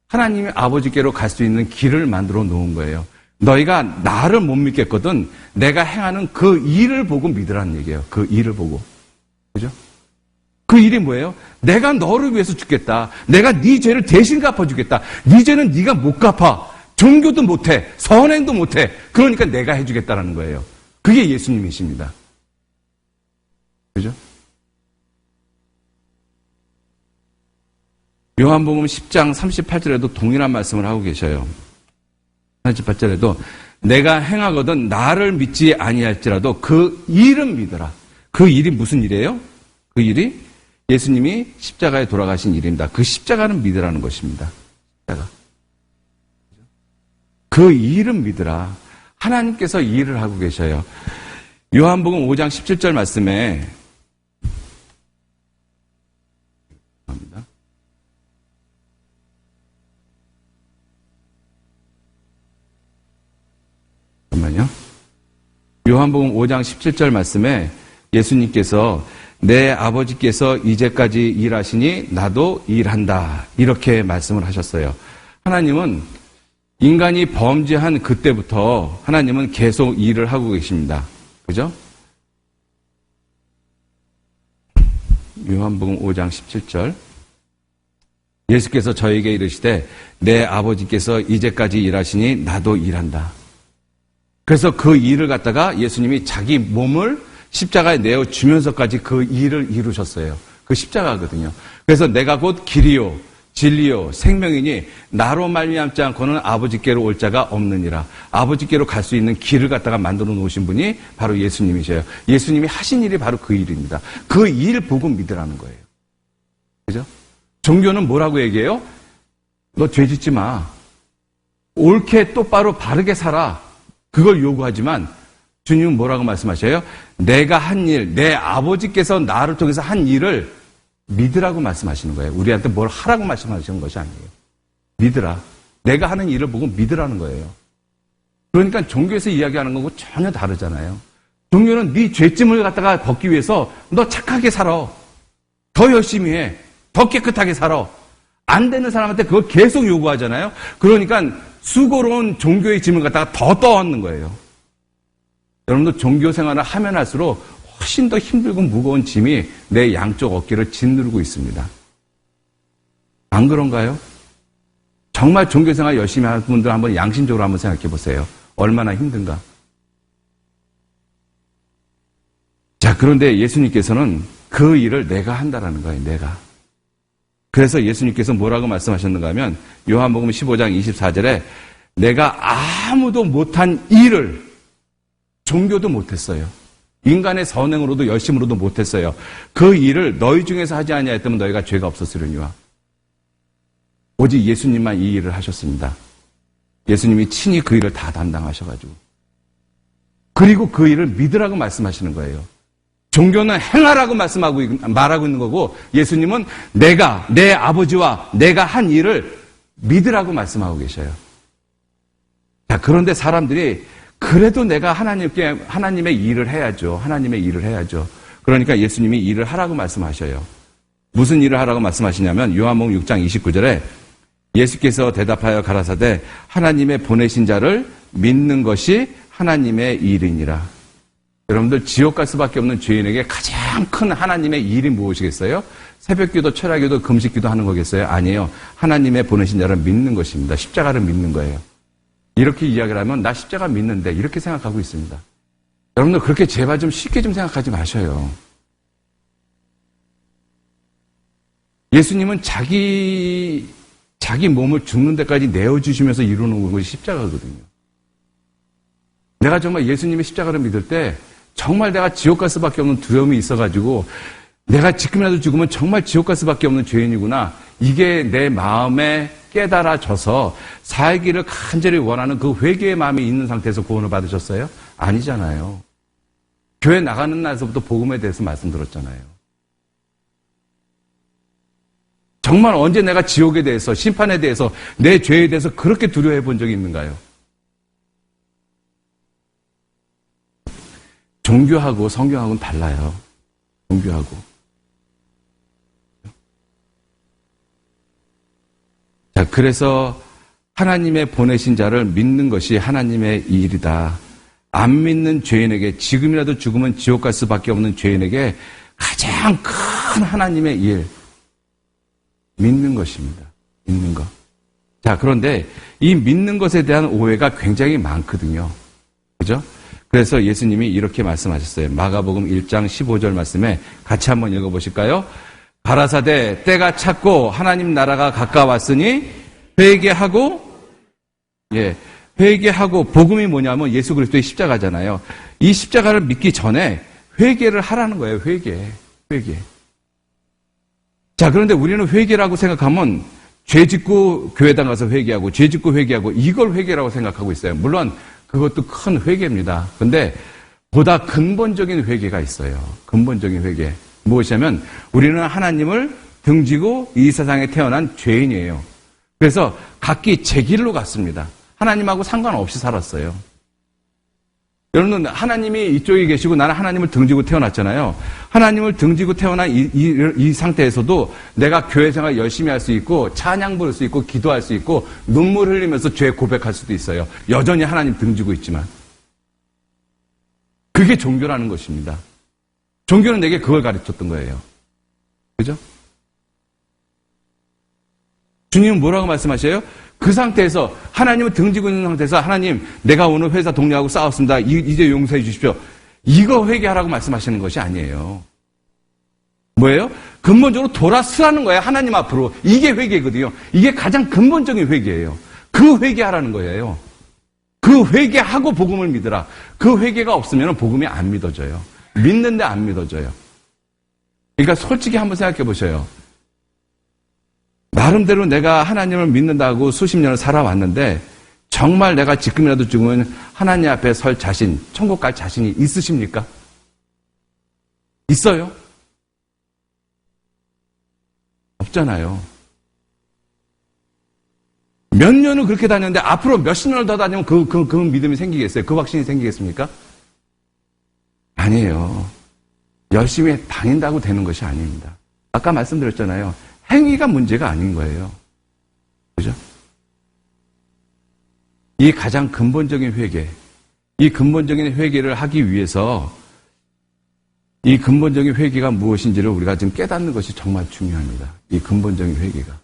하나님의 아버지께로 갈 수 있는 길을 만들어 놓은 거예요. 너희가 나를 못 믿겠거든 내가 행하는 그 일을 보고 믿으라는 얘기예요. 그 일을 보고. 그죠? 그 일이 뭐예요? 내가 너를 위해서 죽겠다. 내가 네 죄를 대신 갚아주겠다. 네 죄는 네가 못 갚아. 종교도 못해. 선행도 못해. 그러니까 내가 해주겠다라는 거예요. 그게 예수님이십니다. 그죠? 요한복음 10장 38절에도 동일한 말씀을 하고 계셔요. 38절에도 내가 행하거든 나를 믿지 아니할지라도 그 일은 믿어라. 그 일이 무슨 일이에요? 그 일이 예수님이 십자가에 돌아가신 일입니다. 그 십자가는 믿으라는 것입니다. 십자가. 그 일은 믿으라. 하나님께서 이 일을 하고 계셔요. 요한복음 5장 17절 말씀에 잠깐만요. 요한복음 5장 17절 말씀에 예수님께서 내 아버지께서 이제까지 일하시니 나도 일한다. 이렇게 말씀을 하셨어요. 하나님은 인간이 범죄한 그때부터 하나님은 계속 일을 하고 계십니다. 그죠? 요한복음 5장 17절 예수께서 저에게 이르시되 내 아버지께서 이제까지 일하시니 나도 일한다. 그래서 그 일을 갖다가 예수님이 자기 몸을 십자가에 내어주면서까지 그 일을 이루셨어요. 그 십자가거든요. 그래서 내가 곧 길이요 진리요 생명이니 나로 말미암지 않고는 아버지께로 올 자가 없느니라. 아버지께로 갈 수 있는 길을 갖다가 만들어 놓으신 분이 바로 예수님이셔요. 예수님이 하신 일이 바로 그 일입니다. 그 일 보고 믿으라는 거예요. 그죠? 종교는 뭐라고 얘기해요? 너 죄 짓지 마. 옳게 똑바로 바르게 살아. 그걸 요구하지만 주님은 뭐라고 말씀하셔요? 내가 한 일, 내 아버지께서 나를 통해서 한 일을 믿으라고 말씀하시는 거예요. 우리한테 뭘 하라고 말씀하시는 것이 아니에요. 믿으라. 내가 하는 일을 보고 믿으라는 거예요. 그러니까 종교에서 이야기하는 거고 전혀 다르잖아요. 종교는 네 죄짐을 갖다가 벗기 위해서 너 착하게 살아. 더 열심히 해. 더 깨끗하게 살아. 안 되는 사람한테 그걸 계속 요구하잖아요. 그러니까 수고로운 종교의 짐을 갖다가 더 떠안는 거예요. 여러분도 종교 생활을 하면 할수록 훨씬 더 힘들고 무거운 짐이 내 양쪽 어깨를 짓누르고 있습니다. 안 그런가요? 정말 종교 생활 열심히 하는 분들 한번 양심적으로 한번 생각해 보세요. 얼마나 힘든가. 자, 그런데 예수님께서는 그 일을 내가 한다라는 거예요. 내가. 그래서 예수님께서 뭐라고 말씀하셨는가 하면 요한복음 15장 24절에 내가 아무도 못한 일을 종교도 못했어요. 인간의 선행으로도 열심으로도 못했어요. 그 일을 너희 중에서 하지 아니하였다면 너희가 죄가 없었으려니와. 오직 예수님만 이 일을 하셨습니다. 예수님이 친히 그 일을 다 담당하셔가지고. 그리고 그 일을 믿으라고 말씀하시는 거예요. 종교는 행하라고 말하고 있는 거고 예수님은 내가 내 아버지와 내가 한 일을 믿으라고 말씀하고 계셔요. 자, 그런데 사람들이 그래도 내가 하나님의 일을 해야죠. 하나님의 일을 해야죠. 그러니까 예수님이 일을 하라고 말씀하셔요. 무슨 일을 하라고 말씀하시냐면 요한복음 6장 29절에 예수께서 대답하여 가라사대 하나님의 보내신 자를 믿는 것이 하나님의 일이니라. 여러분들 지옥 갈 수밖에 없는 죄인에게 가장 큰 하나님의 일이 무엇이겠어요? 새벽기도, 철야기도, 금식기도 하는 거겠어요? 아니에요. 하나님의 보내신 자를 믿는 것입니다. 십자가를 믿는 거예요. 이렇게 이야기를 하면 나 십자가 믿는데 이렇게 생각하고 있습니다. 여러분들 그렇게 제발 좀 쉽게 좀 생각하지 마셔요. 예수님은 자기 몸을 죽는 데까지 내어주시면서 이루는 것이 십자가거든요. 내가 정말 예수님의 십자가를 믿을 때 정말 내가 지옥 갈 수밖에 없는 두려움이 있어가지고 내가 지금이라도 죽으면 정말 지옥 갈 수밖에 없는 죄인이구나. 이게 내 마음에 깨달아져서 살기를 간절히 원하는 그 회개의 마음이 있는 상태에서 구원을 받으셨어요? 아니잖아요. 교회 나가는 날서부터 복음에 대해서 말씀드렸잖아요. 정말 언제 내가 지옥에 대해서, 심판에 대해서, 내 죄에 대해서 그렇게 두려워해 본 적이 있는가요? 종교하고 성경하고는 달라요. 종교하고. 자, 그래서 하나님의 보내신 자를 믿는 것이 하나님의 일이다. 안 믿는 죄인에게, 지금이라도 죽으면 지옥 갈 수밖에 없는 죄인에게 가장 큰 하나님의 일, 믿는 것입니다. 믿는 것. 자, 그런데 이 믿는 것에 대한 오해가 굉장히 많거든요. 그죠? 그래서 예수님이 이렇게 말씀하셨어요. 마가복음 1장 15절 말씀에 같이 한번 읽어보실까요? 가라사대 때가 찼고 하나님 나라가 가까웠으니 회개하고, 회개하고, 복음이 뭐냐면 예수 그리스도의 십자가잖아요. 이 십자가를 믿기 전에 회개를 하라는 거예요. 회개. 자, 그런데 우리는 회개라고 생각하면 죄 짓고 교회당 가서 회개하고, 죄 짓고 회개하고, 이걸 회개라고 생각하고 있어요. 물론 그것도 큰 회개입니다. 근데 보다 근본적인 회개가 있어요. 근본적인 회개. 무엇이냐면 우리는 하나님을 등지고 이 세상에 태어난 죄인이에요. 그래서 각기 제 길로 갔습니다. 하나님하고 상관없이 살았어요. 여러분, 하나님이 이쪽에 계시고 나는 하나님을 등지고 태어났잖아요. 하나님을 등지고 태어난 이 상태에서도 내가 교회 생활 열심히 할 수 있고, 찬양 부를 수 있고, 기도할 수 있고, 눈물 흘리면서 죄 고백할 수도 있어요. 여전히 하나님 등지고 있지만. 그게 종교라는 것입니다. 종교는 내게 그걸 가르쳤던 거예요. 그죠? 주님은 뭐라고 말씀하셔요? 그 상태에서 하나님을 등지고 있는 상태에서 하나님 내가 오늘 회사 동료하고 싸웠습니다. 이제 용서해 주십시오. 이거 회개하라고 말씀하시는 것이 아니에요. 뭐예요? 근본적으로 돌아서라는 거예요. 하나님 앞으로. 이게 회개거든요. 이게 가장 근본적인 회개예요. 그 회개하라는 거예요. 그 회개하고 복음을 믿으라. 그 회개가 없으면 복음이 안 믿어져요. 믿는데 안 믿어져요. 그러니까 솔직히 한번 생각해 보셔요. 나름대로 내가 하나님을 믿는다고 수십 년을 살아왔는데 정말 내가 지금이라도 죽으면 하나님 앞에 설 자신, 천국 갈 자신이 있으십니까? 있어요? 없잖아요. 몇 년을 그렇게 다녔는데 앞으로 몇십 년을 더 다니면 그 믿음이 생기겠어요? 그 확신이 생기겠습니까? 아니에요. 열심히 다닌다고 되는 것이 아닙니다. 아까 말씀드렸잖아요. 행위가 문제가 아닌 거예요. 그죠? 이 가장 근본적인 회개, 이 근본적인 회개를 하기 위해서 이 근본적인 회개가 무엇인지를 우리가 지금 깨닫는 것이 정말 중요합니다. 이 근본적인 회개가.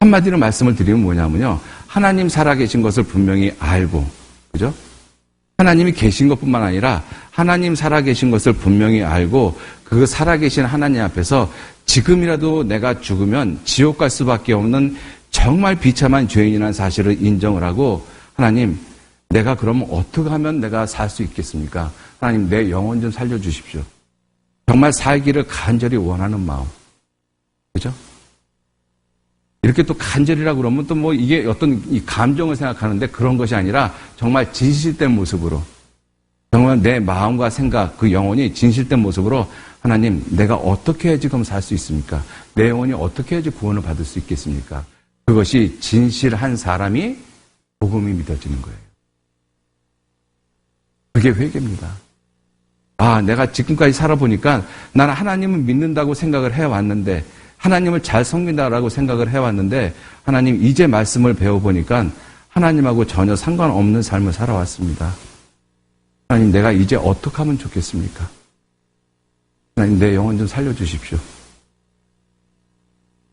한마디로 말씀을 드리면 뭐냐면요. 하나님 살아계신 것을 분명히 알고, 그죠? 하나님이 계신 것뿐만 아니라 하나님 살아계신 것을 분명히 알고 그 살아계신 하나님 앞에서 지금이라도 내가 죽으면 지옥 갈 수밖에 없는 정말 비참한 죄인이라는 사실을 인정을 하고 하나님 내가 그러면 어떻게 하면 내가 살 수 있겠습니까? 하나님 내 영혼 좀 살려주십시오. 정말 살기를 간절히 원하는 마음. 그죠? 이렇게 또 간절이라고 그러면 또 뭐 이게 어떤 이 감정을 생각하는데 그런 것이 아니라 정말 진실된 모습으로 정말 내 마음과 생각 그 영혼이 진실된 모습으로 하나님 내가 어떻게 해야지 그럼 살 수 있습니까? 내 영혼이 어떻게 해야지 구원을 받을 수 있겠습니까? 그것이 진실한 사람이 복음이 믿어지는 거예요. 그게 회개입니다. 아, 내가 지금까지 살아보니까 나는 하나님을 믿는다고 생각을 해왔는데 하나님을 잘 섬긴다라고 생각을 해왔는데 하나님 이제 말씀을 배워보니까 하나님하고 전혀 상관없는 삶을 살아왔습니다. 하나님 내가 이제 어떻게 하면 좋겠습니까? 하나님 내 영혼 좀 살려주십시오.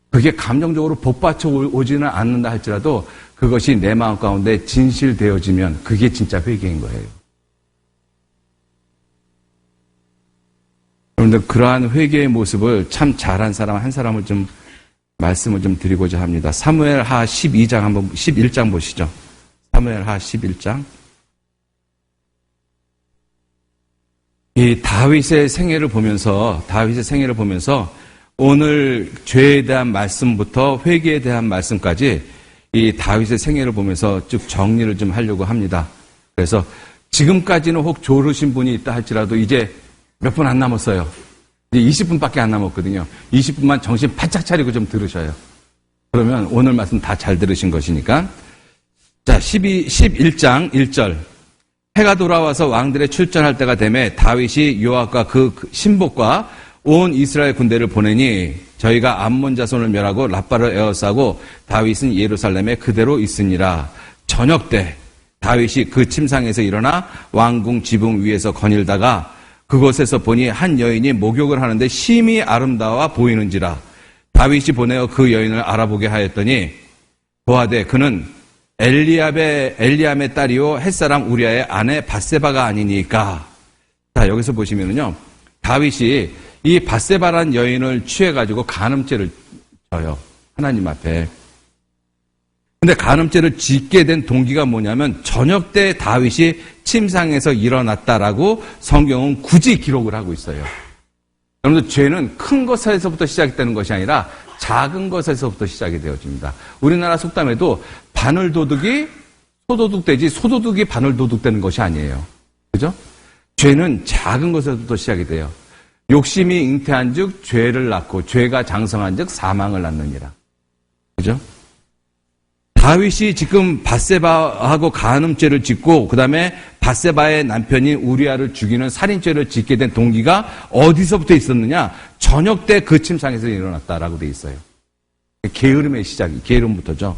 그게 감정적으로 복받쳐 오지는 않는다 할지라도 그것이 내 마음 가운데 진실되어지면 그게 진짜 회개인 거예요. 여러분들 그러한 회개의 모습을 참 잘한 사람 한 사람을 좀 말씀을 좀 드리고자 합니다. 사무엘하 12장 한번 11장 보시죠. 사무엘하 11장. 이 다윗의 생애를 보면서 오늘 죄에 대한 말씀부터 회개에 대한 말씀까지 이 다윗의 생애를 보면서 쭉 정리를 좀 하려고 합니다. 그래서 지금까지는 혹 조르신 분이 있다 할지라도 이제 몇 분 안 남았어요. 이제 20분밖에 안 남았거든요. 20분만 정신 바짝 차리고 좀 들으셔요. 그러면 오늘 말씀 다 잘 들으신 것이니까. 자, 11장 1절. 해가 돌아와서 왕들의 출전할 때가 되매 다윗이 요압과 그 신복과 온 이스라엘 군대를 보내니 저희가 암몬 자손을 멸하고 라빠를 에워싸고 다윗은 예루살렘에 그대로 있으니라. 저녁 때 다윗이 그 침상에서 일어나 왕궁 지붕 위에서 거닐다가 그곳에서 보니 한 여인이 목욕을 하는데 심히 아름다워 보이는지라. 다윗이 보내어 그 여인을 알아보게 하였더니 보아되 그는 엘리암의 딸이요 햇사람 우리아의 아내 밧세바가 아니니까. 자, 여기서 보시면은요, 다윗이 이 밧세바란 여인을 취해가지고 간음죄를 져요. 하나님 앞에. 근데 간음죄를 짓게 된 동기가 뭐냐면 저녁 때 다윗이 침상에서 일어났다라고 성경은 굳이 기록을 하고 있어요. 여러분들, 죄는 큰 것에서부터 시작되는 것이 아니라 작은 것에서부터 시작이 되어집니다. 우리나라 속담에도 바늘도둑이 소도둑되지 소도둑이 바늘도둑되는 것이 아니에요. 그죠? 죄는 작은 것에서부터 시작이 돼요. 욕심이 잉태한 즉 죄를 낳고 죄가 장성한 즉 사망을 낳느니라. 그죠? 다윗이 지금 밧세바하고 간음죄를 짓고 그다음에 밧세바의 남편인 우리아를 죽이는 살인죄를 짓게 된 동기가 어디서부터 있었느냐? 저녁 때 그 침상에서 일어났다라고 돼 있어요. 게으름의 시작이, 게으름부터죠.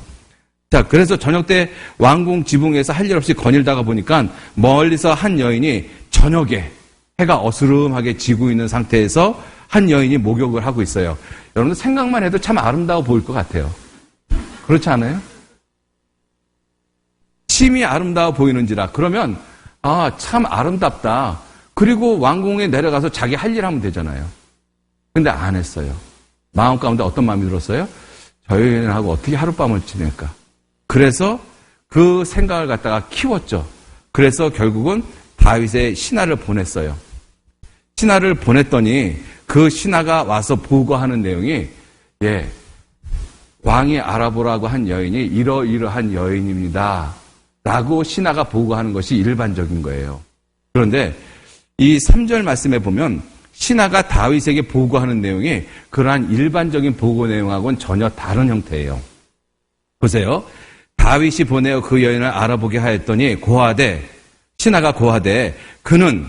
자, 그래서 저녁 때 왕궁 지붕에서 할 일 없이 거닐다가 보니까 멀리서 한 여인이 저녁에 해가 어스름하게 지고 있는 상태에서 한 여인이 목욕을 하고 있어요. 여러분들 생각만 해도 참 아름다워 보일 것 같아요. 그렇지 않아요? 심히 아름다워 보이는지라. 그러면 참 아름답다. 그리고 왕궁에 내려가서 자기 할 일 하면 되잖아요. 근데 안 했어요. 마음 가운데 어떤 마음이 들었어요? 저 여인하고 어떻게 하룻밤을 지낼까? 그래서 그 생각을 갖다가 키웠죠. 그래서 결국은 다윗의 신하를 보냈어요. 신하를 보냈더니 그 신하가 와서 보고하는 내용이 왕이 알아보라고 한 여인이 이러이러한 여인입니다. 라고 신하가 보고하는 것이 일반적인 거예요. 그런데 이 3절 말씀에 보면 신하가 다윗에게 보고하는 내용이 그러한 일반적인 보고 내용하고는 전혀 다른 형태예요. 보세요. 다윗이 보내어 그 여인을 알아보게 하였더니 신하가 고하되 그는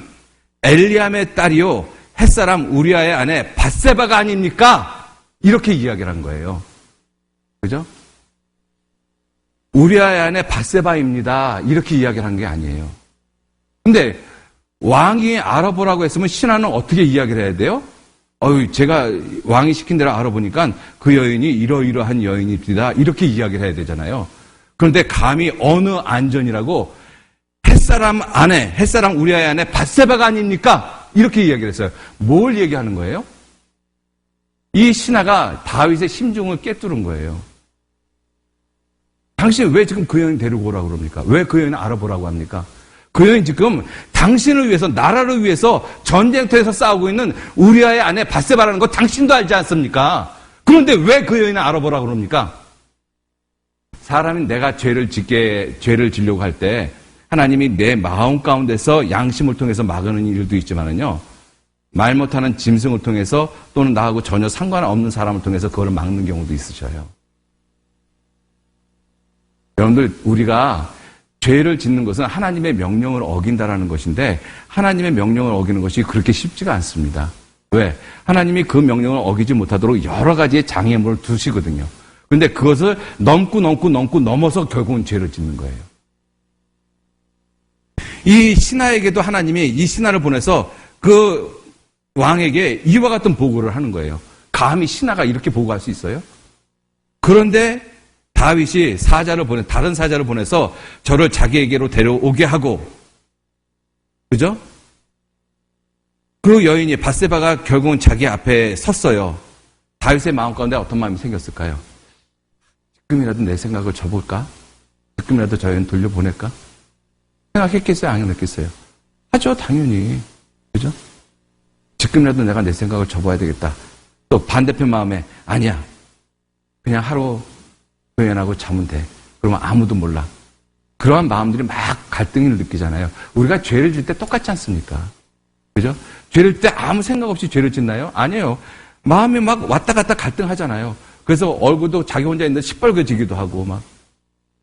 엘리암의 딸이요 햇사람 우리아의 아내 밧세바가 아닙니까? 이렇게 이야기를 한 거예요. 그죠? 우리아의 아내 밧세바입니다. 이렇게 이야기를 한 게 아니에요. 근데 왕이 알아보라고 했으면 신하는 어떻게 이야기를 해야 돼요? 제가 왕이 시킨 대로 알아보니까 그 여인이 이러이러한 여인입니다. 이렇게 이야기를 해야 되잖아요. 그런데 감히 어느 안전이라고 햇사람 우리아의 아내 밧세바가 아닙니까? 이렇게 이야기를 했어요. 뭘 얘기하는 거예요? 이 신하가 다윗의 심중을 꿰뚫은 거예요. 당신 왜 지금 그 여인 데리고 오라고 그럽니까? 왜 그 여인을 알아보라고 합니까? 그 여인 지금 당신을 위해서, 나라를 위해서 전쟁터에서 싸우고 있는 우리아의 아내 밧세바라는 거 당신도 알지 않습니까? 그런데 왜 그 여인을 알아보라고 그럽니까? 사람이 내가 죄를 지려고 할 때 하나님이 내 마음 가운데서 양심을 통해서 막으는 일도 있지만은요, 말 못하는 짐승을 통해서 또는 나하고 전혀 상관없는 사람을 통해서 그걸 막는 경우도 있으셔요. 여러분들, 우리가 죄를 짓는 것은 하나님의 명령을 어긴다라는 것인데 하나님의 명령을 어기는 것이 그렇게 쉽지가 않습니다. 왜? 하나님이 그 명령을 어기지 못하도록 여러 가지의 장애물을 두시거든요. 그런데 그것을 넘어서 결국은 죄를 짓는 거예요. 이 신하에게도 하나님이 이 신하를 보내서 그 왕에게 이와 같은 보고를 하는 거예요. 감히 신하가 이렇게 보고할 수 있어요? 그런데 다윗이 다른 사자를 보내서 저를 자기에게로 데려오게 하고, 그죠? 그 여인이 밧세바가 결국은 자기 앞에 섰어요. 다윗의 마음 가운데 어떤 마음이 생겼을까요? 지금이라도 내 생각을 접을까? 지금이라도 저 여인 돌려보낼까? 생각했겠어요? 안 했겠어요? 하죠, 당연히. 그죠? 지금이라도 내가 내 생각을 접어야 되겠다. 또 반대편 마음에 아니야. 그냥 하루 그 여인하고 자면 돼. 그러면 아무도 몰라. 그러한 마음들이 막 갈등을 느끼잖아요. 우리가 죄를 질 때 똑같지 않습니까? 그죠? 죄를 질 때 아무 생각 없이 죄를 짓나요? 아니에요. 마음이 막 왔다 갔다 갈등하잖아요. 그래서 얼굴도 자기 혼자 있는데 시뻘개지기도 하고 막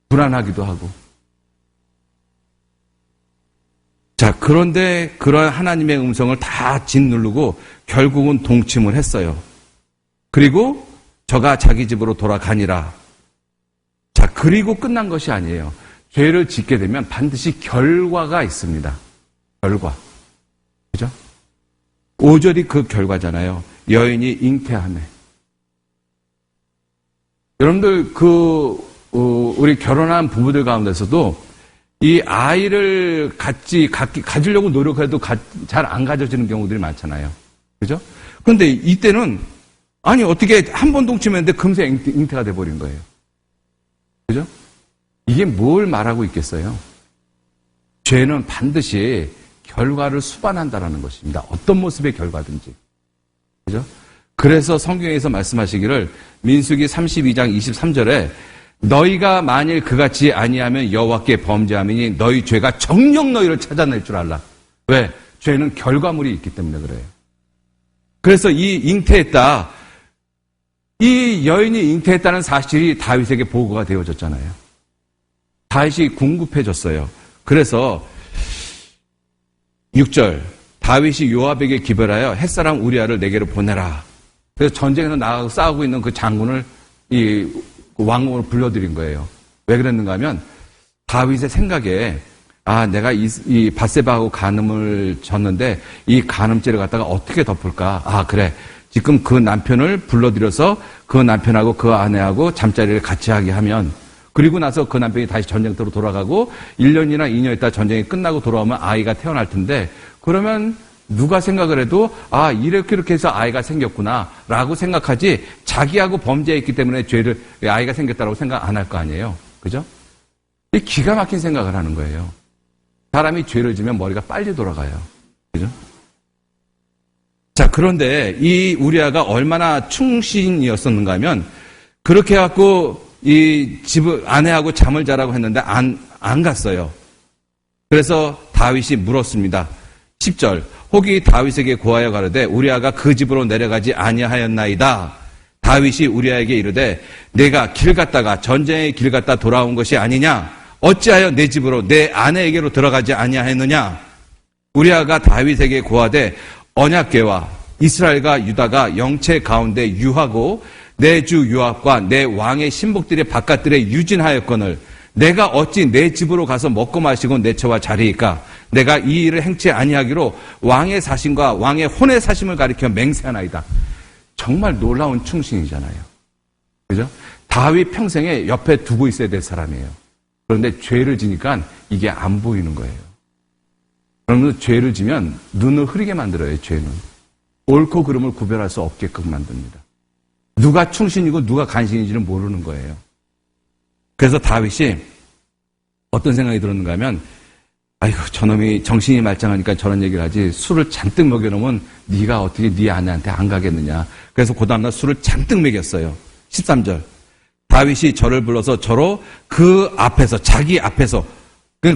불안하기도 하고. 자, 그런데 그런 하나님의 음성을 다 짓누르고 결국은 동침을 했어요. 그리고 저가 자기 집으로 돌아가니라. 자, 그리고 끝난 것이 아니에요. 죄를 짓게 되면 반드시 결과가 있습니다. 결과. 그죠? 5절이 그 결과잖아요. 여인이 잉태하네. 여러분들 우리 결혼한 부부들 가운데서도 이 아이를 가지려고 노력해도 잘 안 가져지는 경우들이 많잖아요. 그죠? 그런데 이때는 아니 어떻게 한 번 동침했는데 금세 잉태가 돼버린 거예요. 그죠? 이게 뭘 말하고 있겠어요? 죄는 반드시 결과를 수반한다라는 것입니다. 어떤 모습의 결과든지. 그죠? 그래서 성경에서 말씀하시기를 민수기 32장 23절에 너희가 만일 그같이 아니하면 여호와께 범죄함이니 너희 죄가 정녕 너희를 찾아낼 줄 알라. 왜? 죄는 결과물이 있기 때문에 그래요. 그래서 이 여인이 잉태했다는 사실이 다윗에게 보고가 되어졌잖아요. 다윗이 궁급해졌어요. 그래서 6절 다윗이 요압에게 기별하여 햇사람 우리아를 내게로 보내라. 그래서 전쟁에서 나가고 싸우고 있는 그 장군을 이 왕궁으로 불러들인 거예요. 왜 그랬는가 하면 다윗의 생각에 내가 이 밧세바하고 간음을 졌는데 이 간음죄를 갖다가 어떻게 덮을까? 그래. 지금 그 남편을 불러들여서 그 남편하고 그 아내하고 잠자리를 같이 하게 하면 그리고 나서 그 남편이 다시 전쟁터로 돌아가고 1년이나 2년 있다 전쟁이 끝나고 돌아오면 아이가 태어날 텐데 그러면 누가 생각을 해도 이렇게 해서 아이가 생겼구나 라고 생각하지 자기하고 범죄했기 때문에 아이가 생겼다고 생각 안 할 거 아니에요. 그죠? 이 기가 막힌 생각을 하는 거예요. 사람이 죄를 지면 머리가 빨리 돌아가요. 그죠? 자, 그런데 이 우리아가 얼마나 충신이었었는가 하면 그렇게 해갖고 이 아내하고 잠을 자라고 했는데 안 갔어요. 그래서 다윗이 물었습니다. 10절 혹이 다윗에게 고하여 가로되 우리아가 그 집으로 내려가지 아니하였나이다. 다윗이 우리아에게 이르되 내가 길 갔다가 전쟁의 길 갔다 돌아온 것이 아니냐? 어찌하여 내 집으로 내 아내에게로 들어가지 아니하였느냐? 우리아가 다윗에게 고하되 언약궤와 이스라엘과 유다가 영체 가운데 유하고 내 주 요압과 내 왕의 신복들의 바깥들에 유진하였거늘 내가 어찌 내 집으로 가서 먹고 마시고 내 처와 자리이까? 내가 이 일을 행치 아니하기로 왕의 사심과 왕의 혼의 사심을 가리켜 맹세하나이다. 정말 놀라운 충신이잖아요. 그죠? 다윗 평생에 옆에 두고 있어야 될 사람이에요. 그런데 죄를 지니까 이게 안 보이는 거예요. 그러면 죄를 지면 눈을 흐리게 만들어요. 죄는. 옳고 그름을 구별할 수 없게끔 만듭니다. 누가 충신이고 누가 간신인지는 모르는 거예요. 그래서 다윗이 어떤 생각이 들었는가 하면 아이고 저놈이 정신이 말짱하니까 저런 얘기를 하지 술을 잔뜩 먹여놓으면 네가 어떻게 네 아내한테 안 가겠느냐. 그래서 그 다음날 술을 잔뜩 먹였어요. 13절 다윗이 저를 불러서 저로 그 앞에서 자기 앞에서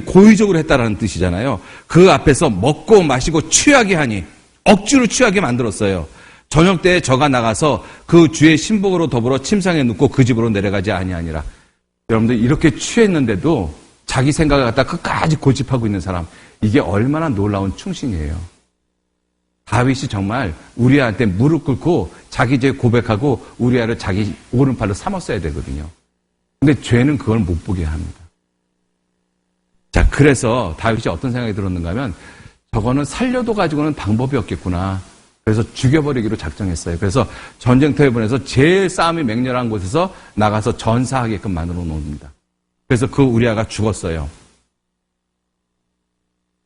고의적으로 했다라는 뜻이잖아요. 그 앞에서 먹고 마시고 취하게 하니 억지로 취하게 만들었어요. 저녁 때에 저가 나가서 그 주의 신복으로 더불어 침상에 눕고 그 집으로 내려가지 아니하니라. 여러분들 이렇게 취했는데도 자기 생각을 갖다 끝까지 고집하고 있는 사람, 이게 얼마나 놀라운 충신이에요. 다윗이 정말 우리아한테 무릎 꿇고 자기 죄 고백하고 우리아를 자기 오른팔로 삼았어야 되거든요. 근데 죄는 그걸 못 보게 합니다. 자, 그래서 다윗이 어떤 생각이 들었는가 하면 저거는 살려도 가지고는 방법이 없겠구나. 그래서 죽여버리기로 작정했어요. 그래서 전쟁터에 보내서 제일 싸움이 맹렬한 곳에서 나가서 전사하게끔 만들어 놓습니다. 그래서 그 우리아가 죽었어요.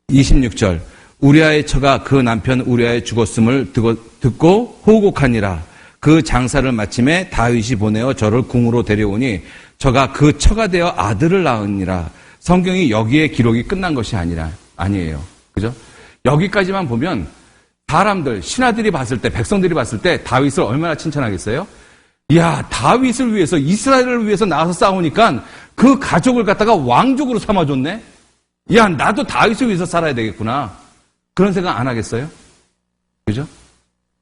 26절 우리아의 처가 그 남편 우리아의 죽었음을 듣고 호곡하니라. 그 장사를 마침에 다윗이 보내어 저를 궁으로 데려오니 저가 그 처가 되어 아들을 낳으니라. 성경이 여기에 기록이 끝난 것이 아니에요. 그죠? 여기까지만 보면 사람들, 신하들이 봤을 때, 백성들이 봤을 때 다윗을 얼마나 칭찬하겠어요? 이야, 다윗을 위해서, 이스라엘을 위해서 나와서 싸우니까 그 가족을 갖다가 왕족으로 삼아줬네? 이야, 나도 다윗을 위해서 살아야 되겠구나. 그런 생각 안 하겠어요? 그죠?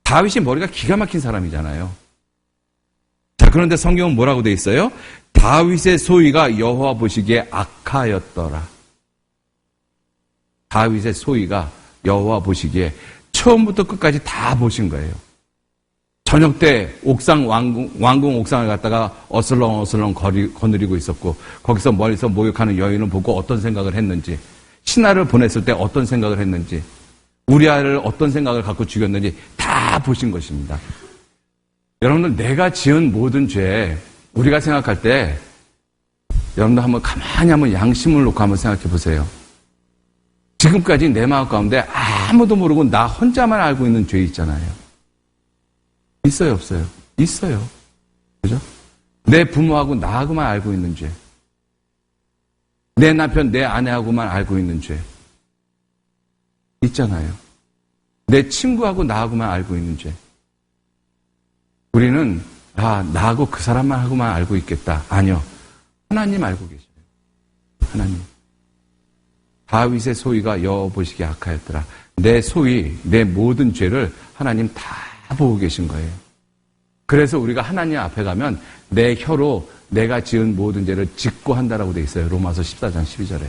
다윗이 머리가 기가 막힌 사람이잖아요. 자, 그런데 성경은 뭐라고 돼 있어요? 다윗의 소위가 여호와 보시기에 악하였더라. 다윗의 소위가 여호와 보시기에 처음부터 끝까지 다 보신 거예요. 저녁 때 왕궁 옥상을 갔다가 어슬렁어슬렁 거느리고 있었고 거기서 멀리서 목욕하는 여인을 보고 어떤 생각을 했는지 신하를 보냈을 때 어떤 생각을 했는지 우리아를 어떤 생각을 갖고 죽였는지 다 보신 것입니다. 여러분들, 내가 지은 모든 죄, 우리가 생각할 때 여러분들 가만히 양심을 놓고 한번 생각해 보세요. 지금까지 내 마음 가운데 아무도 모르고 나 혼자만 알고 있는 죄 있잖아요. 있어요, 없어요? 있어요. 그죠? 내 부모하고 나하고만 알고 있는 죄. 내 남편, 내 아내하고만 알고 있는 죄. 있잖아요. 내 친구하고 나하고만 알고 있는 죄. 우리는, 나하고 그 사람만 하고만 알고 있겠다. 아니요. 하나님 알고 계셔요. 하나님. 다윗의 소위가 여호와 보시기에 악하였더라. 내 소위, 내 모든 죄를 하나님 다 보고 계신 거예요. 그래서 우리가 하나님 앞에 가면 내 혀로 내가 지은 모든 죄를 짓고 한다라고 되어 있어요. 로마서 14장 12절에.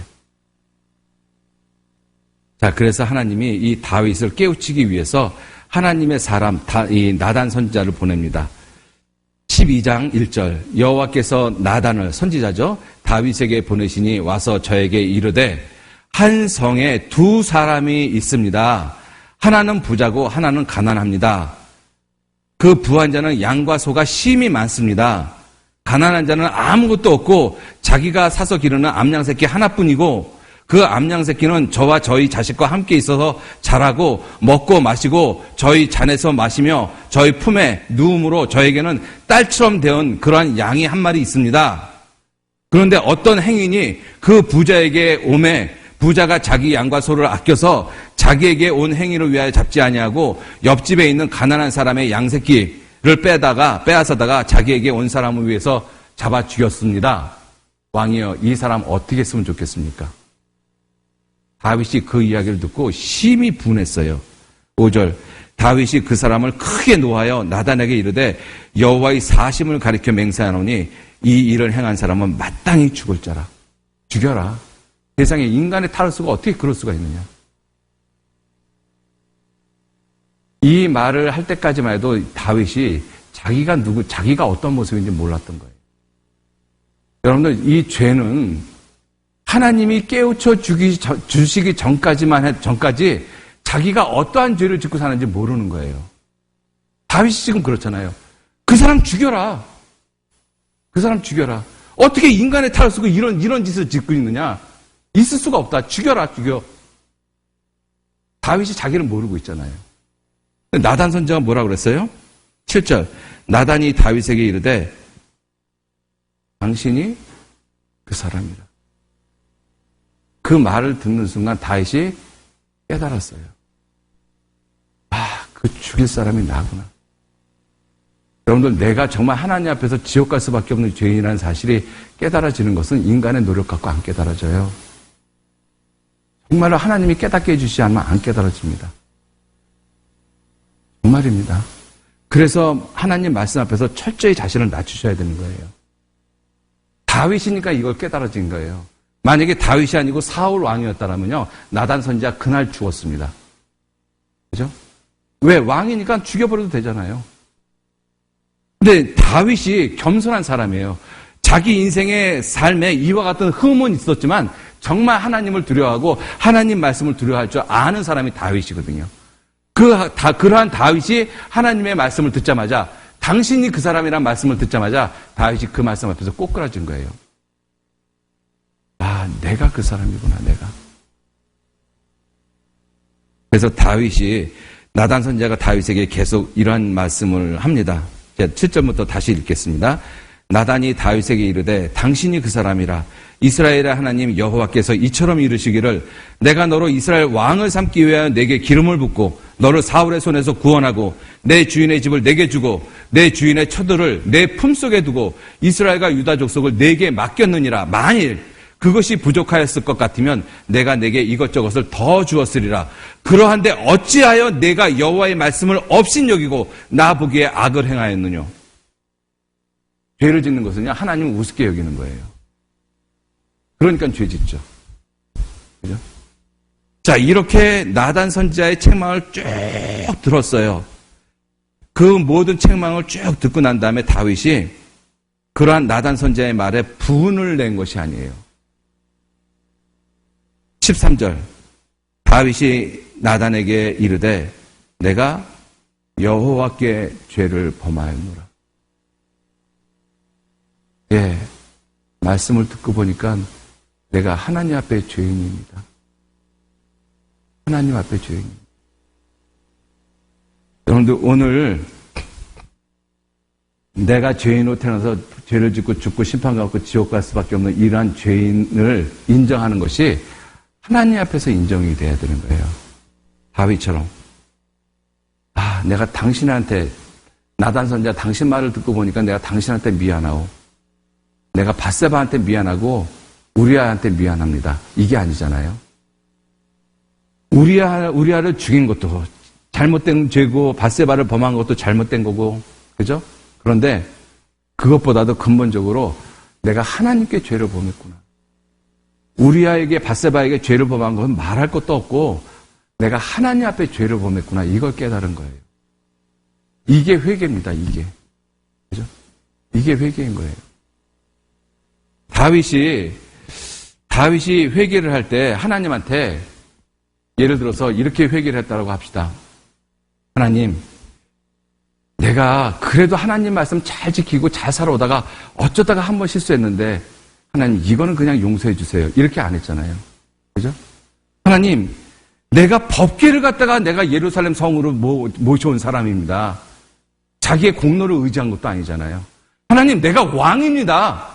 자, 그래서 하나님이 이 다윗을 깨우치기 위해서 하나님의 사람, 이 나단 선지자를 보냅니다. 12장 1절. 여호와께서 나단을, 선지자죠, 다윗에게 보내시니 와서 저에게 이르되 한 성에 두 사람이 있습니다. 하나는 부자고 하나는 가난합니다. 그 부한 자는 양과 소가 심히 많습니다. 가난한 자는 아무것도 없고 자기가 사서 기르는 암양새끼 하나뿐이고 그 암양새끼는 저와 저희 자식과 함께 있어서 자라고 먹고 마시고 저희 잔에서 마시며 저희 품에 누움으로 저에게는 딸처럼 되온 그러한 양이 한 마리 있습니다. 그런데 어떤 행인이 그 부자에게 오매 부자가 자기 양과 소를 아껴서 자기에게 온 행위를 위하여 잡지 아니하고 옆집에 있는 가난한 사람의 양새끼를 빼앗아다가 자기에게 온 사람을 위해서 잡아 죽였습니다. 왕이여, 이 사람 어떻게 했으면 좋겠습니까? 다윗이 그 이야기를 듣고 심히 분했어요. 5절. 다윗이 그 사람을 크게 노하여 나단에게 이르되 여호와의 사심을 가리켜 맹세하노니 이 일을 행한 사람은 마땅히 죽을 자라. 죽여라. 세상에 인간의 탈수가 어떻게 그럴 수가 있느냐. 이 말을 할 때까지만 해도 다윗이 자기가 어떤 모습인지 몰랐던 거예요. 여러분들, 이 죄는 하나님이 깨우쳐 주시기 전까지 자기가 어떠한 죄를 짓고 사는지 모르는 거예요. 다윗이 지금 그렇잖아요. 그 사람 죽여라. 그 사람 죽여라. 어떻게 인간의 탈을 쓰고 이런 짓을 짓고 있느냐? 있을 수가 없다. 죽여라, 죽여. 다윗이 자기를 모르고 있잖아요. 나단 선지자가 뭐라고 그랬어요? 7절. 나단이 다윗에게 이르되 당신이 그 사람이라. 그 말을 듣는 순간 다윗이 깨달았어요. 그 죽일 사람이 나구나. 여러분들, 내가 정말 하나님 앞에서 지옥 갈 수밖에 없는 죄인이라는 사실이 깨달아지는 것은 인간의 노력 갖고 안 깨달아져요. 정말로 하나님이 깨닫게 해주시지 않으면 안 깨달아집니다. 정말입니다. 그래서 하나님 말씀 앞에서 철저히 자신을 낮추셔야 되는 거예요. 다윗이니까 이걸 깨달아진 거예요. 만약에 다윗이 아니고 사울 왕이었다면요, 나단 선지자 그날 죽었습니다. 그죠? 왜? 왕이니까 죽여버려도 되잖아요. 근데 다윗이 겸손한 사람이에요. 자기 인생의 삶에 이와 같은 흠은 있었지만 정말 하나님을 두려워하고 하나님 말씀을 두려워할 줄 아는 사람이 다윗이거든요. 그러한 다윗이 하나님의 말씀을 듣자마자, 당신이 그 사람이란 말씀을 듣자마자 다윗이 그 말씀 앞에서 꼬꾸라진 거예요. 내가 그 사람이구나, 내가. 그래서 다윗이, 나단 선지자가 다윗에게 계속 이러한 말씀을 합니다. 7절부터 다시 읽겠습니다. 나단이 다윗에게 이르되 당신이 그 사람이라. 이스라엘의 하나님 여호와께서 이처럼 이르시기를 내가 너로 이스라엘 왕을 삼기 위하여 내게 기름을 붓고 너를 사울의 손에서 구원하고 내 주인의 집을 내게 주고 내 주인의 처들을 내 품속에 두고 이스라엘과 유다 족속을 내게 맡겼느니라. 만일 그것이 부족하였을 것 같으면 내가 내게 이것저것을 더 주었으리라. 그러한데 어찌하여 내가 여호와의 말씀을 업신여기고 나 보기에 악을 행하였느냐. 죄를 짓는 것은요, 하나님을 우습게 여기는 거예요. 그러니까 죄 짓죠. 그죠? 자, 이렇게 나단 선지자의 책망을 쭉 들었어요. 그 모든 책망을 쭉 듣고 난 다음에 다윗이 그러한 나단 선지자의 말에 분을 낸 것이 아니에요. 13절. 다윗이 나단에게 이르되 내가 여호와께 죄를 범하였노라. 예, 말씀을 듣고 보니까 내가 하나님 앞에 죄인입니다. 하나님 앞에 죄인입니다. 여러분들 오늘 내가 죄인으로 태어나서 죄를 짓고 죽고 심판받고 지옥 갈 수밖에 없는 이러한 죄인을 인정하는 것이 하나님 앞에서 인정이 돼야 되는 거예요. 다윗처럼 내가 당신한테 나단 선지자 당신 말을 듣고 보니까 내가 당신한테 미안하고 내가 밧세바한테 미안하고 우리아한테 미안합니다. 이게 아니잖아요. 우리아를 죽인 것도 잘못된 죄고 밧세바를 범한 것도 잘못된 거고 그죠? 그런데 그것보다도 근본적으로 내가 하나님께 죄를 범했구나. 우리아에게 밧세바에게 죄를 범한 것은 말할 것도 없고 내가 하나님 앞에 죄를 범했구나. 이걸 깨달은 거예요. 이게 회개입니다. 이게. 그죠? 이게 회개인 거예요. 다윗이 회개를 할 때 하나님한테 예를 들어서 이렇게 회개를 했다고 합시다. 하나님, 내가 그래도 하나님 말씀 잘 지키고 잘 살아오다가 어쩌다가 한 번 실수했는데 하나님 이거는 그냥 용서해 주세요. 이렇게 안 했잖아요. 그죠? 하나님, 내가 법궤를 갖다가 내가 예루살렘 성으로 모셔온 사람입니다. 자기의 공로를 의지한 것도 아니잖아요. 하나님, 내가 왕입니다.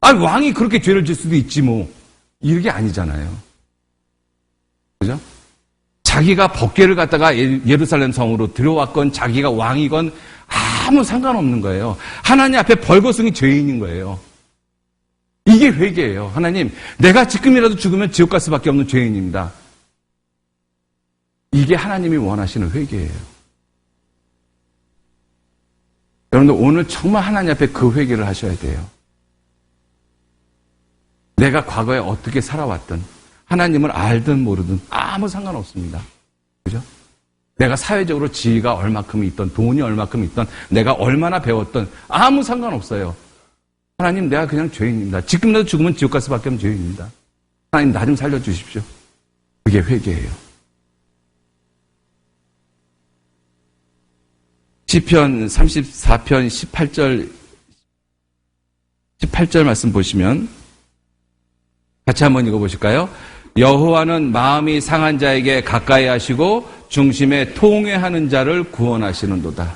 왕이 그렇게 죄를 질 수도 있지 뭐. 이게 아니잖아요. 그죠? 자기가 법궤를 갖다가 예루살렘 성으로 들어왔건 자기가 왕이건 아무 상관없는 거예요. 하나님 앞에 벌거숭이 죄인인 거예요. 이게 회개예요. 하나님, 내가 지금이라도 죽으면 지옥 갈 수밖에 없는 죄인입니다. 이게 하나님이 원하시는 회개예요. 여러분들 오늘 정말 하나님 앞에 그 회개를 하셔야 돼요. 내가 과거에 어떻게 살아왔든 하나님을 알든 모르든 아무 상관없습니다. 그죠? 내가 사회적으로 지위가 얼마큼 있던 돈이 얼마큼 있던 내가 얼마나 배웠던 아무 상관없어요. 하나님, 내가 그냥 죄인입니다. 지금이라도 죽으면 지옥 갈 수밖에 없는 죄인입니다. 하나님, 나 좀 살려주십시오. 그게 회개예요. 시편 34편 18절 말씀 보시면 같이 한번 읽어보실까요? 여호와는 마음이 상한 자에게 가까이 하시고 중심에 통회하는 자를 구원하시는도다.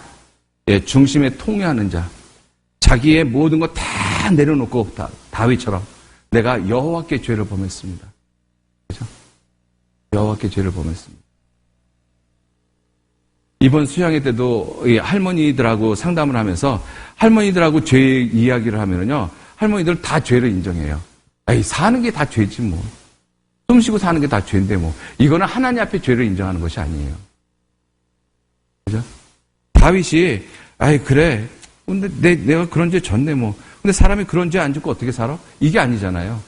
예, 중심에 통회하는 자. 자기의 모든 것 다 내려놓고 다윗처럼 내가 여호와께 죄를 범했습니다. 그죠? 여호와께 죄를 범했습니다. 이번 수양회 때도 할머니들하고 상담을 하면서 할머니들하고 죄 이야기를 하면은요, 할머니들 다 죄를 인정해요. 사는 게 다 죄지 뭐. 숨 쉬고 사는 게 다 죄인데 뭐. 이거는 하나님 앞에 죄를 인정하는 것이 아니에요. 그죠? 다윗이, 그래. 근데 내가 그런 죄 졌네 뭐. 근데 사람이 그런 죄 안 짓고 어떻게 살아? 이게 아니잖아요.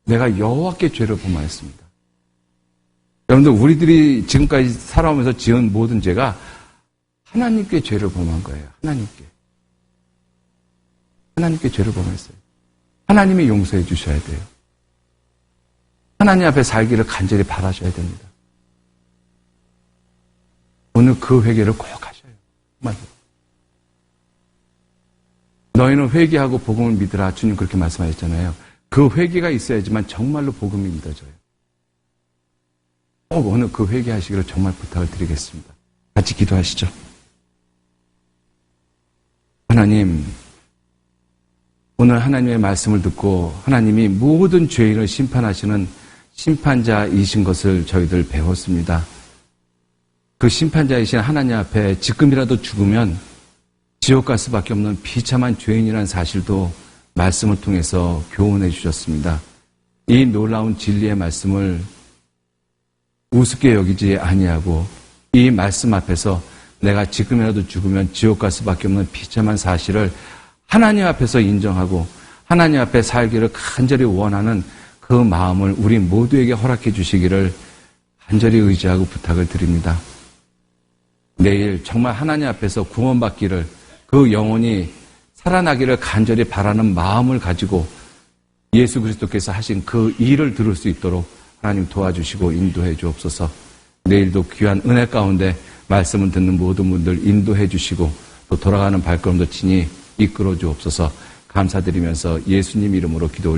내가 여호와께 죄를 범하였습니다. 여러분들, 우리들이 지금까지 살아오면서 지은 모든 죄가 하나님께 죄를 범한 거예요. 하나님께 죄를 범했어요. 하나님이 용서해 주셔야 돼요. 하나님 앞에 살기를 간절히 바라셔야 됩니다. 오늘 그 회개를 꼭 하셔요. 정말. 너희는 회개하고 복음을 믿으라. 주님 그렇게 말씀하셨잖아요. 그 회개가 있어야지만 정말로 복음이 믿어져요. 꼭 오늘 그 회개하시기를 정말 부탁을 드리겠습니다. 같이 기도하시죠. 하나님, 오늘 하나님의 말씀을 듣고 하나님이 모든 죄인을 심판하시는 심판자이신 것을 저희들 배웠습니다. 그 심판자이신 하나님 앞에 지금이라도 죽으면 지옥 갈 수밖에 없는 비참한 죄인이라는 사실도 말씀을 통해서 교훈해 주셨습니다. 이 놀라운 진리의 말씀을 우습게 여기지 아니하고 이 말씀 앞에서 내가 지금이라도 죽으면 지옥 갈 수밖에 없는 비참한 사실을 하나님 앞에서 인정하고 하나님 앞에 살기를 간절히 원하는 그 마음을 우리 모두에게 허락해 주시기를 간절히 의지하고 부탁을 드립니다. 내일 정말 하나님 앞에서 구원받기를 그 영혼이 살아나기를 간절히 바라는 마음을 가지고 예수 그리스도께서 하신 그 일을 들을 수 있도록 하나님 도와주시고 인도해 주옵소서. 내일도 귀한 은혜 가운데 말씀을 듣는 모든 분들 인도해 주시고 또 돌아가는 발걸음도 친히 이끌어 주옵소서. 감사드리면서 예수님 이름으로 기도 올립니다.